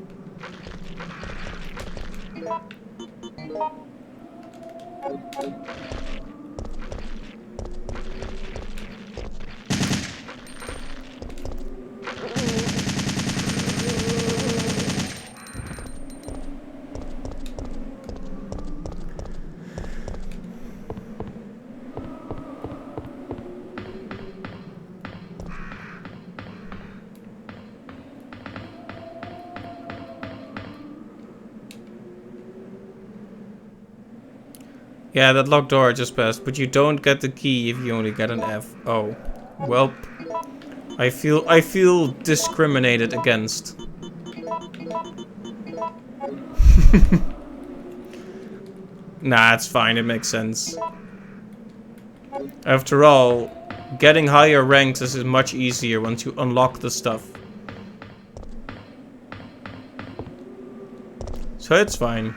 Yeah, that locked door I just passed, but you don't get the key if you only get an F. Oh, well, I feel discriminated against. Nah, it's fine, it makes sense. After all, getting higher ranks is much easier once you unlock the stuff. So it's fine.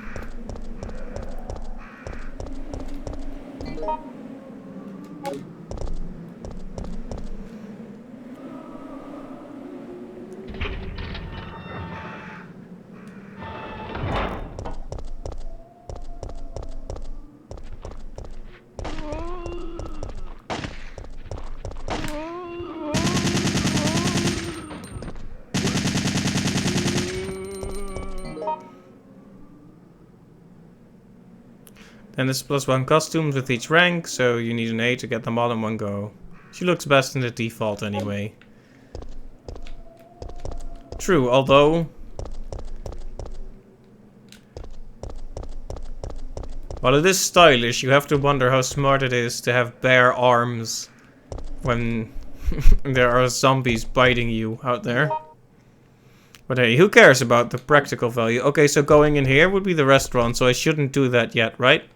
And it's +1 costumes with each rank, so you need an A to get them all in one go. She looks best in the default anyway. True, although... while it is stylish, you have to wonder how smart it is to have bare arms when there are zombies biting you out there. But hey, who cares about the practical value? Okay, so going in here would be the restaurant, so I shouldn't do that yet, right?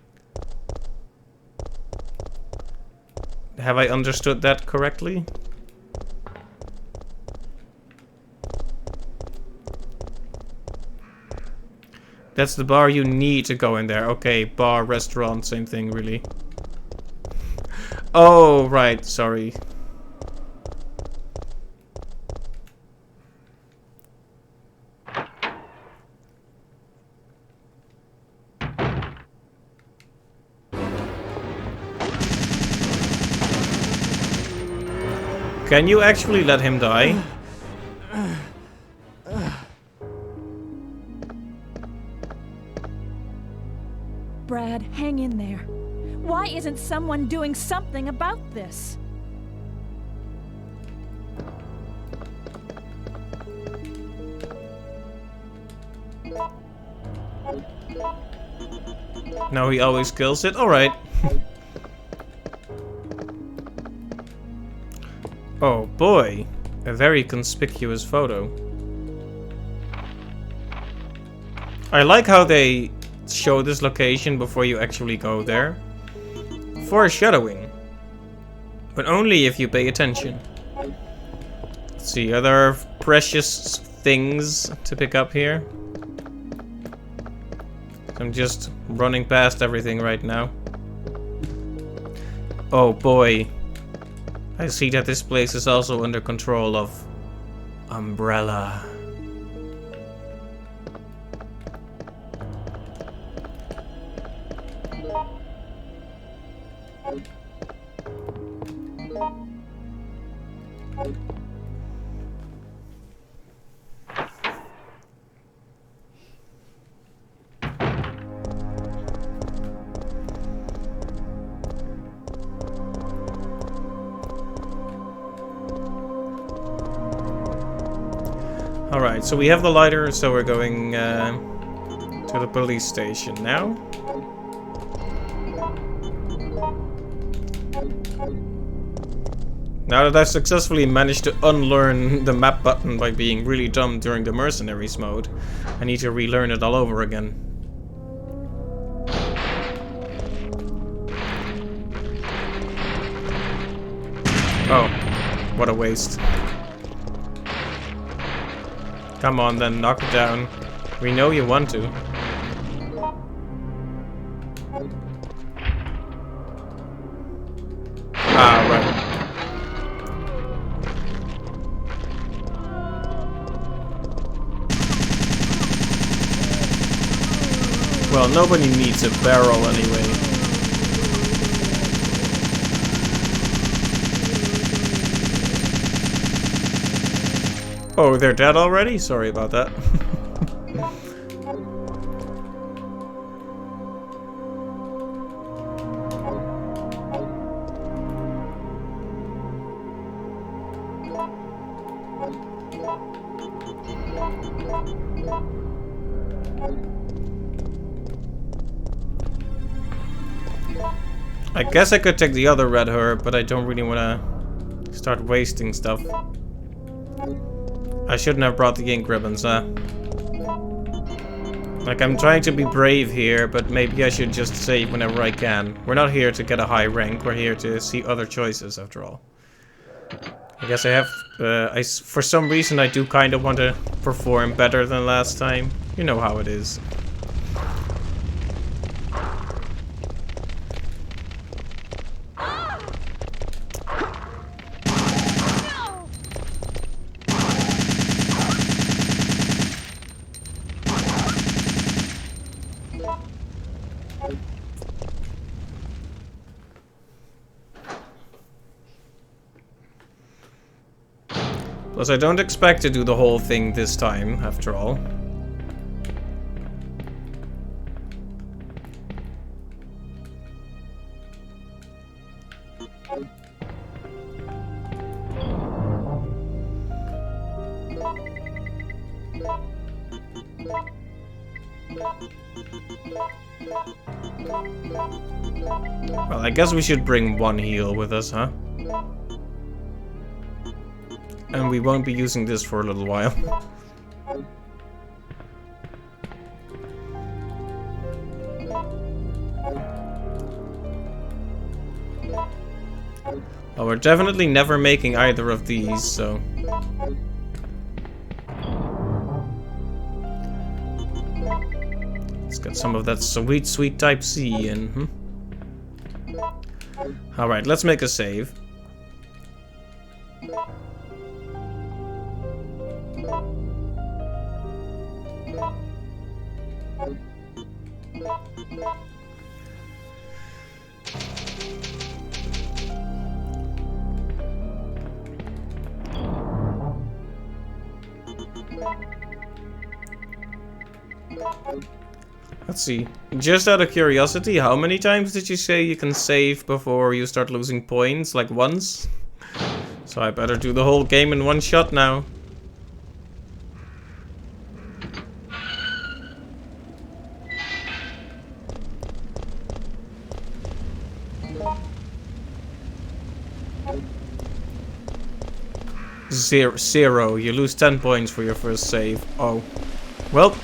Have I understood that correctly? That's the bar, you need to go in there. Okay, bar, restaurant, same thing really. Oh, right, sorry. Can you actually let him die? Brad, hang in there. Why isn't someone doing something about this? No, he always kills it. Alright. Oh boy, a very conspicuous photo. I like how they show this location before you actually go there. Foreshadowing. But only if you pay attention. Let's see, are there precious things to pick up here? I'm just running past everything right now. Oh boy. I see that this place is also under control of Umbrella. Alright, so we have the lighter, so we're going to the police station now. Now that I've successfully managed to unlearn the map button by being really dumb during the mercenaries mode, I need to relearn it all over again. Oh, what a waste. Come on then, knock it down. We know you want to. Ah, right. Well, nobody needs a barrel anyway. Oh, they're dead already? Sorry about that. I guess I could take the other red herb, but I don't really want to start wasting stuff. I shouldn't have brought the ink ribbons, huh? Like, I'm trying to be brave here, but maybe I should just save whenever I can. We're not here to get a high rank, we're here to see other choices, after all. I guess I have... for some reason, I do kind of want to perform better than last time. You know how it is. Plus, I don't expect to do the whole thing this time, after all. Well, I guess we should bring one heal with us, huh? And we won't be using this for a little while. Oh, we're definitely never making either of these, so... Let's get some of that sweet, sweet Type C in. Alright, let's make a save. Let's see. Just out of curiosity, how many times did you say you can save before you start losing points? Like once? So I better do the whole game in one shot now. Zero. You lose 10 points for your first save. Oh. Well.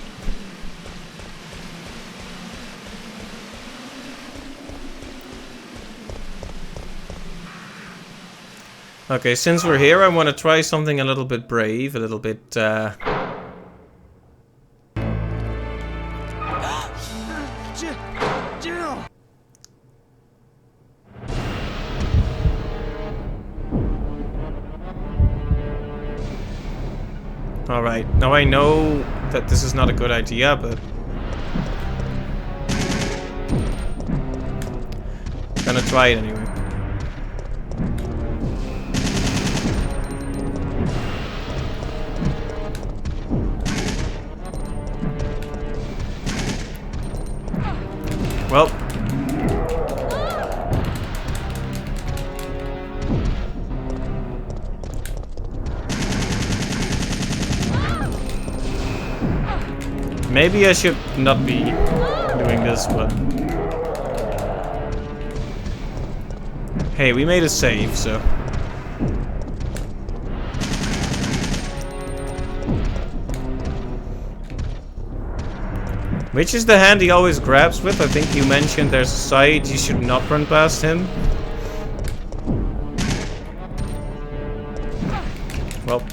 Okay, since we're here, I want to try something a little bit brave, a little bit, Jill! Alright, now I know that this is not a good idea, but... gonna try it anyway. Well... maybe I should not be doing this, but... hey, we made a save, so... which is the hand he always grabs with? I think you mentioned there's a side you should not run past him. Well...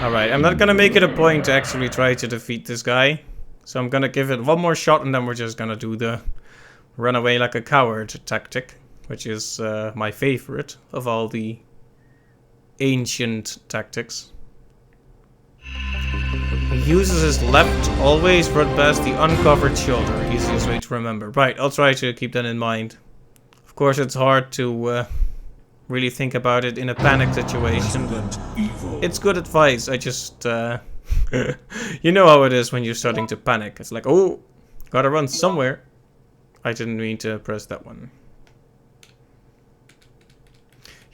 alright, I'm not gonna make it a point to actually try to defeat this guy. So I'm gonna give it one more shot and then we're just gonna do the run away like a coward tactic. Which is my favorite of all the ancient tactics. He uses his left, always run past the uncovered shoulder. Easiest way to remember. Right, I'll try to keep that in mind. Of course, it's hard to really think about it in a panic situation, but it's good advice. I just... you know how it is when you're starting to panic. It's like, oh, gotta run somewhere. I didn't mean to press that one.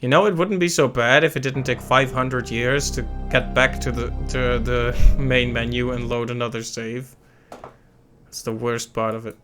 You know, it wouldn't be so bad if it didn't take 500 years to get back to the main menu and load another save. That's the worst part of it.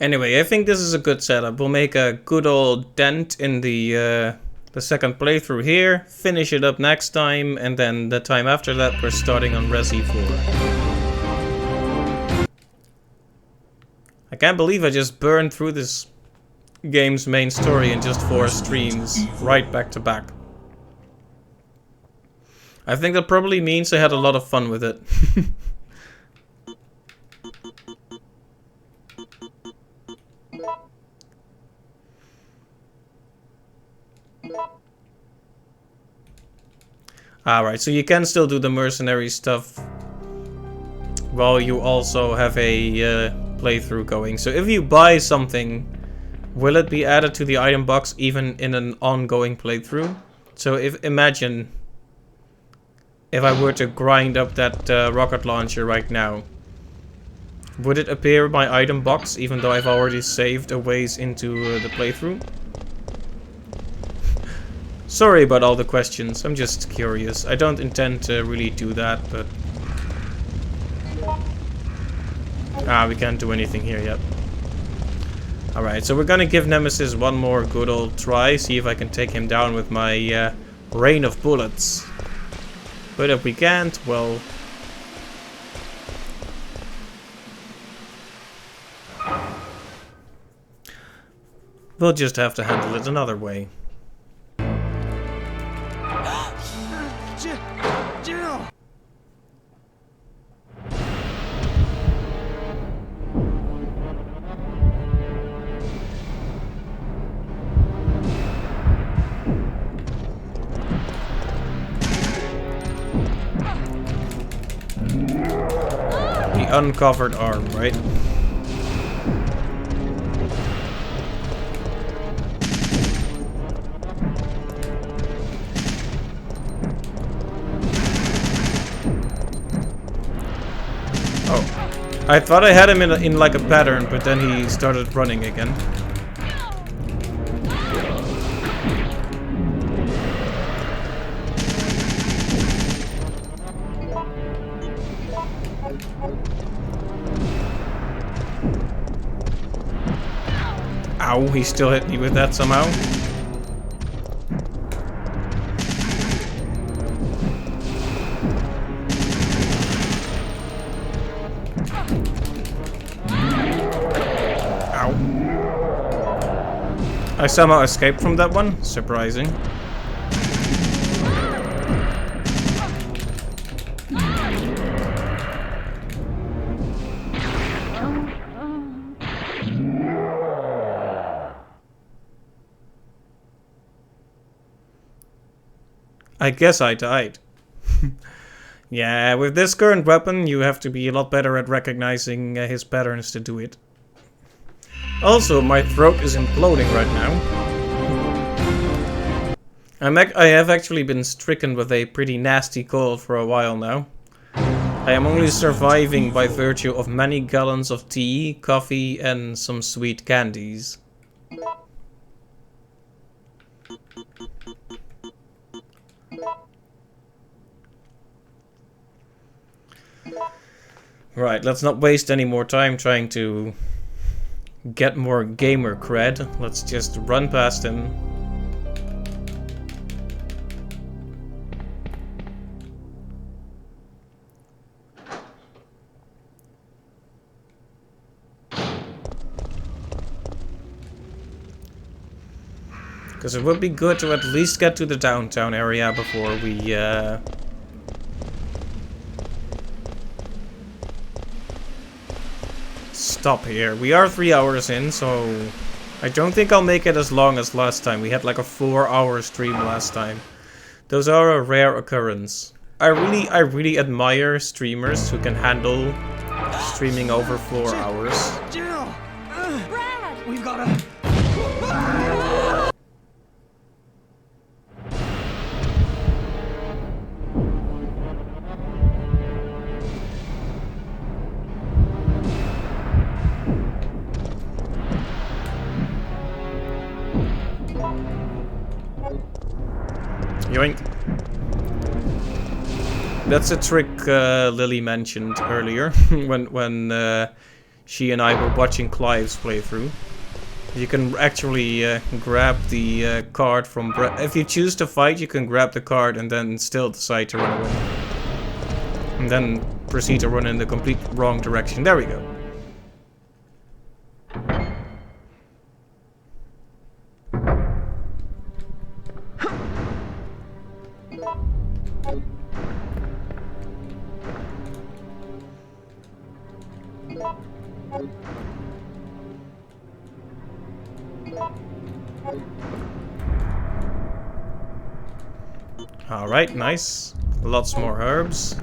Anyway, I think this is a good setup. We'll make a good old dent in the second playthrough here, finish it up next time, and then the time after that we're starting on Resi 4. I can't believe I just burned through this game's main story in just 4 streams, right back to back. I think that probably means I had a lot of fun with it. Alright, so you can still do the mercenary stuff while you also have a playthrough going. So if you buy something, will it be added to the item box even in an ongoing playthrough? So imagine if I were to grind up that rocket launcher right now. Would it appear in my item box even though I've already saved a ways into the playthrough? Sorry about all the questions, I'm just curious. I don't intend to really do that, but... we can't do anything here yet. Alright, so we're gonna give Nemesis one more good old try, see if I can take him down with my rain of bullets. But if we can't, well... we'll just have to handle it another way. Jill! The uncovered arm, right? I thought I had him in like a pattern, but then he started running again. Ow, he still hit me with that somehow. Ow. I somehow escaped from that one. Surprising. I guess I died. Yeah, with this current weapon, you have to be a lot better at recognizing his patterns to do it. Also, my throat is imploding right now. I have actually been stricken with a pretty nasty cold for a while now. I am only surviving by virtue of many gallons of tea, coffee, and some sweet candies. Right, let's not waste any more time trying to get more gamer cred. Let's just run past him. Because it would be good to at least get to the downtown area before we stop here. We are 3 hours in, so I don't think I'll make it as long as last time. We had like a 4-hour stream last time. Those are a rare occurrence. I really admire streamers who can handle streaming over 4 hours. Jill! Brad! We've gotta... Yoink. That's a trick Lily mentioned earlier when she and I were watching Clive's playthrough. You can actually grab the card from if you choose to fight, you can grab the card and then still decide to run away. And then proceed to run in the complete wrong direction. There we go. Alright, nice. Lots more herbs.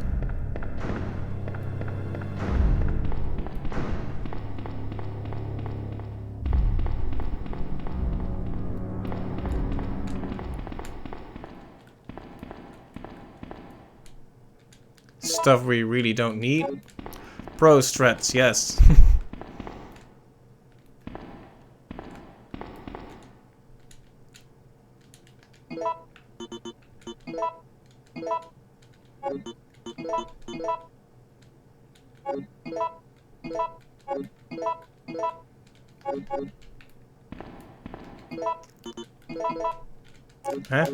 Stuff we really don't need. Pro strats, yes. Huh?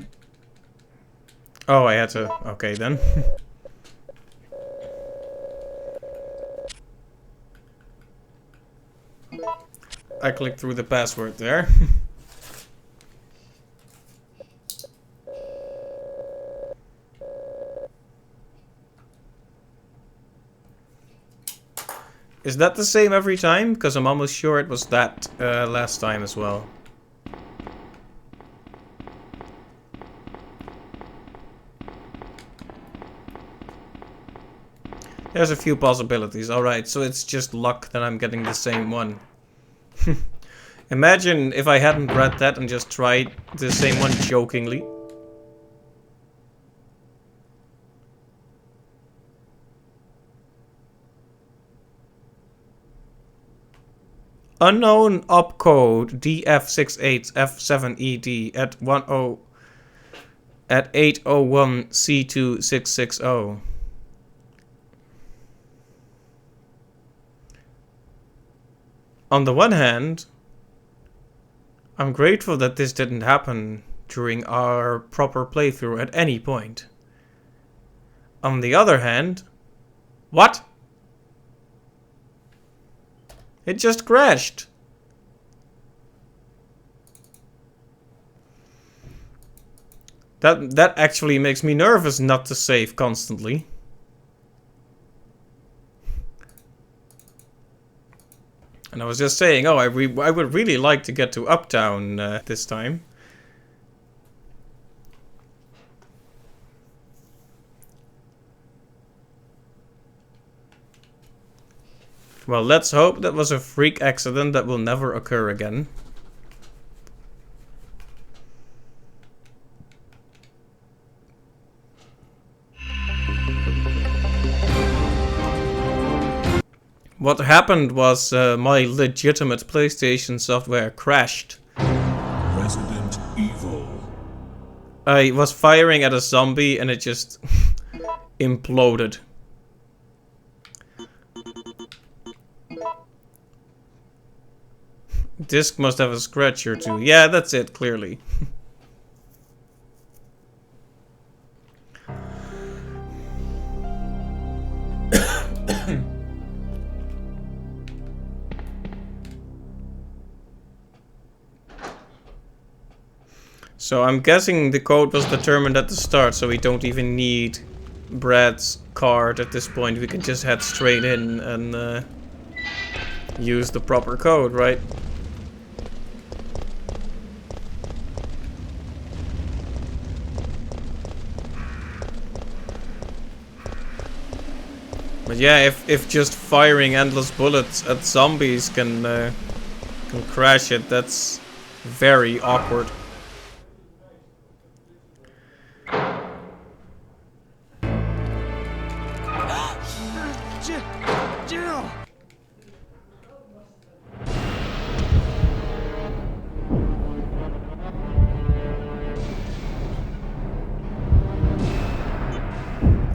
Oh, I had to... Okay, then. I clicked through the password there. Is that the same every time? Because I'm almost sure it was that last time as well. There's a few possibilities. Alright, so it's just luck that I'm getting the same one. Imagine if I hadn't read that and just tried the same one jokingly. Unknown opcode DF68F7ED at 801 C2660. on the one hand, I'm grateful that this didn't happen during our proper playthrough at any point. On the other hand, what? It just crashed. That actually makes me nervous not to save constantly. And I was just saying, oh, I would really like to get to Uptown this time. Well, let's hope that was a freak accident that will never occur again. What happened was my legitimate PlayStation software crashed. Resident Evil. I was firing at a zombie and it just imploded. Disk must have a scratch or two. Yeah, that's it, clearly. So I'm guessing the code was determined at the start, so we don't even need Brad's card at this point. We can just head straight in and use the proper code, right? But yeah, if just firing endless bullets at zombies can crash it, that's very awkward. Jill!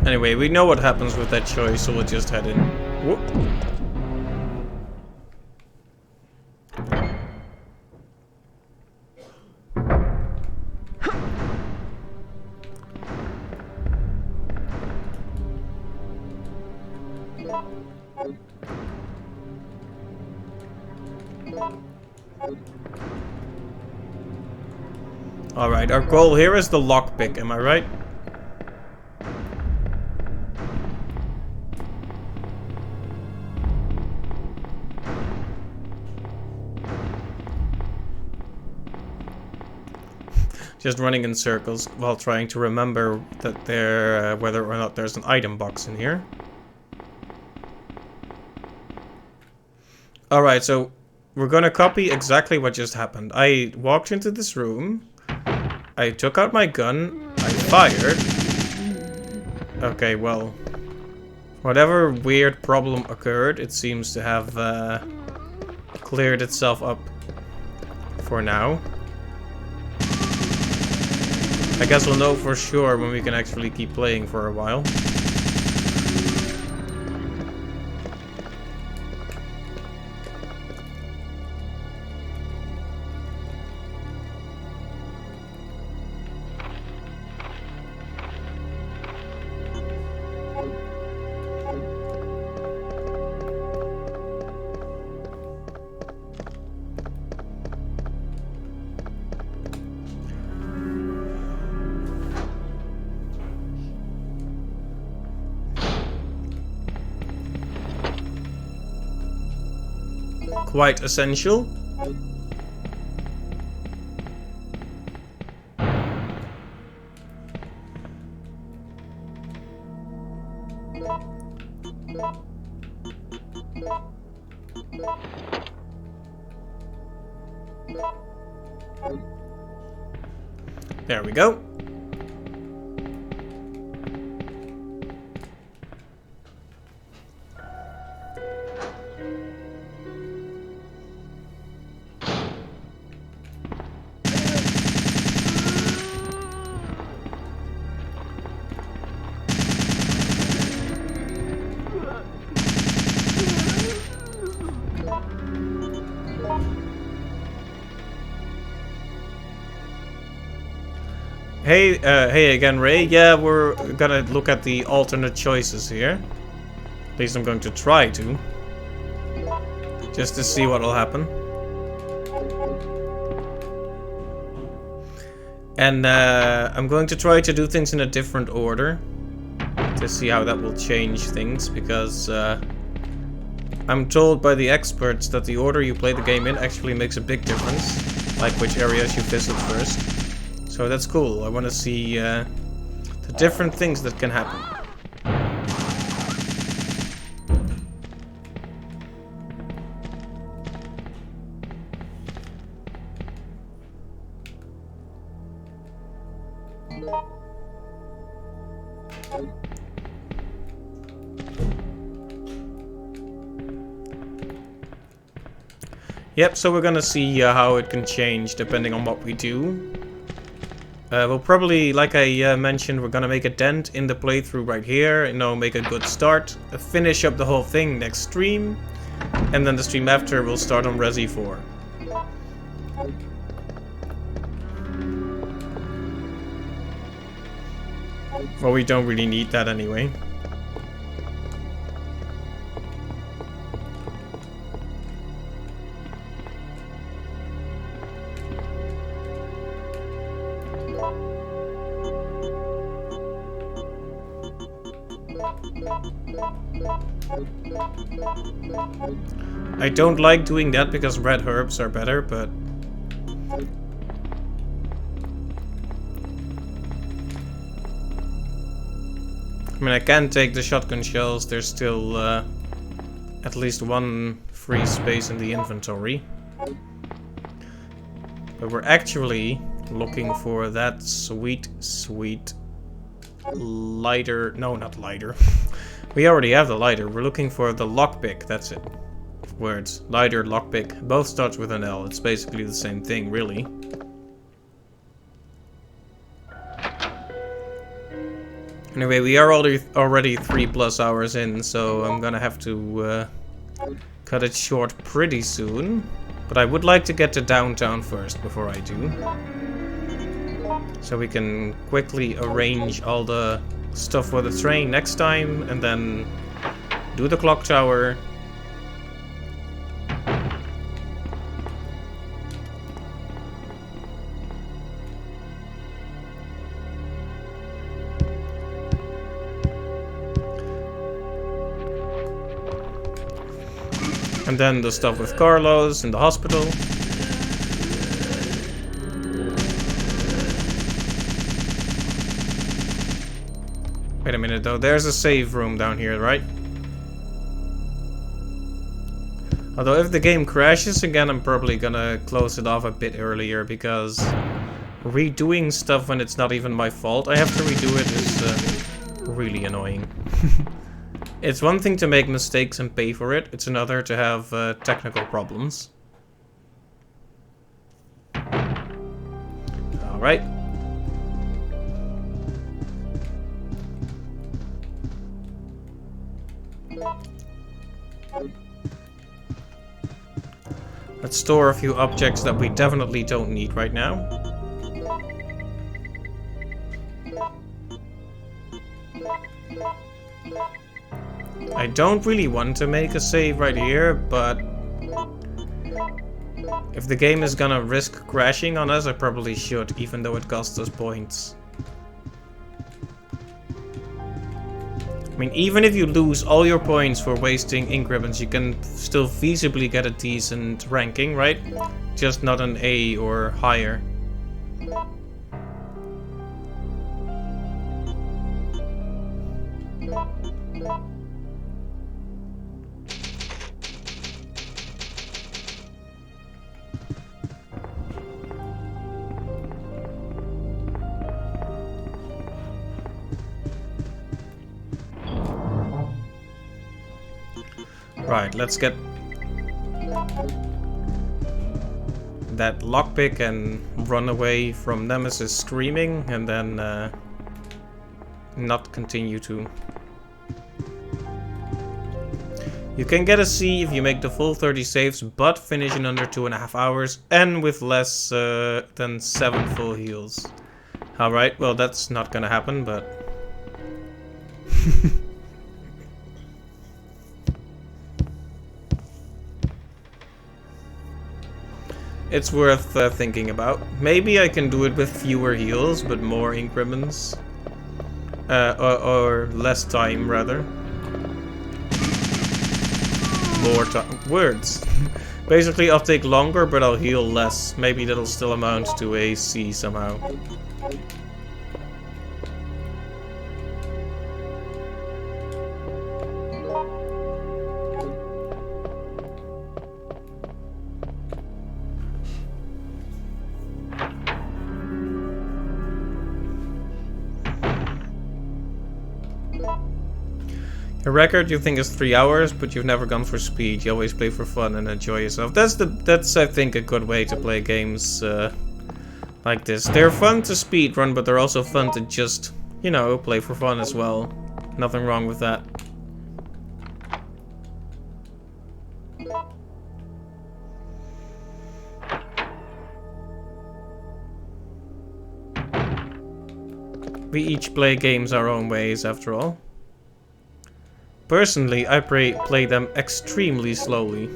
Anyway, we know what happens with that choice, so we'll just head in. Whoop. Alright, our goal here is the lockpick, am I right? Just running in circles while trying to remember that there, whether or not there's an item box in here. Alright, so we're gonna copy exactly what just happened. I walked into this room. I took out my gun. I fired. Okay, well, whatever weird problem occurred, it seems to have cleared itself up for now. I guess we'll know for sure when we can actually keep playing for a while. Quite essential. There we go. Hey again, Ray. Yeah, we're gonna look at the alternate choices here. At least I'm going to try to. Just to see what will happen. And I'm going to try to do things in a different order. To see how that will change things, because I'm told by the experts that the order you play the game in actually makes a big difference. Like which areas you visit first. So that's cool. I want to see the different things that can happen. Yep, so we're gonna see how it can change depending on what we do. We'll probably, like I mentioned, we're gonna make a dent in the playthrough right here, you know, make a good start, finish up the whole thing next stream, and then the stream after we'll start on Resi 4. Well, we don't really need that anyway. I don't like doing that because red herbs are better, but... I mean, I can take the shotgun shells, there's still at least one free space in the inventory. But we're actually looking for that sweet lighter... No, not lighter. We already have the lighter. We're looking for the lockpick, that's it. Words. Lighter, lockpick. Both starts with an L. It's basically the same thing, really. Anyway, we are already 3+ hours in, so I'm gonna have to cut it short pretty soon. But I would like to get to downtown first before I do. So we can quickly arrange all the stuff for the train next time, and then do the clock tower. And then the stuff with Carlos in the hospital. Wait a minute though, there's a save room down here, right? Although if the game crashes again, I'm probably gonna close it off a bit earlier, because redoing stuff when it's not even my fault I have to redo it is really annoying. It's one thing to make mistakes and pay for it, it's another to have technical problems. Alright. Let's store a few objects that we definitely don't need right now. I don't really want to make a save right here, but if the game is gonna risk crashing on us, I probably should, even though it costs us points. I mean, even if you lose all your points for wasting ink ribbons, you can still feasibly get a decent ranking, right? Just not an A or higher. Right, let's get that lockpick and run away from Nemesis screaming, and then not continue to. You can get a C if you make the full 30 saves, but finish in under 2.5 hours and with less than 7 full heals. Alright, well that's not gonna happen, but... It's worth thinking about. Maybe I can do it with fewer heals, but more increments. Or less time, rather. More time. Words. Basically, I'll take longer, but I'll heal less. Maybe that'll still amount to a C somehow. A record you think is 3 hours, but you've never gone for speed. You always play for fun and enjoy yourself. That's I think a good way to play games like this. They're fun to speed run, but they're also fun to just, you know, play for fun as well. Nothing wrong with that. We each play games our own ways, after all. Personally, I play them extremely slowly.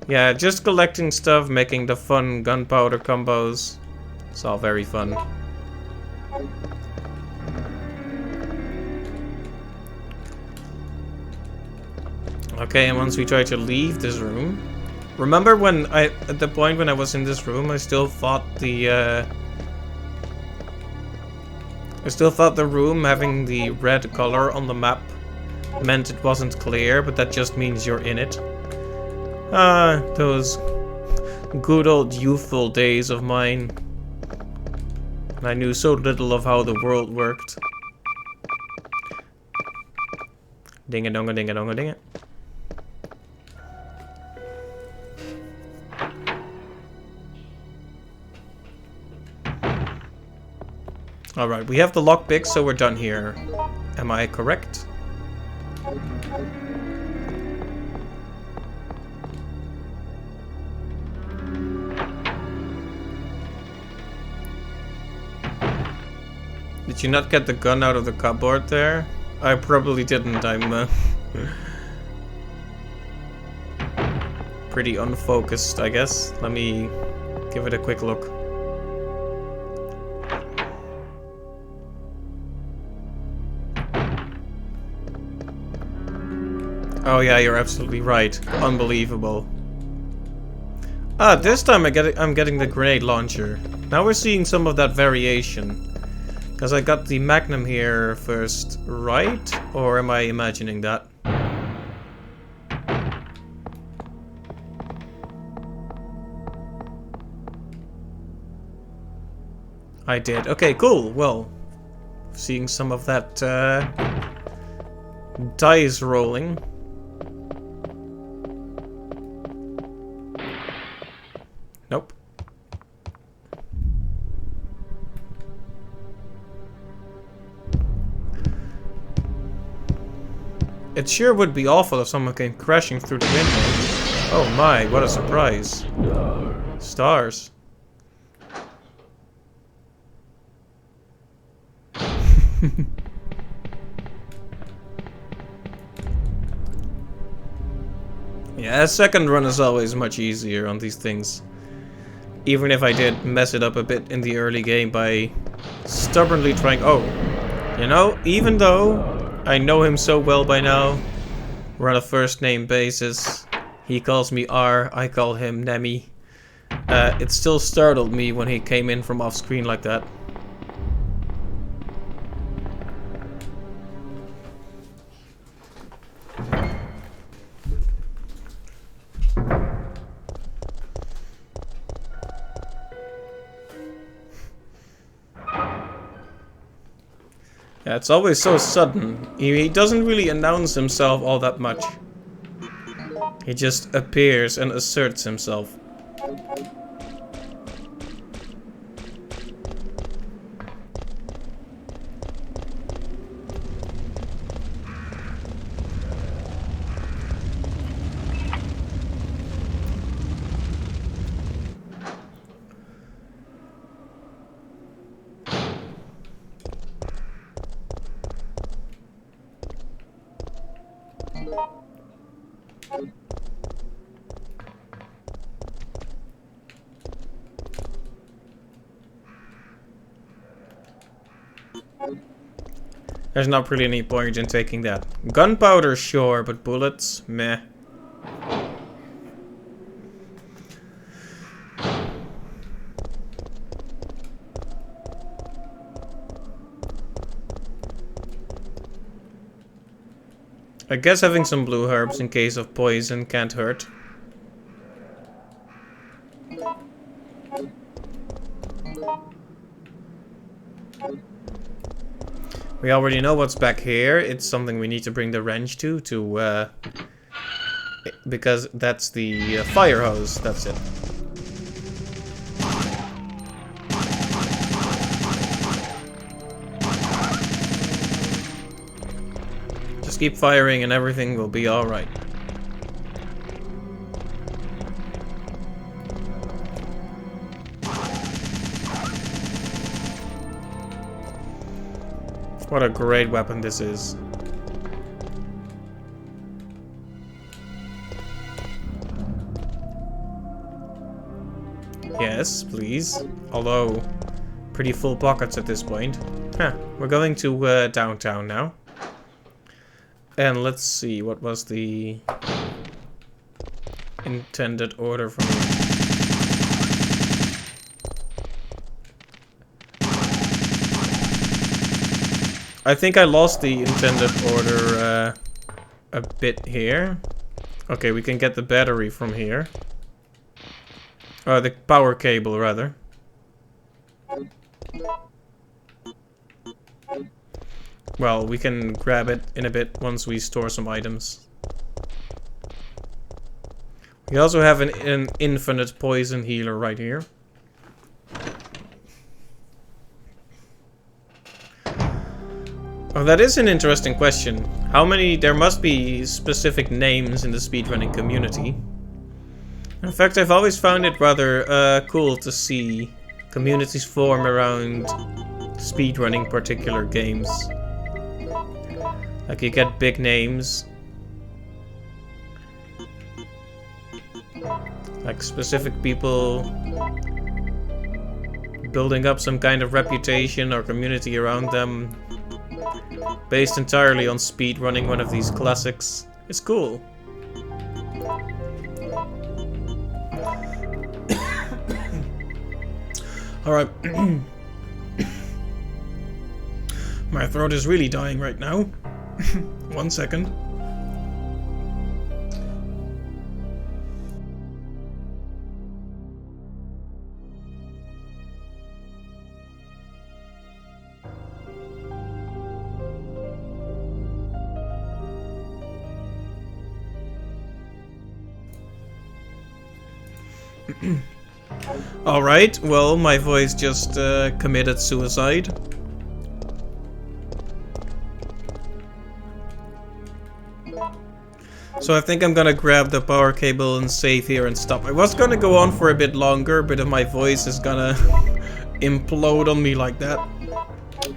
Yeah, just collecting stuff, making the fun gunpowder combos. It's all very fun. Okay, and once we try to leave this room... Remember when at the point when I was in this room, I still thought the room having the red color on the map meant it wasn't clear, but that just means you're in it. Those good old youthful days of mine. I knew so little of how the world worked. Ding-a-donga, ding-a-donga, ding-a. Alright, we have the lockpick, so we're done here. Am I correct? Did you not get the gun out of the cupboard there? I probably didn't, I'm pretty unfocused, I guess. Let me give it a quick look. Oh yeah, you're absolutely right. Unbelievable. Ah, this time I'm getting the grenade launcher. Now we're seeing some of that variation. Because I got the Magnum here first, right? Or am I imagining that? I did. Okay, cool. Well, seeing some of that dice rolling. Nope. It sure would be awful if someone came crashing through the window. Oh my, what a surprise. Stars. Yeah, a second run is always much easier on these things. Even if I did mess it up a bit in the early game by stubbornly trying... Oh, you know, even though I know him so well by now, we're on a first name basis. He calls me R, I call him Nemi. It still startled me when he came in from off screen like that. Yeah, it's always so sudden. He doesn't really announce himself all that much. He just appears and asserts himself. There's not really any point in taking that. Gunpowder, sure, but bullets, meh. I guess having some blue herbs in case of poison can't hurt. We already know what's back here. It's something we need to bring the wrench to because that's the fire hose. That's it. Just keep firing and everything will be alright. What a great weapon this is. Yes, please. Although, pretty full pockets at this point. Huh, we're going to downtown now. And let's see, what was the intended order from here? I think I lost the intended order a bit here. Okay, we can get the battery from here. The power cable, rather. Well, we can grab it in a bit once we store some items. We also have an infinite poison healer right here. Oh, that is an interesting question. How many... There must be specific names in the speedrunning community. In fact, I've always found it rather cool to see communities form around speedrunning particular games. Like, you get big names. Like, specific people building up some kind of reputation or community around them. Based entirely on speedrunning one of these classics. It's cool. Alright. My throat is really dying right now. 1 second. Alright, well, my voice just committed suicide. So I think I'm gonna grab the power cable and save here and stop. I was gonna go on for a bit longer, but if my voice is gonna implode on me like that,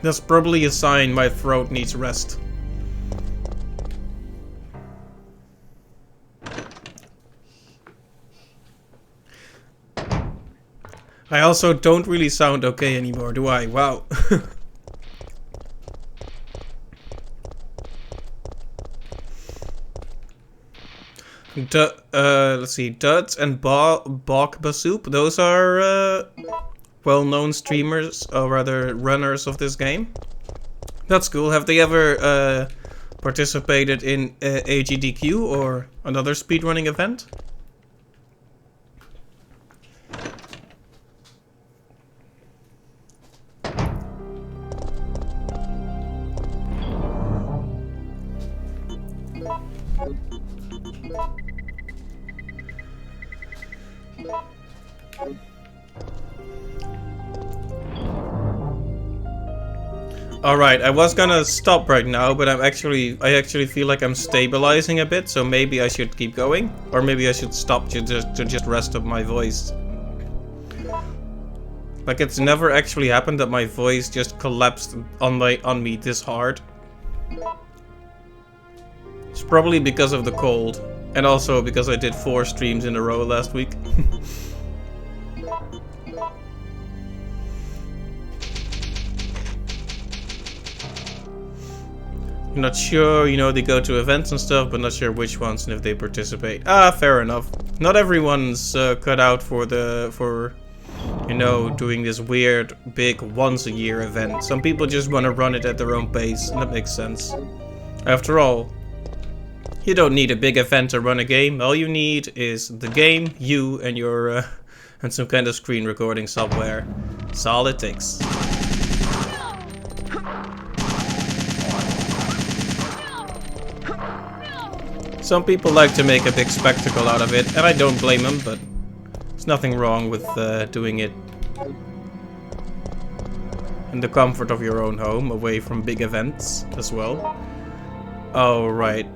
that's probably a sign my throat needs rest. I also don't really sound okay anymore, do I? Wow. Let's see, Duds and Bokbasoup, those are well-known streamers, or rather runners of this game. That's cool. Have they ever participated in AGDQ or another speedrunning event? Alright, I was gonna stop right now, but I actually feel like I'm stabilizing a bit, so maybe I should keep going, or maybe I should stop to just rest up my voice. Like, it's never actually happened that my voice just collapsed on me this hard. It's probably because of the cold, and also because I did 4 streams in a row last week. You're not sure, you know, they go to events and stuff, but not sure which ones and if they participate. Ah, fair enough. Not everyone's cut out for you know, doing this weird, big, once-a-year event. Some people just want to run it at their own pace, and that makes sense. After all, you don't need a big event to run a game. All you need is the game, you, and your and some kind of screen recording software. That's all it takes. Some people like to make a big spectacle out of it, and I don't blame them, but there's nothing wrong with doing it in the comfort of your own home, away from big events as well. Oh, right.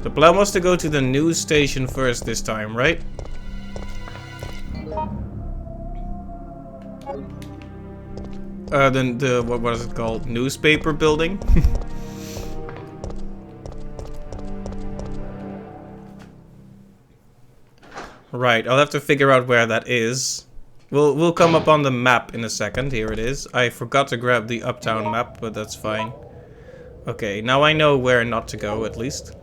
The plan was to go to the news station first this time, right? Then the, what was it called? Newspaper building? Right, I'll have to figure out where that is. We'll come up on the map in a second. Here it is. I forgot to grab the Uptown map, but that's fine. Okay, now I know where not to go, at least.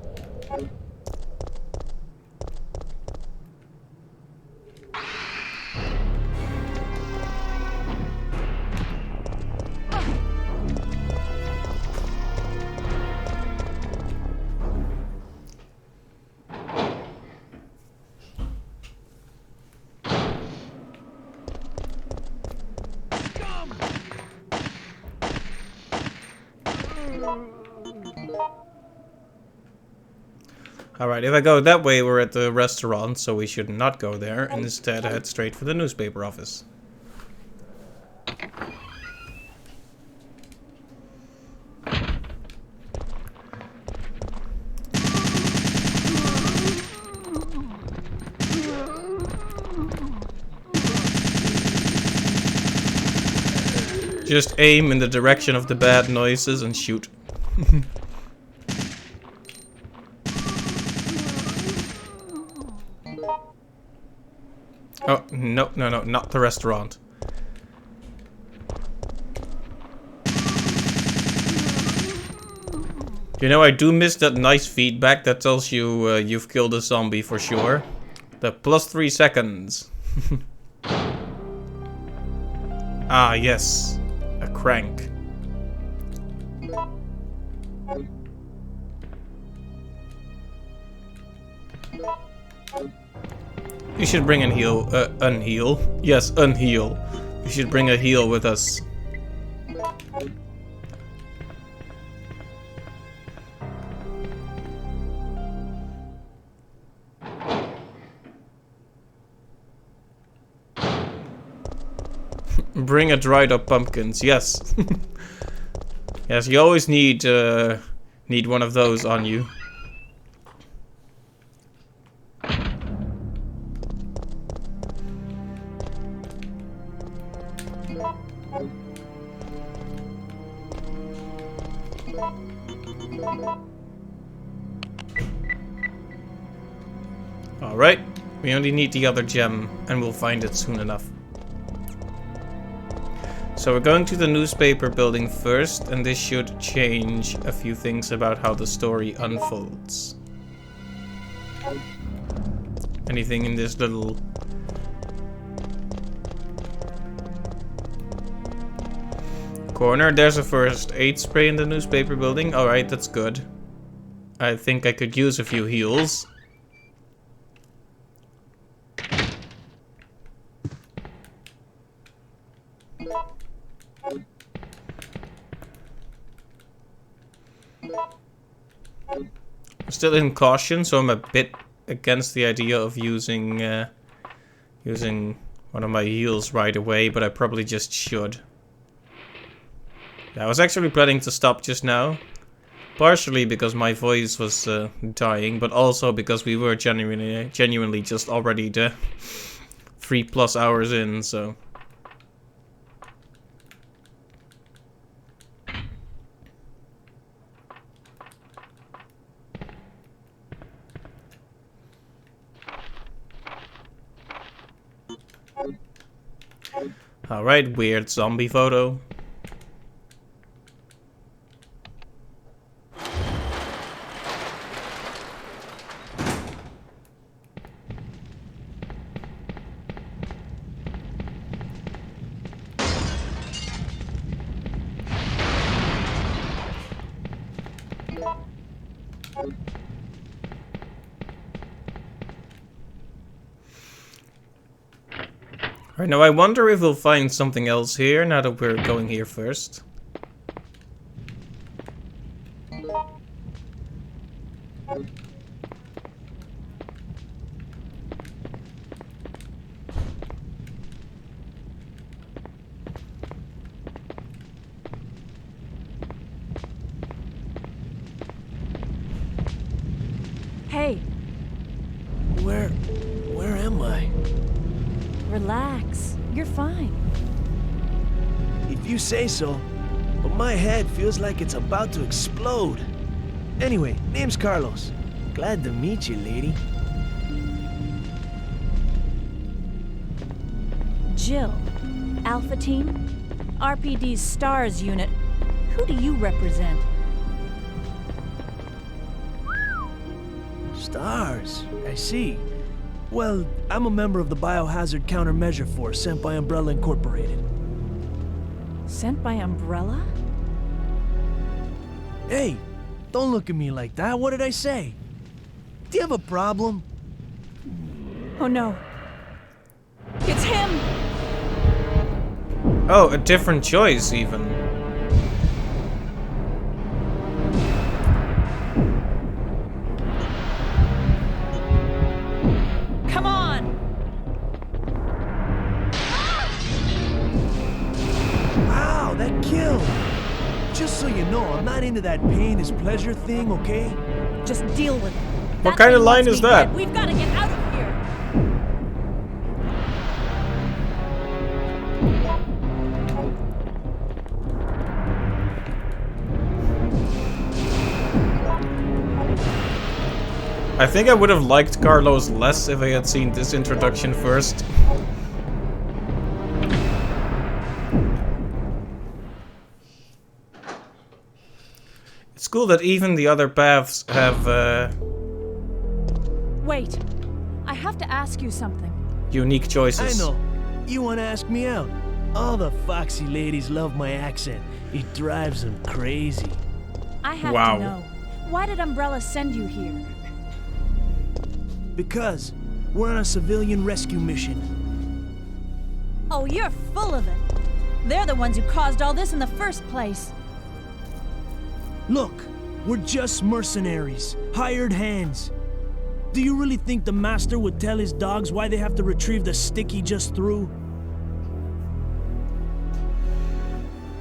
Alright, if I go that way, we're at the restaurant, so we should not go there, and instead head straight for the newspaper office. Just aim in the direction of the bad noises and shoot. Oh, no, no, no, not the restaurant. You know, I do miss that nice feedback that tells you you've killed a zombie for sure. The +3 seconds. Ah, yes. A crank. You should bring unheal. Yes, unheal. You should bring a heal with us. Bring a dried up pumpkins, yes. Yes, you always need one of those on you. Alright, we only need the other gem, and we'll find it soon enough. So we're going to the newspaper building first, and this should change a few things about how the story unfolds. Anything in this little... corner? There's a first aid spray in the newspaper building. Alright, that's good. I think I could use a few heals. I'm still in caution, so I'm a bit against the idea of using one of my heals right away, but I probably just should. Yeah, I was actually planning to stop just now, partially because my voice was dying, but also because we were genuinely just already 3+ hours in, so. Alright, weird zombie photo. Alright, now I wonder if we'll find something else here now that we're going here first. Hey, Where am I? relax. You're fine. If you say so, but my head feels like it's about to explode. Anyway, name's Carlos. Glad to meet you, lady. Jill, Alpha Team, RPD's STARS unit. Who do you represent? Stars, I see. Well, I'm a member of the Biohazard Countermeasure Force sent by Umbrella Incorporated. Sent by Umbrella? Hey, don't look at me like that. What did I say? Do you have a problem? Oh no. It's him! Oh, a different choice even. Come on! Ow, that killed! Just so you know, I'm not into that pain is pleasure thing, okay? Just deal with it. What kind of line is that? We've got to get out of here! I think I would have liked Carlos less if I had seen this introduction first. It's cool that even the other paths have Wait. I have to ask you something. unique I choices. know. You want to ask me out? All the foxy ladies love my accent. It drives them crazy. I have Wow. to know. Why did Umbrella send you here? Because we're on a civilian rescue mission. Oh, you're full of it. They're the ones who caused all this in the first place. Look, we're just mercenaries, hired hands. Do you really think the master would tell his dogs why they have to retrieve the stick he just threw?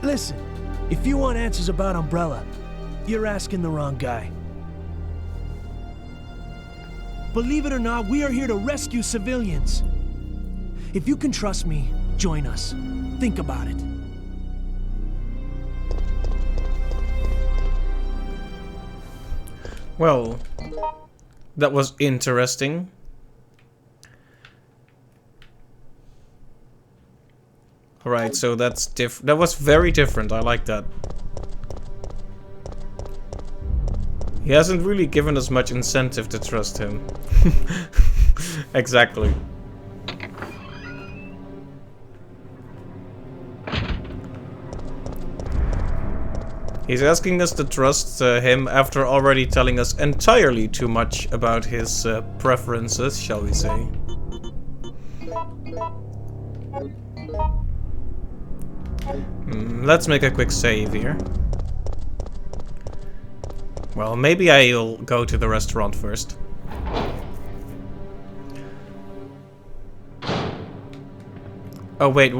Listen, if you want answers about Umbrella, you're asking the wrong guy. Believe it or not, we are here to rescue civilians. If you can trust me, join us. Think about it. Well, that was interesting. Alright, so that's different. That was very different. I like that. He hasn't really given us much incentive to trust him. Exactly. He's asking us to trust him after already telling us entirely too much about his preferences, shall we say. Let's make a quick save here. Well, maybe I'll go to the restaurant first. Oh, wait.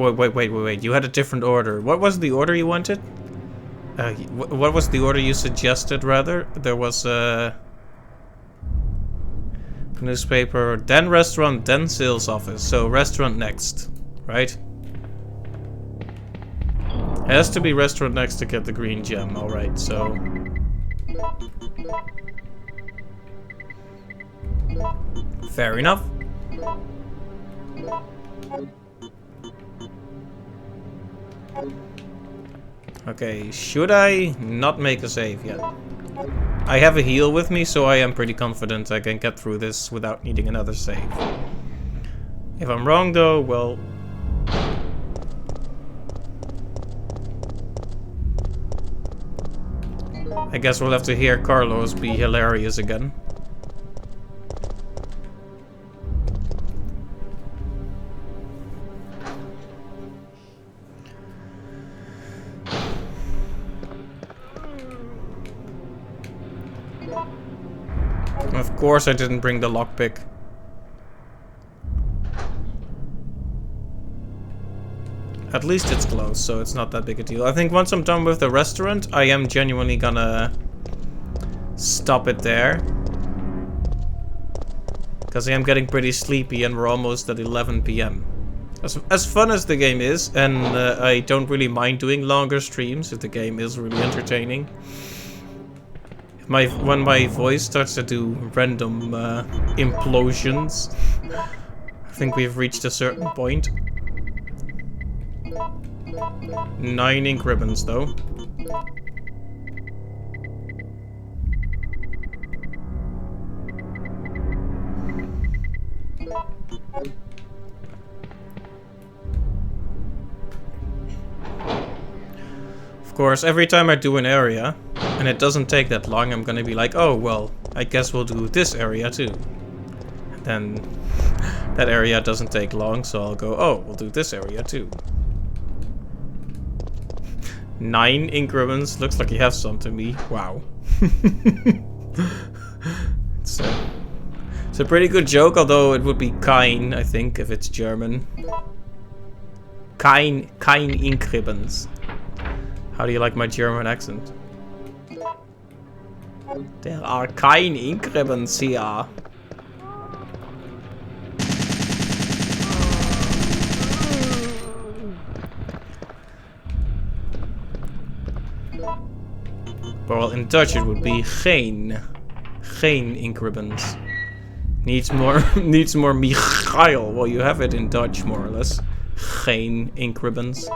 You had a different order. What was the order you wanted? What was the order you suggested, rather? There was a newspaper, then restaurant, then sales office. So restaurant next, right? Has to be restaurant next to get the green gem. Alright, so... fair enough. Okay, should I not make a save yet? I have a heal with me, so I am pretty confident I can get through this without needing another save. If I'm wrong though, well... I guess we'll have to hear Carlos be hilarious again. course I didn't bring the lockpick. At least it's close, so it's not that big a deal. I think once I'm done with the restaurant, I am genuinely gonna stop it there. Because I am getting pretty sleepy and we're almost at 11 PM. As fun as the game is, and I don't really mind doing longer streams if the game is really entertaining. When my voice starts to do random implosions, I think we've reached a certain point. 9 ink ribbons though. Of course, every time I do an area, and it doesn't take that long, I'm gonna be like, oh, well, I guess we'll do this area too. And then that area doesn't take long, so I'll go, oh, we'll do this area too. 9 ink ribbons, looks like you have some to me. Wow. It's a pretty good joke, although it would be kein, I think, if it's German. Kein ink ribbons. How do you like my German accent? There are kein ink ribbons here. Well, in Dutch it would be geen ink ribbons. Needs more Michael. Well, you have it in Dutch more or less. Geen ink ribbons.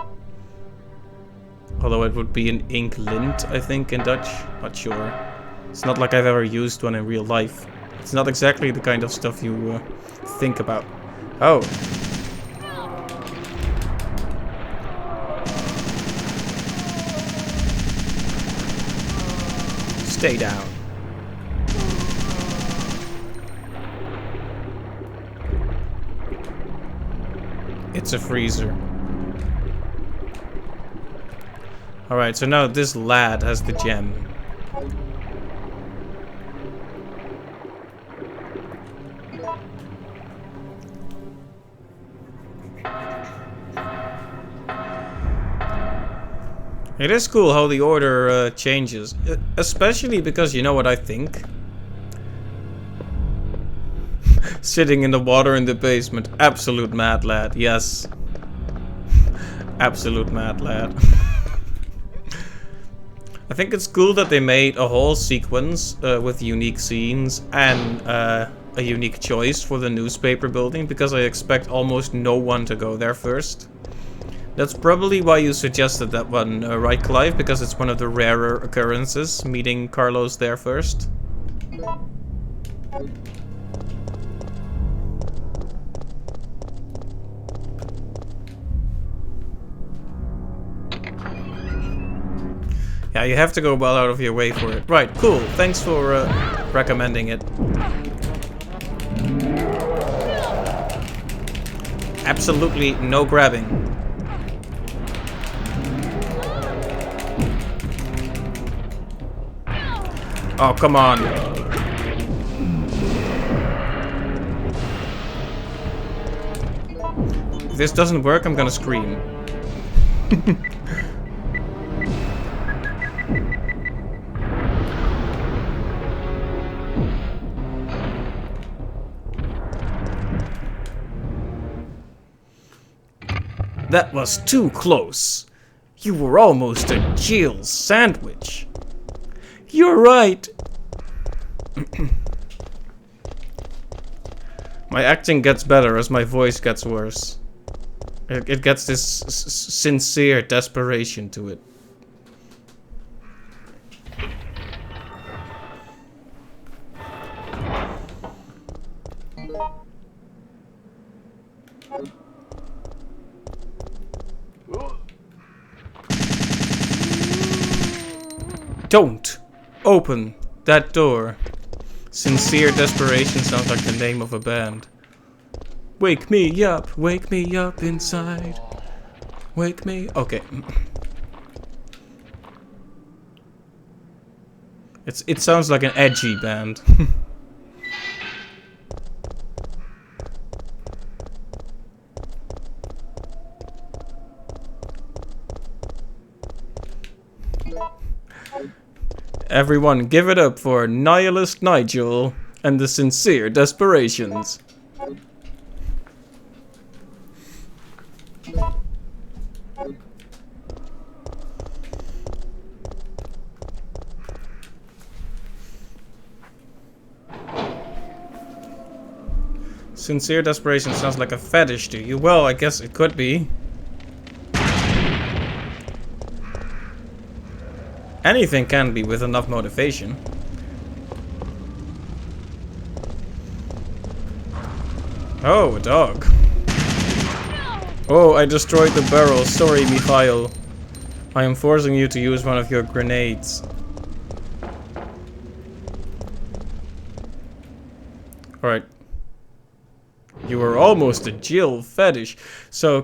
Although it would be an ink lint, I think, in Dutch. Not sure. It's not like I've ever used one in real life. It's not exactly the kind of stuff you think about. Oh. Stay down. It's a freezer. Alright, so now this lad has the gem. It is cool how the order changes, especially because you know what I think? Sitting in the water in the basement, absolute mad lad, yes. Absolute mad lad. I think it's cool that they made a whole sequence with unique scenes and a unique choice for the newspaper building, because I expect almost no one to go there first. That's probably why you suggested that one, right, Clive? Because it's one of the rarer occurrences, meeting Carlos there first. Yeah, you have to go well out of your way for it. Right, cool. Thanks for recommending it. Absolutely no grabbing. Oh, come on. If this doesn't work, I'm gonna scream. That was too close. You were almost a Jill sandwich. You're right. My acting gets better as my voice gets worse. It gets this sincere desperation to it. Don't open that door. Sincere desperation sounds like the name of a band. Wake me up inside. Wake me. Okay. It sounds like an edgy band. Everyone give it up for Nihilist Nigel and the Sincere Desperations. Sincere Desperation sounds like a fetish to you. Well, I guess it could be. Anything can be with enough motivation. Oh, a dog. Oh, I destroyed the barrel. Sorry, Mikhail. I am forcing you to use one of your grenades. Alright. You were almost a Jill fetish. So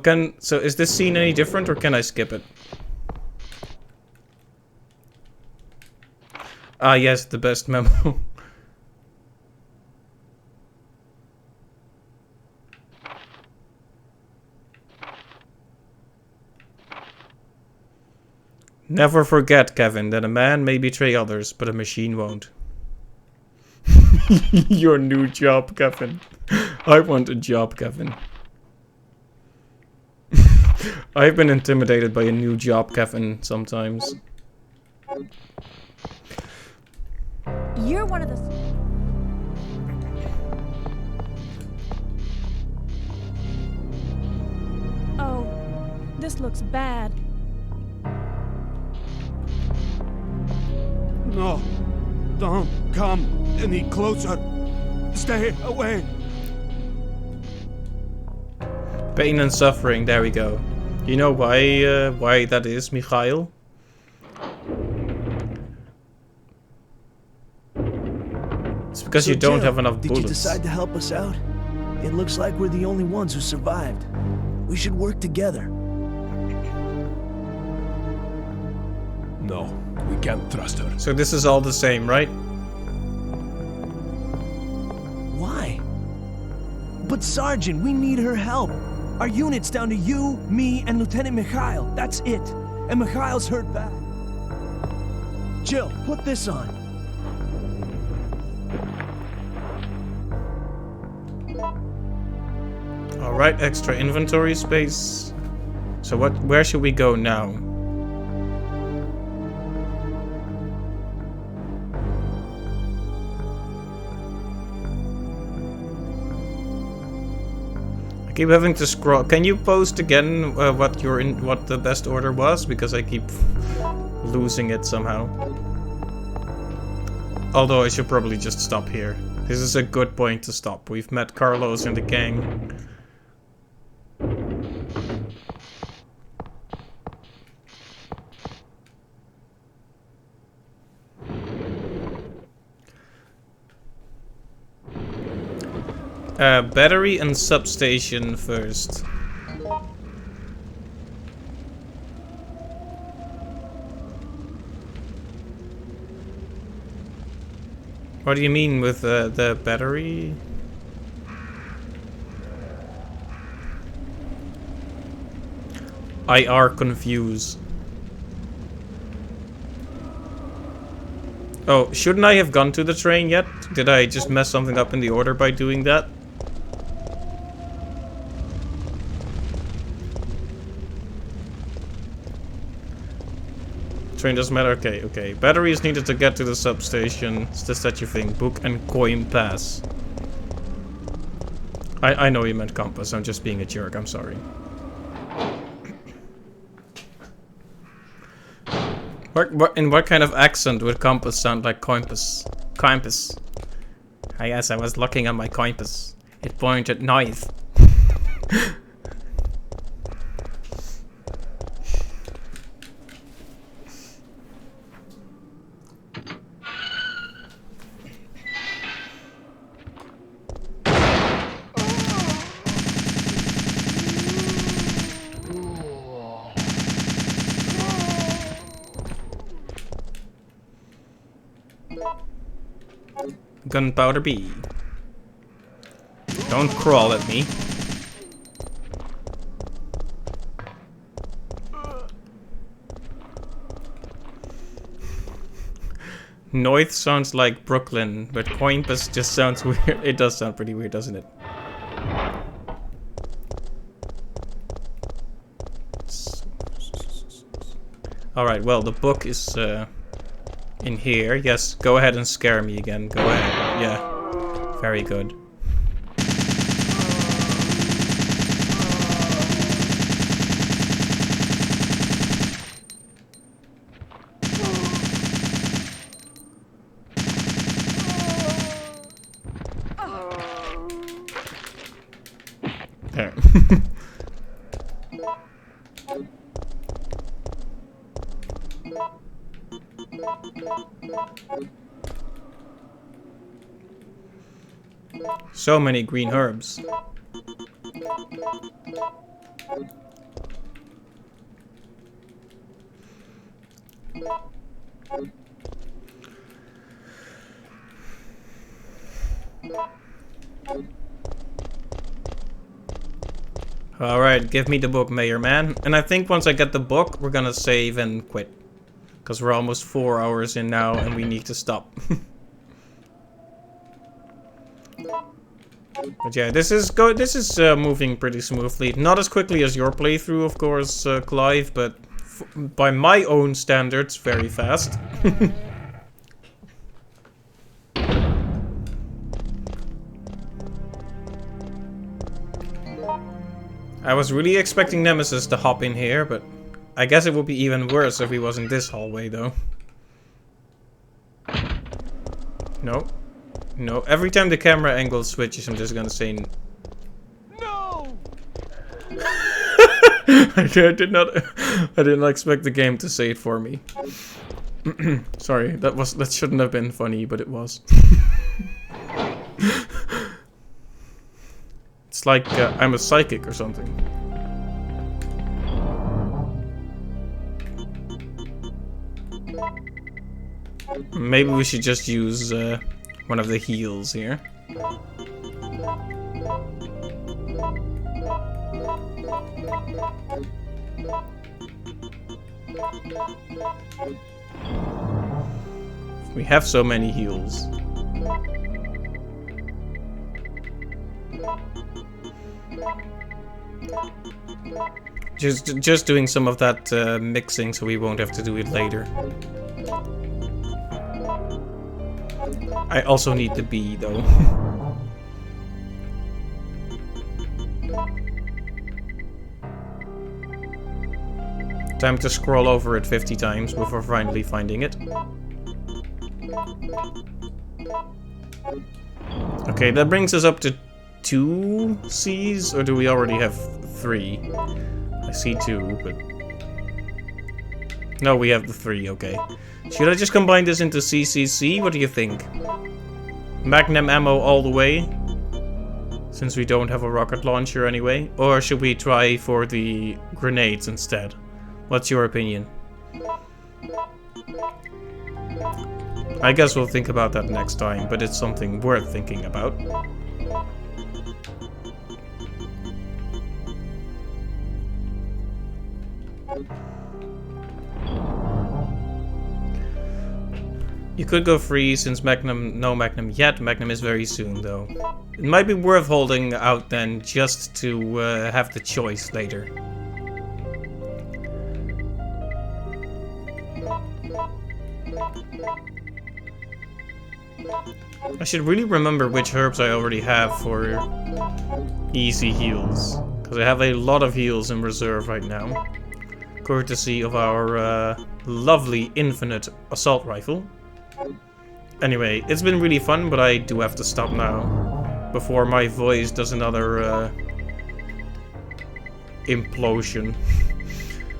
is this scene any different or can I skip it? Ah yes, the best memo. Never forget, Kevin, that a man may betray others, but a machine won't. Your new job, Kevin. I want a job, Kevin. I've been intimidated by a new job, Kevin, sometimes. You're one of the... Oh, this looks bad. No. Don't come any closer. Stay away. Pain and suffering, there we go. You know why that is, Mikhail? It's because you don't have enough bullets. Did you decide to help us out? It looks like we're the only ones who survived. We should work together. No, we can't trust her. So this is all the same, right? Why? But Sergeant, we need her help. Our unit's down to you, me, and Lieutenant Mikhail. That's it. And Mikhail's hurt bad. Jill, put this on. Alright, extra inventory space. So where should we go now? I keep having to scroll. Can you post again what the best order was? Because I keep losing it somehow. Although I should probably just stop here. This is a good point to stop. We've met Carlos and the gang. Battery and substation first. What do you mean with the battery? I are confused. Oh, shouldn't I have gone to the train yet? Did I just mess something up in the order by doing that? Train doesn't matter. Okay. Battery is needed to get to the substation. It's the statue thing. Book and coin pass. I know you meant compass. I'm just being a jerk. I'm sorry. In what kind of accent would compass sound like compass? Compass. Yes, I was looking at my compass. It pointed north. Gunpowder B. Don't crawl at me. Noith sounds like Brooklyn, but Coimpus just sounds weird. It does sound pretty weird, doesn't it? Alright, well, the book is in here. Yes, go ahead and scare me again. Go ahead. Yeah. Very good. There. So many green herbs. Alright, give me the book, Mayor Man. And I think once I get the book, we're gonna save and quit. Because we're almost 4 hours in now and we need to stop. But yeah, this is moving pretty smoothly. Not as quickly as your playthrough, of course, Clive, but by my own standards, very fast. I was really expecting Nemesis to hop in here, but I guess it would be even worse if he was in this hallway, though. No. No, every time the camera angle switches, I'm just gonna say... No! I did not expect the game to say it for me. Sorry, that shouldn't have been funny, but it was. It's like I'm a psychic or something. Maybe we should just use one of the heals here. We have so many heals. Just doing some of that mixing so we won't have to do it later. I also need the bee though. Time to scroll over it 50 times before finally finding it. Okay, that brings us up to 2 C's, or do we already have 3? I see 2, but... No, we have the 3, okay. Should I just combine this into CCC? What do you think? Magnum ammo all the way? Since we don't have a rocket launcher anyway. Or should we try for the grenades instead? What's your opinion? I guess we'll think about that next time, but it's something worth thinking about. You could go free since Magnum... No Magnum yet. Magnum is very soon, though. It might be worth holding out then, just to have the choice later. I should really remember which herbs I already have for easy heals. Because I have a lot of heals in reserve right now. Courtesy of our lovely infinite assault rifle. Anyway, it's been really fun, but I do have to stop now. Before my voice does another implosion.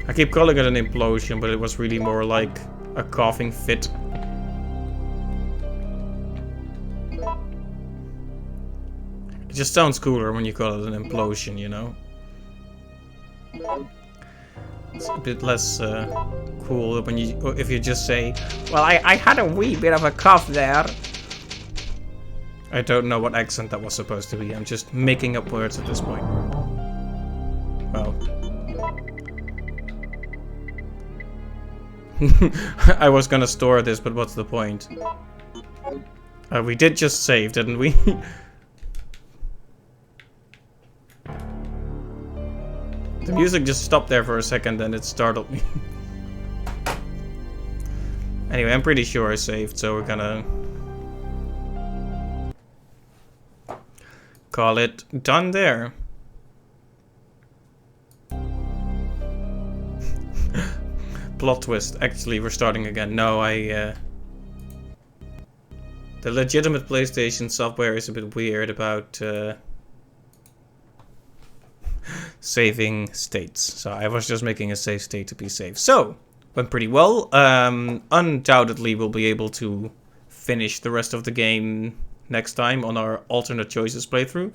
I keep calling it an implosion, but it was really more like a coughing fit. It just sounds cooler when you call it an implosion, you know? It's a bit less cool when if you just say, well, I had a wee bit of a cough there. I don't know what accent that was supposed to be. I'm just making up words at this point. Well. I was gonna store this, but what's the point? We did just save, didn't we? The music just stopped there for a second and it startled me. Anyway, I'm pretty sure I saved, so we're gonna call it done there. Plot twist. Actually, we're starting again. No, the legitimate PlayStation software is a bit weird about saving states. So I was just making a save state to be safe. So, went pretty well. Undoubtedly, we'll be able to finish the rest of the game next time on our alternate choices playthrough.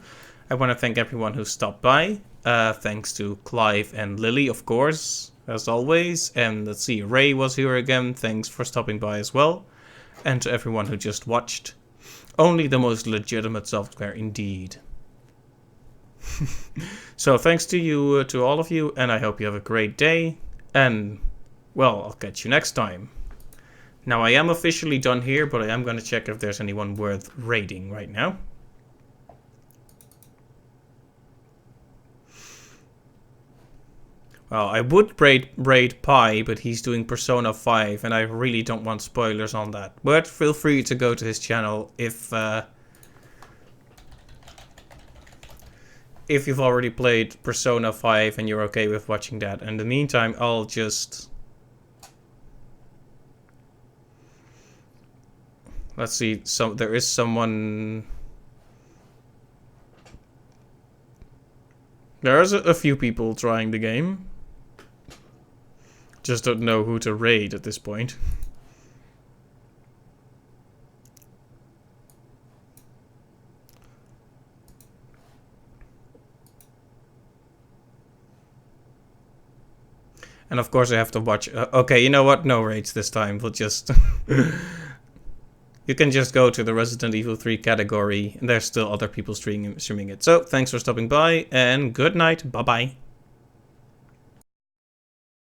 I want to thank everyone who stopped by. Thanks to Clive and Lily, of course, as always. And let's see, Ray was here again. Thanks for stopping by as well. And to everyone who just watched. Only the most legitimate software indeed. So thanks to you, to all of you, and I hope you have a great day. And, well, I'll catch you next time. Now, I am officially done here, but I am going to check if there's anyone worth raiding right now. Well, I would raid Pi, but he's doing Persona 5, and I really don't want spoilers on that. But feel free to go to his channel if you've already played Persona 5 and you're okay with watching that. In the meantime, I'll just... Let's see, there is someone... There's a few people trying the game. Just don't know who to raid at this point. And of course I have to watch... okay, you know what? No raids this time. We'll just... You can just go to the Resident Evil 3 category, and there's still other people streaming it. So, thanks for stopping by, and good night. Bye-bye.